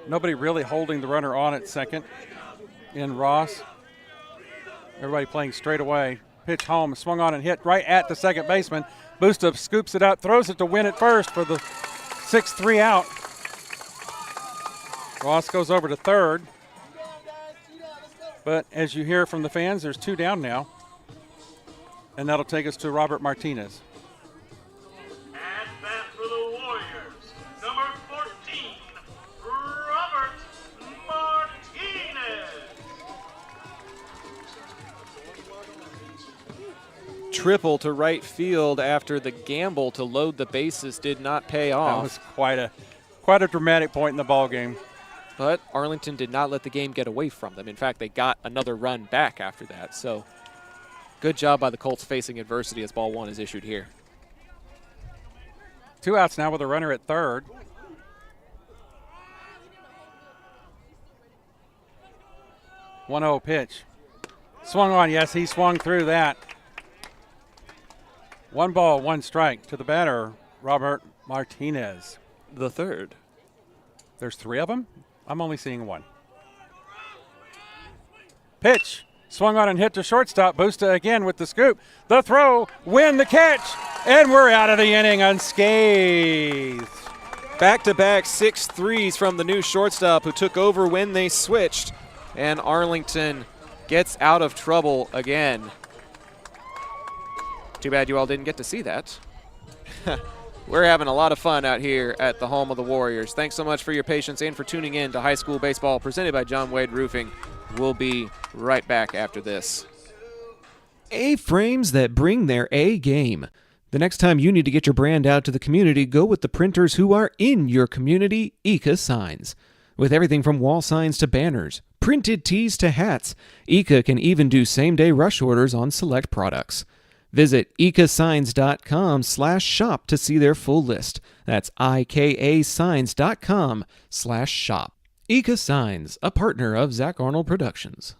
Nobody really holding the runner on at second in Ross. Everybody playing straight away. Pitch home, swung on and hit right at the second baseman. Busta scoops it up, throws it to win at first for the 6-3 out. Ross goes over to third. But as you hear from the fans, there's 2 down now. And that'll take us to Robert Martinez. At bat for the Warriors, number 14, Robert Martinez. Triple to right field after the gamble to load the bases did not pay off. That was quite a dramatic point in the ball game. But Arlington did not let the game get away from them. In fact, they got another run back after that. So good job by the Colts facing adversity as ball 1 is issued here. 2 outs now with a runner at third. One-0 pitch. Swung on, yes, he swung through that. 1 ball, 1 strike to the batter, Robert Martinez. The third. There's 3 of them? I'm only seeing 1. Pitch. Swung on and hit to shortstop. Busta again with the scoop. The throw. Win the catch. And we're out of the inning unscathed. Back-to-back 6-3s from the new shortstop who took over when they switched. And Arlington gets out of trouble again. Too bad you all didn't get to see that. We're having a lot of fun out here at the home of the Warriors. Thanks so much for your patience and for tuning in to High School Baseball presented by John Wade Roofing. We'll be right back after this. A-frames that bring their A game. The next time you need to get your brand out to the community, go with the printers who are in your community, Ika Signs. With everything from wall signs to banners, printed tees to hats, Ika can even do same-day rush orders on select products. Visit ikasigns.com/shop to see their full list. That's ikasigns.com/shop. Ika Signs, a partner of Zach Arnold Productions.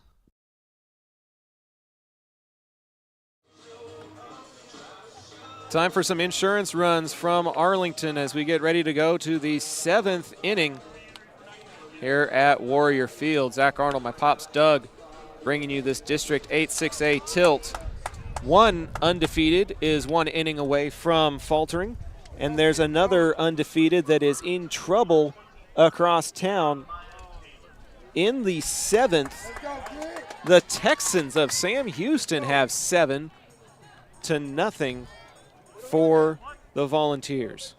Time for some insurance runs from Arlington as we get ready to go to the 7th inning here at Warrior Field. Zach Arnold, my pops Doug, bringing you this District 8 6A tilt. One undefeated is 1 inning away from faltering, and there's another undefeated that is in trouble across town. In the 7th, the Texans of Sam Houston have 7-0 for the Volunteers.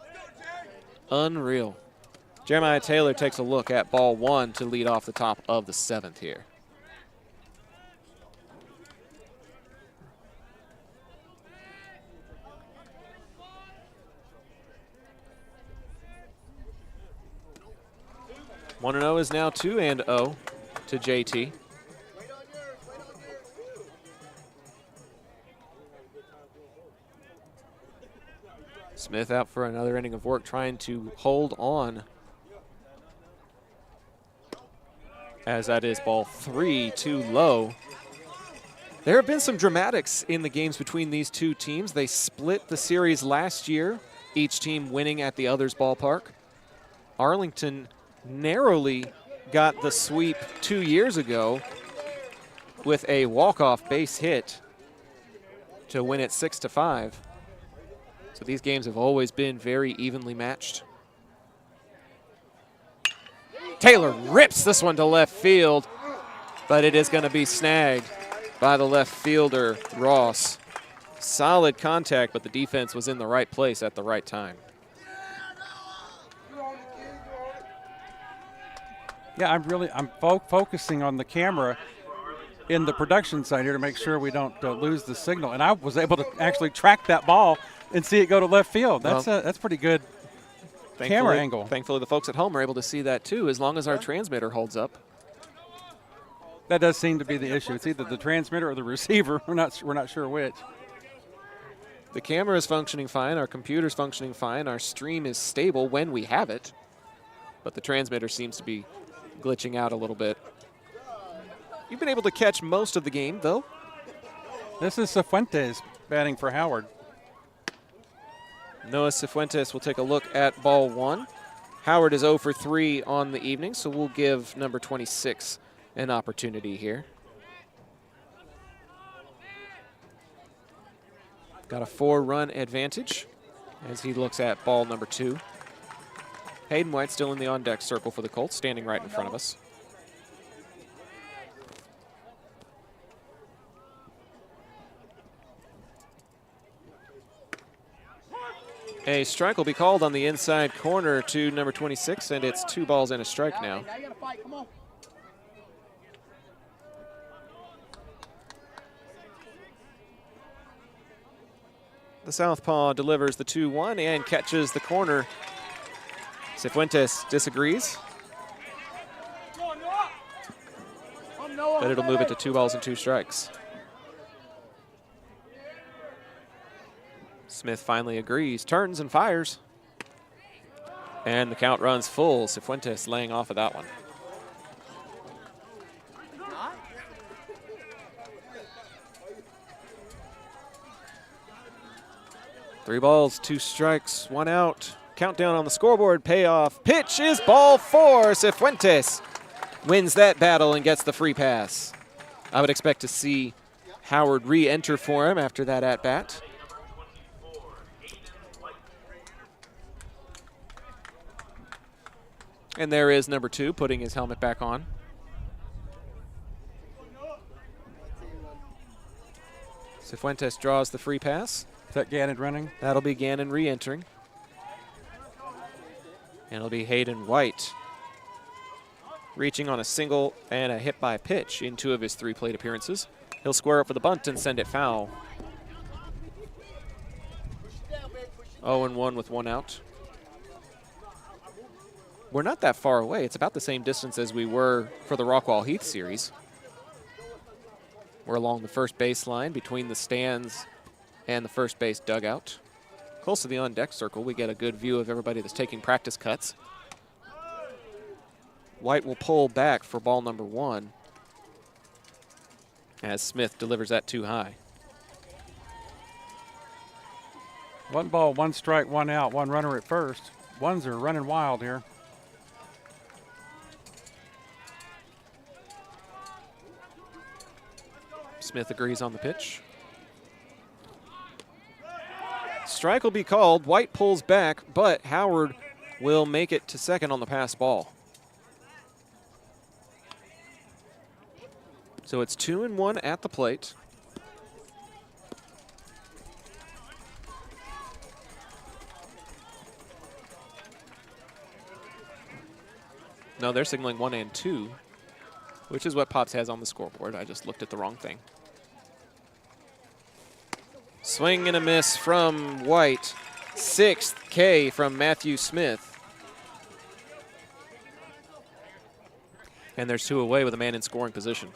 Unreal. Jeremiah Taylor takes a look at ball 1 to lead off the top of the 7th here. 1-0 is now 2-0 to JT. Smith out for another inning of work, trying to hold on, as that is ball 3, too low. There have been some dramatics in the games between these two teams. They split the series last year, each team winning at the other's ballpark. Arlington narrowly got the sweep 2 years ago with a walk-off base hit to win it 6-5. So these games have always been very evenly matched. Taylor rips this one to left field, but it is going to be snagged by the left fielder, Ross. Solid contact, but the defense was in the right place at the right time. Yeah, I'm focusing on the camera in the production side here to make sure we don't lose the signal. And I was able to actually track that ball and see it go to left field. That's pretty good camera angle. Thankfully, the folks at home are able to see that too, as long as our transmitter holds up. That does seem to be the issue. It's either the transmitter or the receiver. We're not sure which. The camera is functioning fine. Our computer's functioning fine. Our stream is stable when we have it, but the transmitter seems to be glitching out a little bit. You've been able to catch most of the game, though. This is Cifuentes batting for Howard. Noah Cifuentes will take a look at ball 1. Howard is 0 for 3 on the evening, so we'll give number 26 an opportunity here. Got a 4-run advantage as he looks at ball number 2. Hayden White still in the on-deck circle for the Colts, standing right in front of us. A strike will be called on the inside corner to number 26, and it's 2 balls and a strike now. The southpaw delivers the 2-1 and catches the corner. Cifuentes disagrees, but it'll move it to 2 balls and 2 strikes. Smith finally agrees, turns and fires. And the count runs full. Cifuentes laying off of that one. Three balls, 2 strikes, 1 out. Countdown on the scoreboard, payoff. Pitch is ball 4. Cifuentes wins that battle and gets the free pass. I would expect to see Howard re-enter for him after that at-bat. And there is number 2 putting his helmet back on. Cifuentes draws the free pass. Is that Gannon running? That'll be Gannon re-entering. And it'll be Hayden White reaching on a single and a hit by pitch in 2 of his 3 plate appearances. He'll square up for the bunt and send it foul. 0-1 with 1 out. We're not that far away. It's about the same distance as we were for the Rockwall Heath series. We're along the first baseline between the stands and the first base dugout. Close to the on-deck circle, we get a good view of everybody that's taking practice cuts. White will pull back for ball number 1 as Smith delivers that too high. 1 ball, 1 strike, 1 out, 1 runner at first. Ones are running wild here. Smith agrees on the pitch. Strike will be called. White pulls back, but Howard will make it to second on the pass ball. So it's 2-1 at the plate. No, they're signaling 1-2, which is what Pops has on the scoreboard. I just looked at the wrong thing. Swing and a miss from White. 6th K from Matthew Smith. And there's 2 away with a man in scoring position.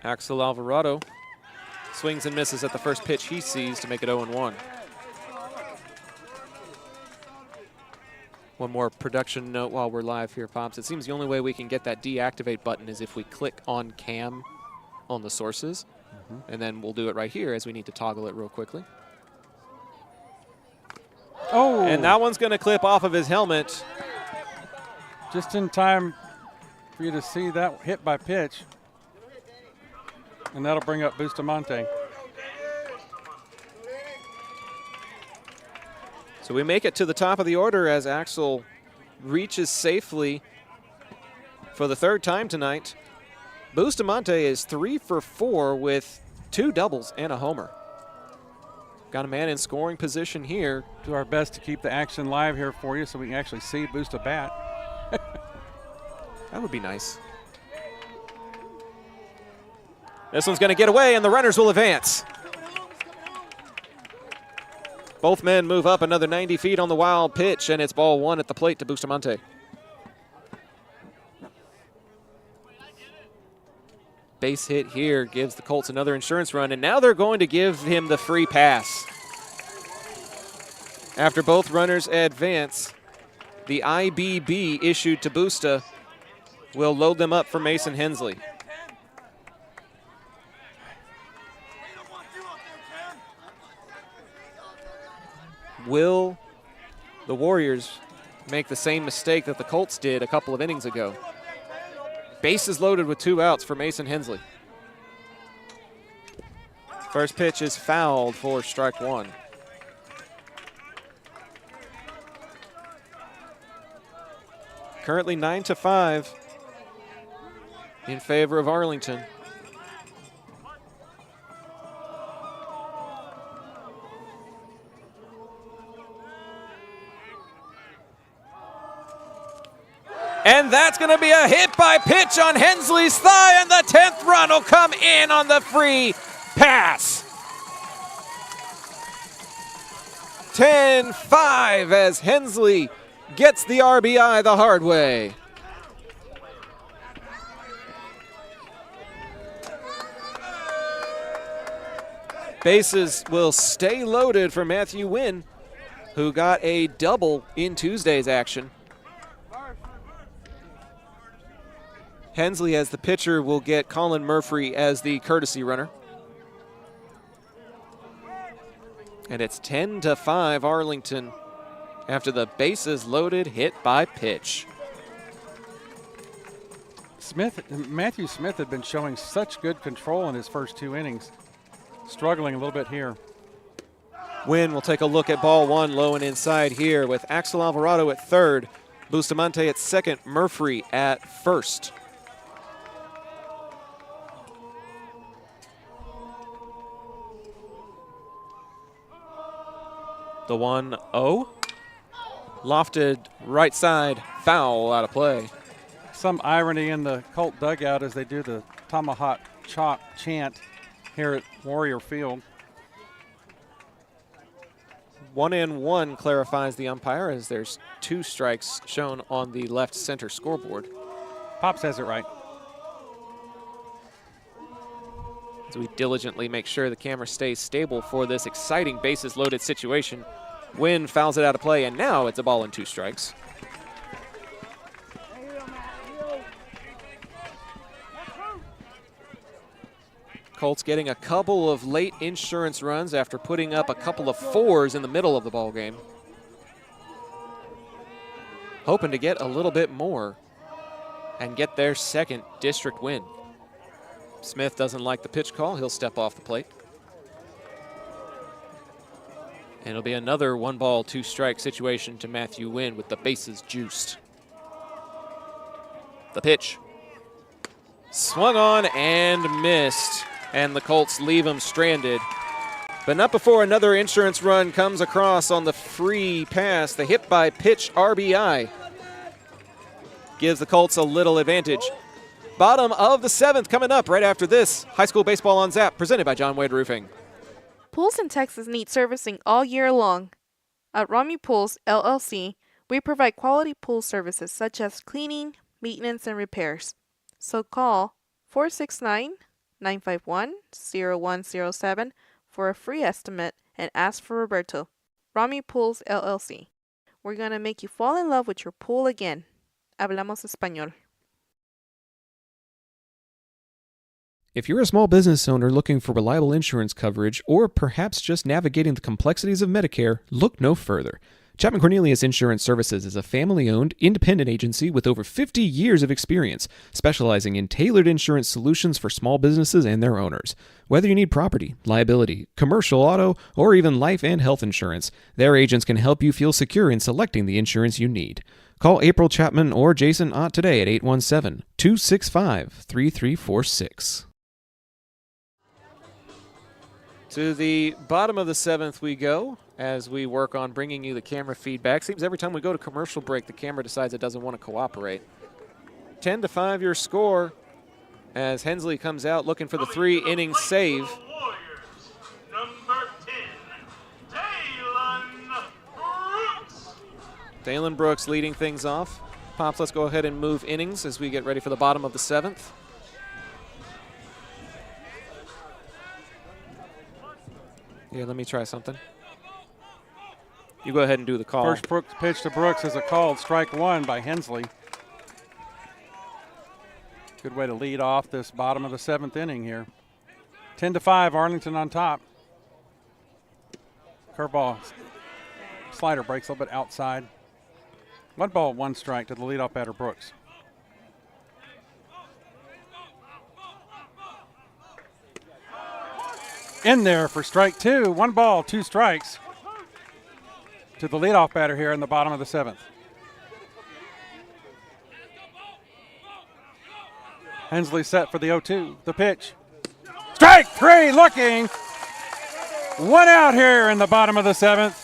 Axel Alvarado swings and misses at the first pitch he sees to make it 0-1. One more production note while we're live here, Pops. It seems the only way we can get that deactivate button is if we click on cam on the sources. And then we'll do it right here as we need to toggle it real quickly. Oh! And that one's going to clip off of his helmet. Just in time for you to see that hit by pitch. And that'll bring up Bustamante. So we make it to the top of the order as Axel reaches safely for the 3rd time tonight. Bustamante is 3 for 4 with 2 doubles and a homer. Got a man in scoring position here. Do our best to keep the action live here for you so we can actually see Busta bat. That would be nice. This one's going to get away, and the runners will advance. Both men move up another 90 feet on the wild pitch, and it's ball 1 at the plate to Bustamante. Base hit here gives the Colts another insurance run, and now they're going to give him the free pass. After both runners advance, the IBB issued to Busta will load them up for Mason Hensley. Will the Warriors make the same mistake that the Colts did a couple of innings ago? Bases loaded with 2 outs for Mason Hensley. First pitch is fouled for strike 1. Currently 9-5 in favor of Arlington. And that's going to be a hit by pitch on Hensley's thigh, and the 10th run will come in on the free pass. 10-5 as Hensley gets the RBI the hard way. Bases will stay loaded for Matthew Wynn, who got a double in Tuesday's action. Hensley, as the pitcher, will get Colin Murphy as the courtesy runner. And it's 10-5 Arlington after the bases loaded hit by pitch. Matthew Smith had been showing such good control in his first 2 innings. Struggling a little bit here. Wynn will take a look at ball 1 low and inside here with Axel Alvarado at third, Bustamante at second, Murphy at first. The 1-0. Lofted right side, foul out of play. Some irony in the Colt dugout as they do the tomahawk chop chant here at Warrior Field. 1-1 clarifies the umpire as there's 2 strikes shown on the left center scoreboard. Pops has it right. So we diligently make sure the camera stays stable for this exciting bases loaded situation. Wynn fouls it out of play, and now it's a ball and 2 strikes. Colts getting a couple of late insurance runs after putting up a couple of 4s in the middle of the ball game. Hoping to get a little bit more and get their second district win. Smith doesn't like the pitch call. He'll step off the plate. And it'll be another 1 ball, 2 strike situation to Matthew Wynn with the bases juiced. The pitch. Swung on and missed. And the Colts leave him stranded. But not before another insurance run comes across on the free pass. The hit by pitch RBI gives the Colts a little advantage. Bottom of the 7th coming up right after this. High school baseball on Zap, presented by John Wade Roofing. Pools in Texas need servicing all year long. At Rami Pools, LLC, we provide quality pool services such as cleaning, maintenance, and repairs. So call 469-951-0107 for a free estimate and ask for Roberto. Rami Pools, LLC. We're going to make you fall in love with your pool again. Hablamos español. If you're a small business owner looking for reliable insurance coverage, or perhaps just navigating the complexities of Medicare, look no further. Chapman Cornelius Insurance Services is a family-owned, independent agency with over 50 years of experience, specializing in tailored insurance solutions for small businesses and their owners. Whether you need property, liability, commercial auto, or even life and health insurance, their agents can help you feel secure in selecting the insurance you need. Call April Chapman or Jason Ott today at 817-265-3346. To the bottom of the 7th we go as we work on bringing you the camera feedback. Seems every time we go to commercial break, the camera decides it doesn't want to cooperate. 10-5 your score as Hensley comes out looking for the 3-inning save. Number 10, Dalen Brooks. Dalen Brooks leading things off. Pops, let's go ahead and move innings as we get ready for the bottom of the 7th. Yeah, let me try something. You go ahead and do the call. First pitch to Brooks is a called strike one by Hensley. Good way to lead off this bottom of the 7th inning here. 10-5, Arlington on top. Curveball slider breaks a little bit outside. 1 ball, 1 strike to the leadoff batter, Brooks. In there for strike 2. 1 ball, 2 strikes to the leadoff batter here in the bottom of the 7th. Hensley set for the 0-2. The pitch. Strike 3 looking. 1 out here in the bottom of the 7th.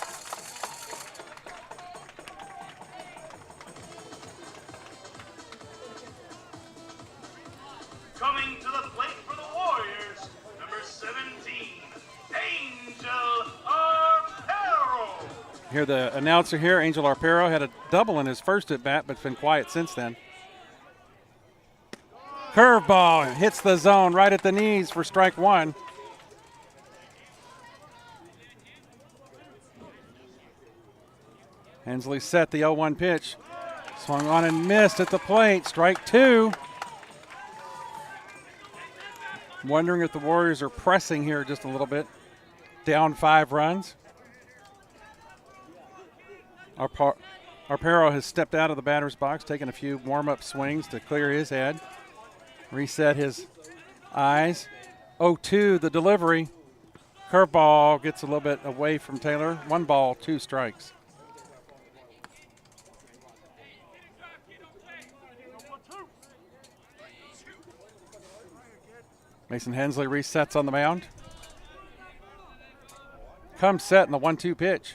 Coming to the plate for the Warriors, number 17, Angel Arpero. Here the announcer here, Angel Arpero, had a double in his first at bat, but been quiet since then. Curveball hits the zone right at the knees for strike 1. Hensley set the 0-1 pitch. Swung on and missed at the plate. Strike 2. Wondering if the Warriors are pressing here just a little bit. Down 5 runs. Arpero has stepped out of the batter's box, taken a few warm-up swings to clear his head. Reset his eyes. 0-2, the delivery. Curveball gets a little bit away from Taylor. 1 ball, 2 strikes. Mason Hensley resets on the mound. Comes set in the 1-2 pitch.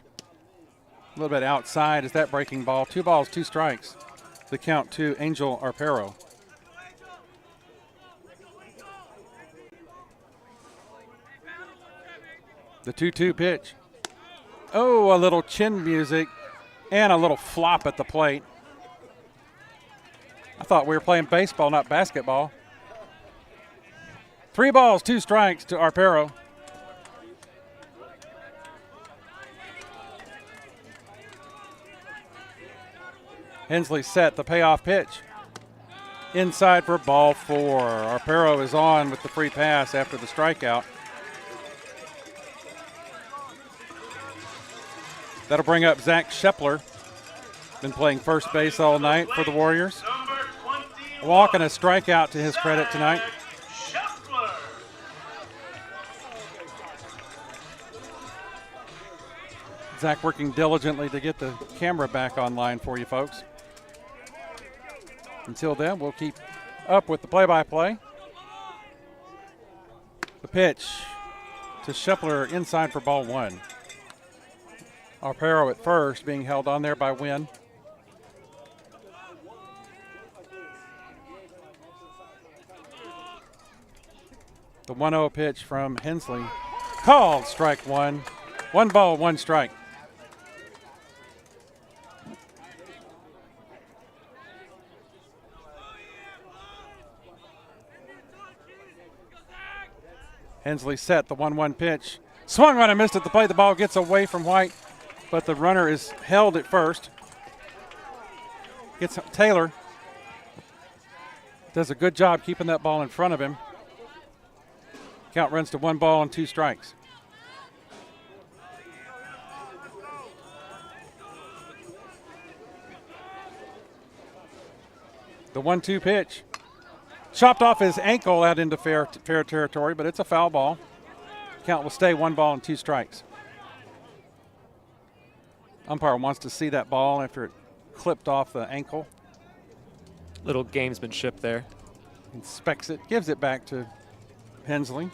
A little bit outside is that breaking ball. 2 balls, 2 strikes. The count to Angel Arpero. The 2-2 pitch. Oh, a little chin music and a little flop at the plate. I thought we were playing baseball, not basketball. 3 balls, 2 strikes to Arpero. Hensley set the payoff pitch. Inside for ball 4. Arpero is on with the free pass after the strikeout. That'll bring up Zach Shepler. Been playing first base all night for the Warriors. A walk and a strikeout to his credit tonight. Zach working diligently to get the camera back online for you folks. Until then, we'll keep up with the play-by-play. The pitch to Shepler inside for ball 1. Arpero at first, being held on there by Wynn. The 1-0 pitch from Hensley. Called strike one. 1 ball, 1 strike. Hensley set the 1-1 pitch. Swung on and missed at the plate. The ball gets away from White, but the runner is held at first. Gets Taylor. Does a good job keeping that ball in front of him. Count runs to 1 ball and 2 strikes. The 1-2 pitch. Chopped off his ankle out into fair territory, but it's a foul ball. Count will stay 1 ball and 2 strikes. Umpire wants to see that ball after it clipped off the ankle. Little gamesmanship there. Inspects it, gives it back to Hensley.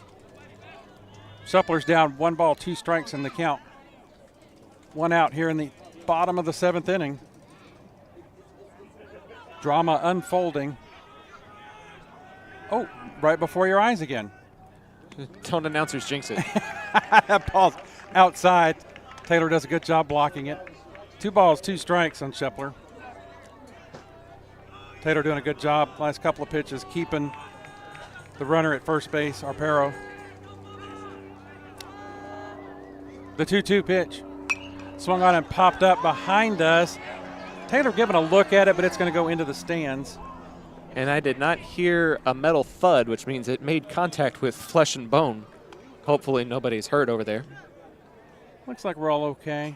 Suppler's down 1 ball, 2 strikes in the count. 1 out here in the bottom of the 7th inning. Drama unfolding. Oh, right before your eyes again. Don't announcers jinx it. That ball's outside. Taylor does a good job blocking it. 2 balls, 2 strikes on Shepler. Taylor doing a good job last couple of pitches, keeping the runner at first base, Arpero. The 2-2 pitch. Swung on and popped up behind us. Taylor giving a look at it, but it's going to go into the stands. And I did not hear a metal thud, which means it made contact with flesh and bone. Hopefully nobody's hurt over there. Looks like we're all okay.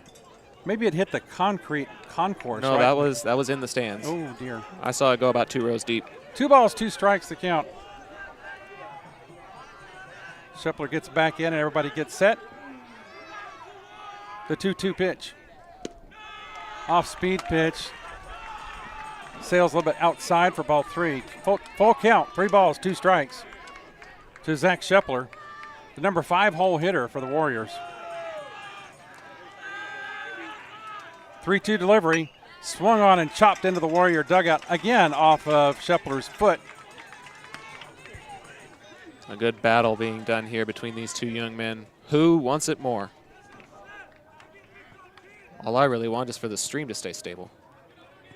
Maybe it hit the concrete concourse. No, right? that was in the stands. Oh, dear. I saw it go about 2 rows deep. 2 balls, 2 strikes to count. Shepler gets back in and everybody gets set. The 2-2 pitch. Off-speed pitch. Sails a little bit outside for ball 3. Full count, 3 balls, 2 strikes to Zach Shepler, the number 5 hole hitter for the Warriors. 3-2 delivery, swung on and chopped into the Warrior dugout again off of Shepler's foot. A good battle being done here between these 2 young men. Who wants it more? All I really want is for the stream to stay stable.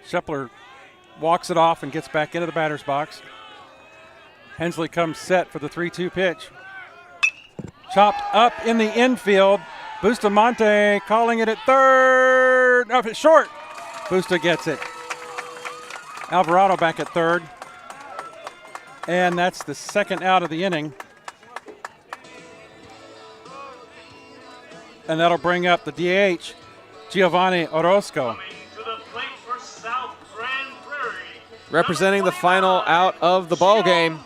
Shepler walks it off and gets back into the batter's box. Hensley comes set for the 3-2 pitch. Chopped up in the infield. Bustamante calling it at third. No, it's short. Busta gets it. Alvarado back at third. And that's the 2nd out of the inning. And that'll bring up the DH, Giovanni Orozco. Representing the final out of the ball game.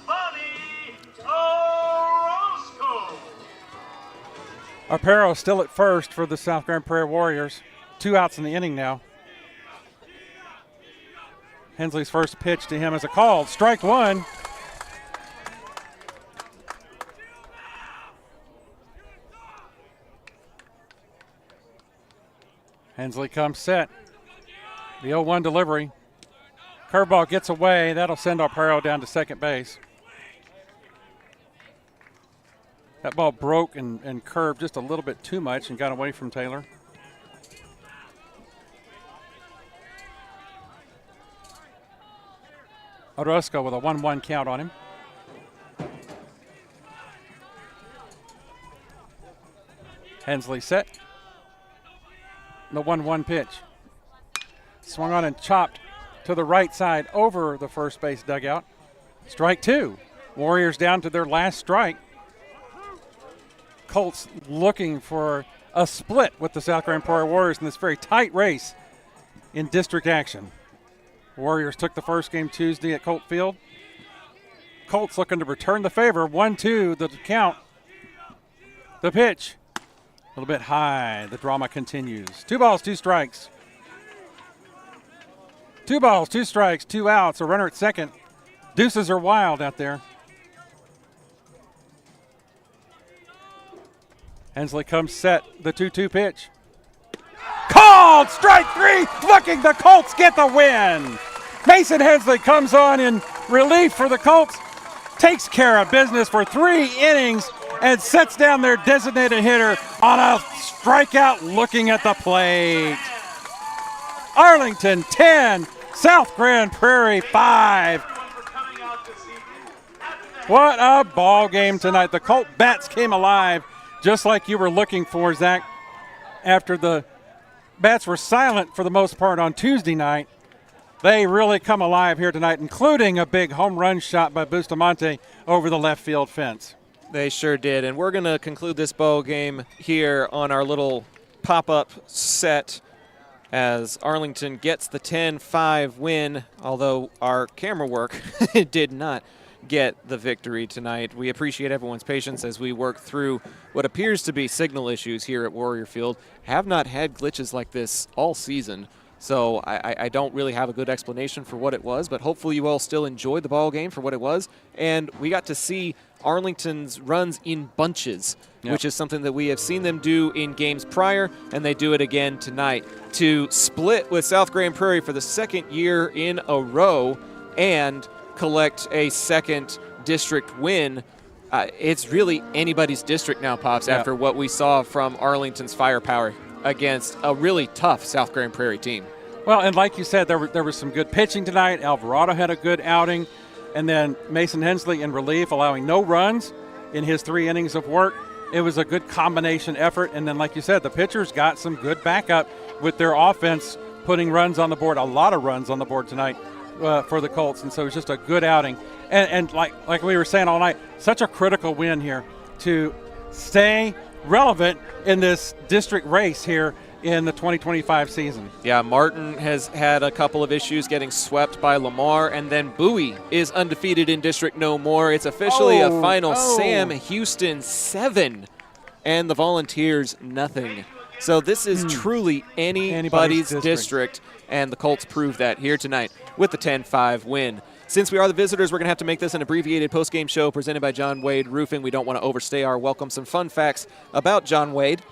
Arpero still at first for the South Grand Prairie Warriors. 2 outs in the inning now. Hensley's first pitch to him is a call. Strike 1. Hensley comes set. The 0-1 delivery. Curveball gets away. That'll send Arpero down to second base. That ball broke and curved just a little bit too much and got away from Taylor. Orozco with a 1-1 count on him. Hensley set. The 1-1 pitch. Swung on and chopped to the right side over the first base dugout. Strike 2. Warriors down to their last strike. Colts looking for a split with the South Grand Prairie Warriors in this very tight race in district action. Warriors took the first game Tuesday at Colt Field. Colts looking to return the favor. 1-2, the count. The pitch. A little bit high. The drama continues. 2 balls, 2 strikes. 2 balls, 2 strikes, 2 outs. A runner at second. Deuces are wild out there. Hensley comes set. The 2-2 pitch. Called! Strike 3! Looking, the Colts get the win! Mason Hensley comes on in relief for the Colts. takes care of business for 3 innings and sets down their designated hitter on a strikeout looking at the plate. Arlington 10, South Grand Prairie 5. What a ball game tonight. The Colt bats came alive just like you were looking for, Zach. After the bats were silent for the most part on Tuesday night, they really come alive here tonight, including a big home run shot by Bustamante over the left field fence. They sure did, and we're going to conclude this ball game here on our little pop-up set as Arlington gets the 10-5 win, although our camera work did not get the victory tonight. We appreciate everyone's patience as we work through what appears to be signal issues here at Warrior Field. Have not had glitches like this all season, so I don't really have a good explanation for what it was, but hopefully you all still enjoyed the ball game for what it was, and we got to see Arlington's runs in bunches, which is something that we have seen them do in games prior, and they do it again tonight. To split with South Grand Prairie for the second year in a row and collect a second district win, it's really anybody's district now, Pops, after what we saw from Arlington's firepower against a really tough South Grand Prairie team. Well, and like you said, there was some good pitching tonight. Alvarado had a good outing. And then Mason Hensley in relief, allowing no runs in his 3 innings of work. It was a good combination effort. And then, like you said, the pitchers got some good backup with their offense, putting runs on the board, a lot of runs on the board tonight for the Colts. And so it was just a good outing. And like we were saying all night, such a critical win here to stay relevant in this district race here in the 2025 season. Yeah, Martin has had a couple of issues getting swept by Lamar, and then Bowie is undefeated in district no more. It's officially a final. Sam Houston 7 and the Volunteers nothing. So this is truly anybody's district, and the Colts prove that here tonight with the 10-5 win. Since we are the visitors, we're going to have to make this an abbreviated post-game show presented by John Wade Roofing. We don't want to overstay our welcome. Some fun facts about John Wade.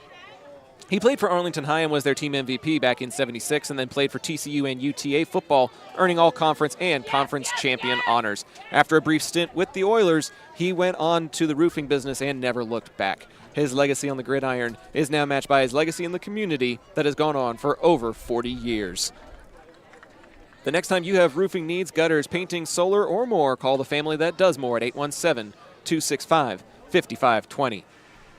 He played for Arlington High and was their team MVP back in '76, and then played for TCU and UTA football, earning all-conference and conference champion honors. After a brief stint with the Oilers, he went on to the roofing business and never looked back. His legacy on the gridiron is now matched by his legacy in the community that has gone on for over 40 years. The next time you have roofing needs, gutters, painting, solar, or more, call the family that does more at 817-265-5520.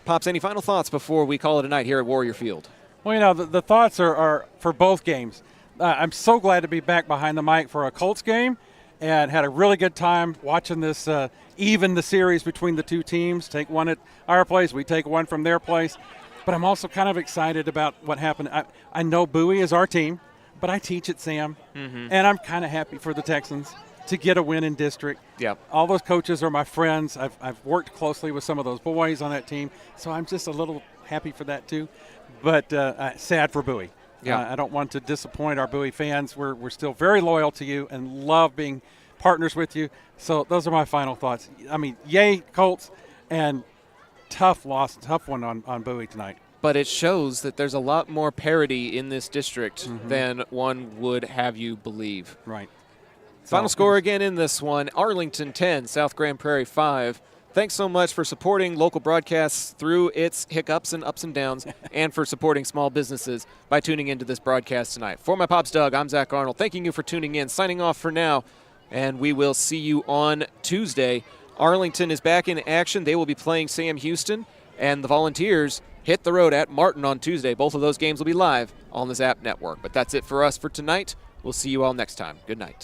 Pops, any final thoughts before we call it a night here at Warrior Field? Well, you know, the thoughts are for both games. I'm so glad to be back behind the mic for a Colts game and had a really good time watching this even the series between the two teams. Take one at our place, we take one from their place. But I'm also kind of excited about what happened. I know Bowie is our team, but I teach at Sam, and I'm kind of happy for the Texans to get a win in district. Yeah. All those coaches are my friends. I've worked closely with some of those boys on that team, so I'm just a little happy for that too. But sad for Bowie. Yeah. I don't want to disappoint our Bowie fans. We're still very loyal to you and love being partners with you. So those are my final thoughts. I mean, yay, Colts, and tough loss, tough one on Bowie tonight. But it shows that there's a lot more parity in this district than one would have you believe. Right. Final score again in this one, Arlington 10, South Grand Prairie 5. Thanks so much for supporting local broadcasts through its hiccups and ups and downs, and for supporting small businesses by tuning into this broadcast tonight. For my Pops Doug, I'm Zach Arnold. Thanking you for tuning in. Signing off for now, and we will see you on Tuesday. Arlington is back in action. They will be playing Sam Houston, and the Volunteers hit the road at Martin on Tuesday. Both of those games will be live on the Zap Network. But that's it for us for tonight. We'll see you all next time. Good night.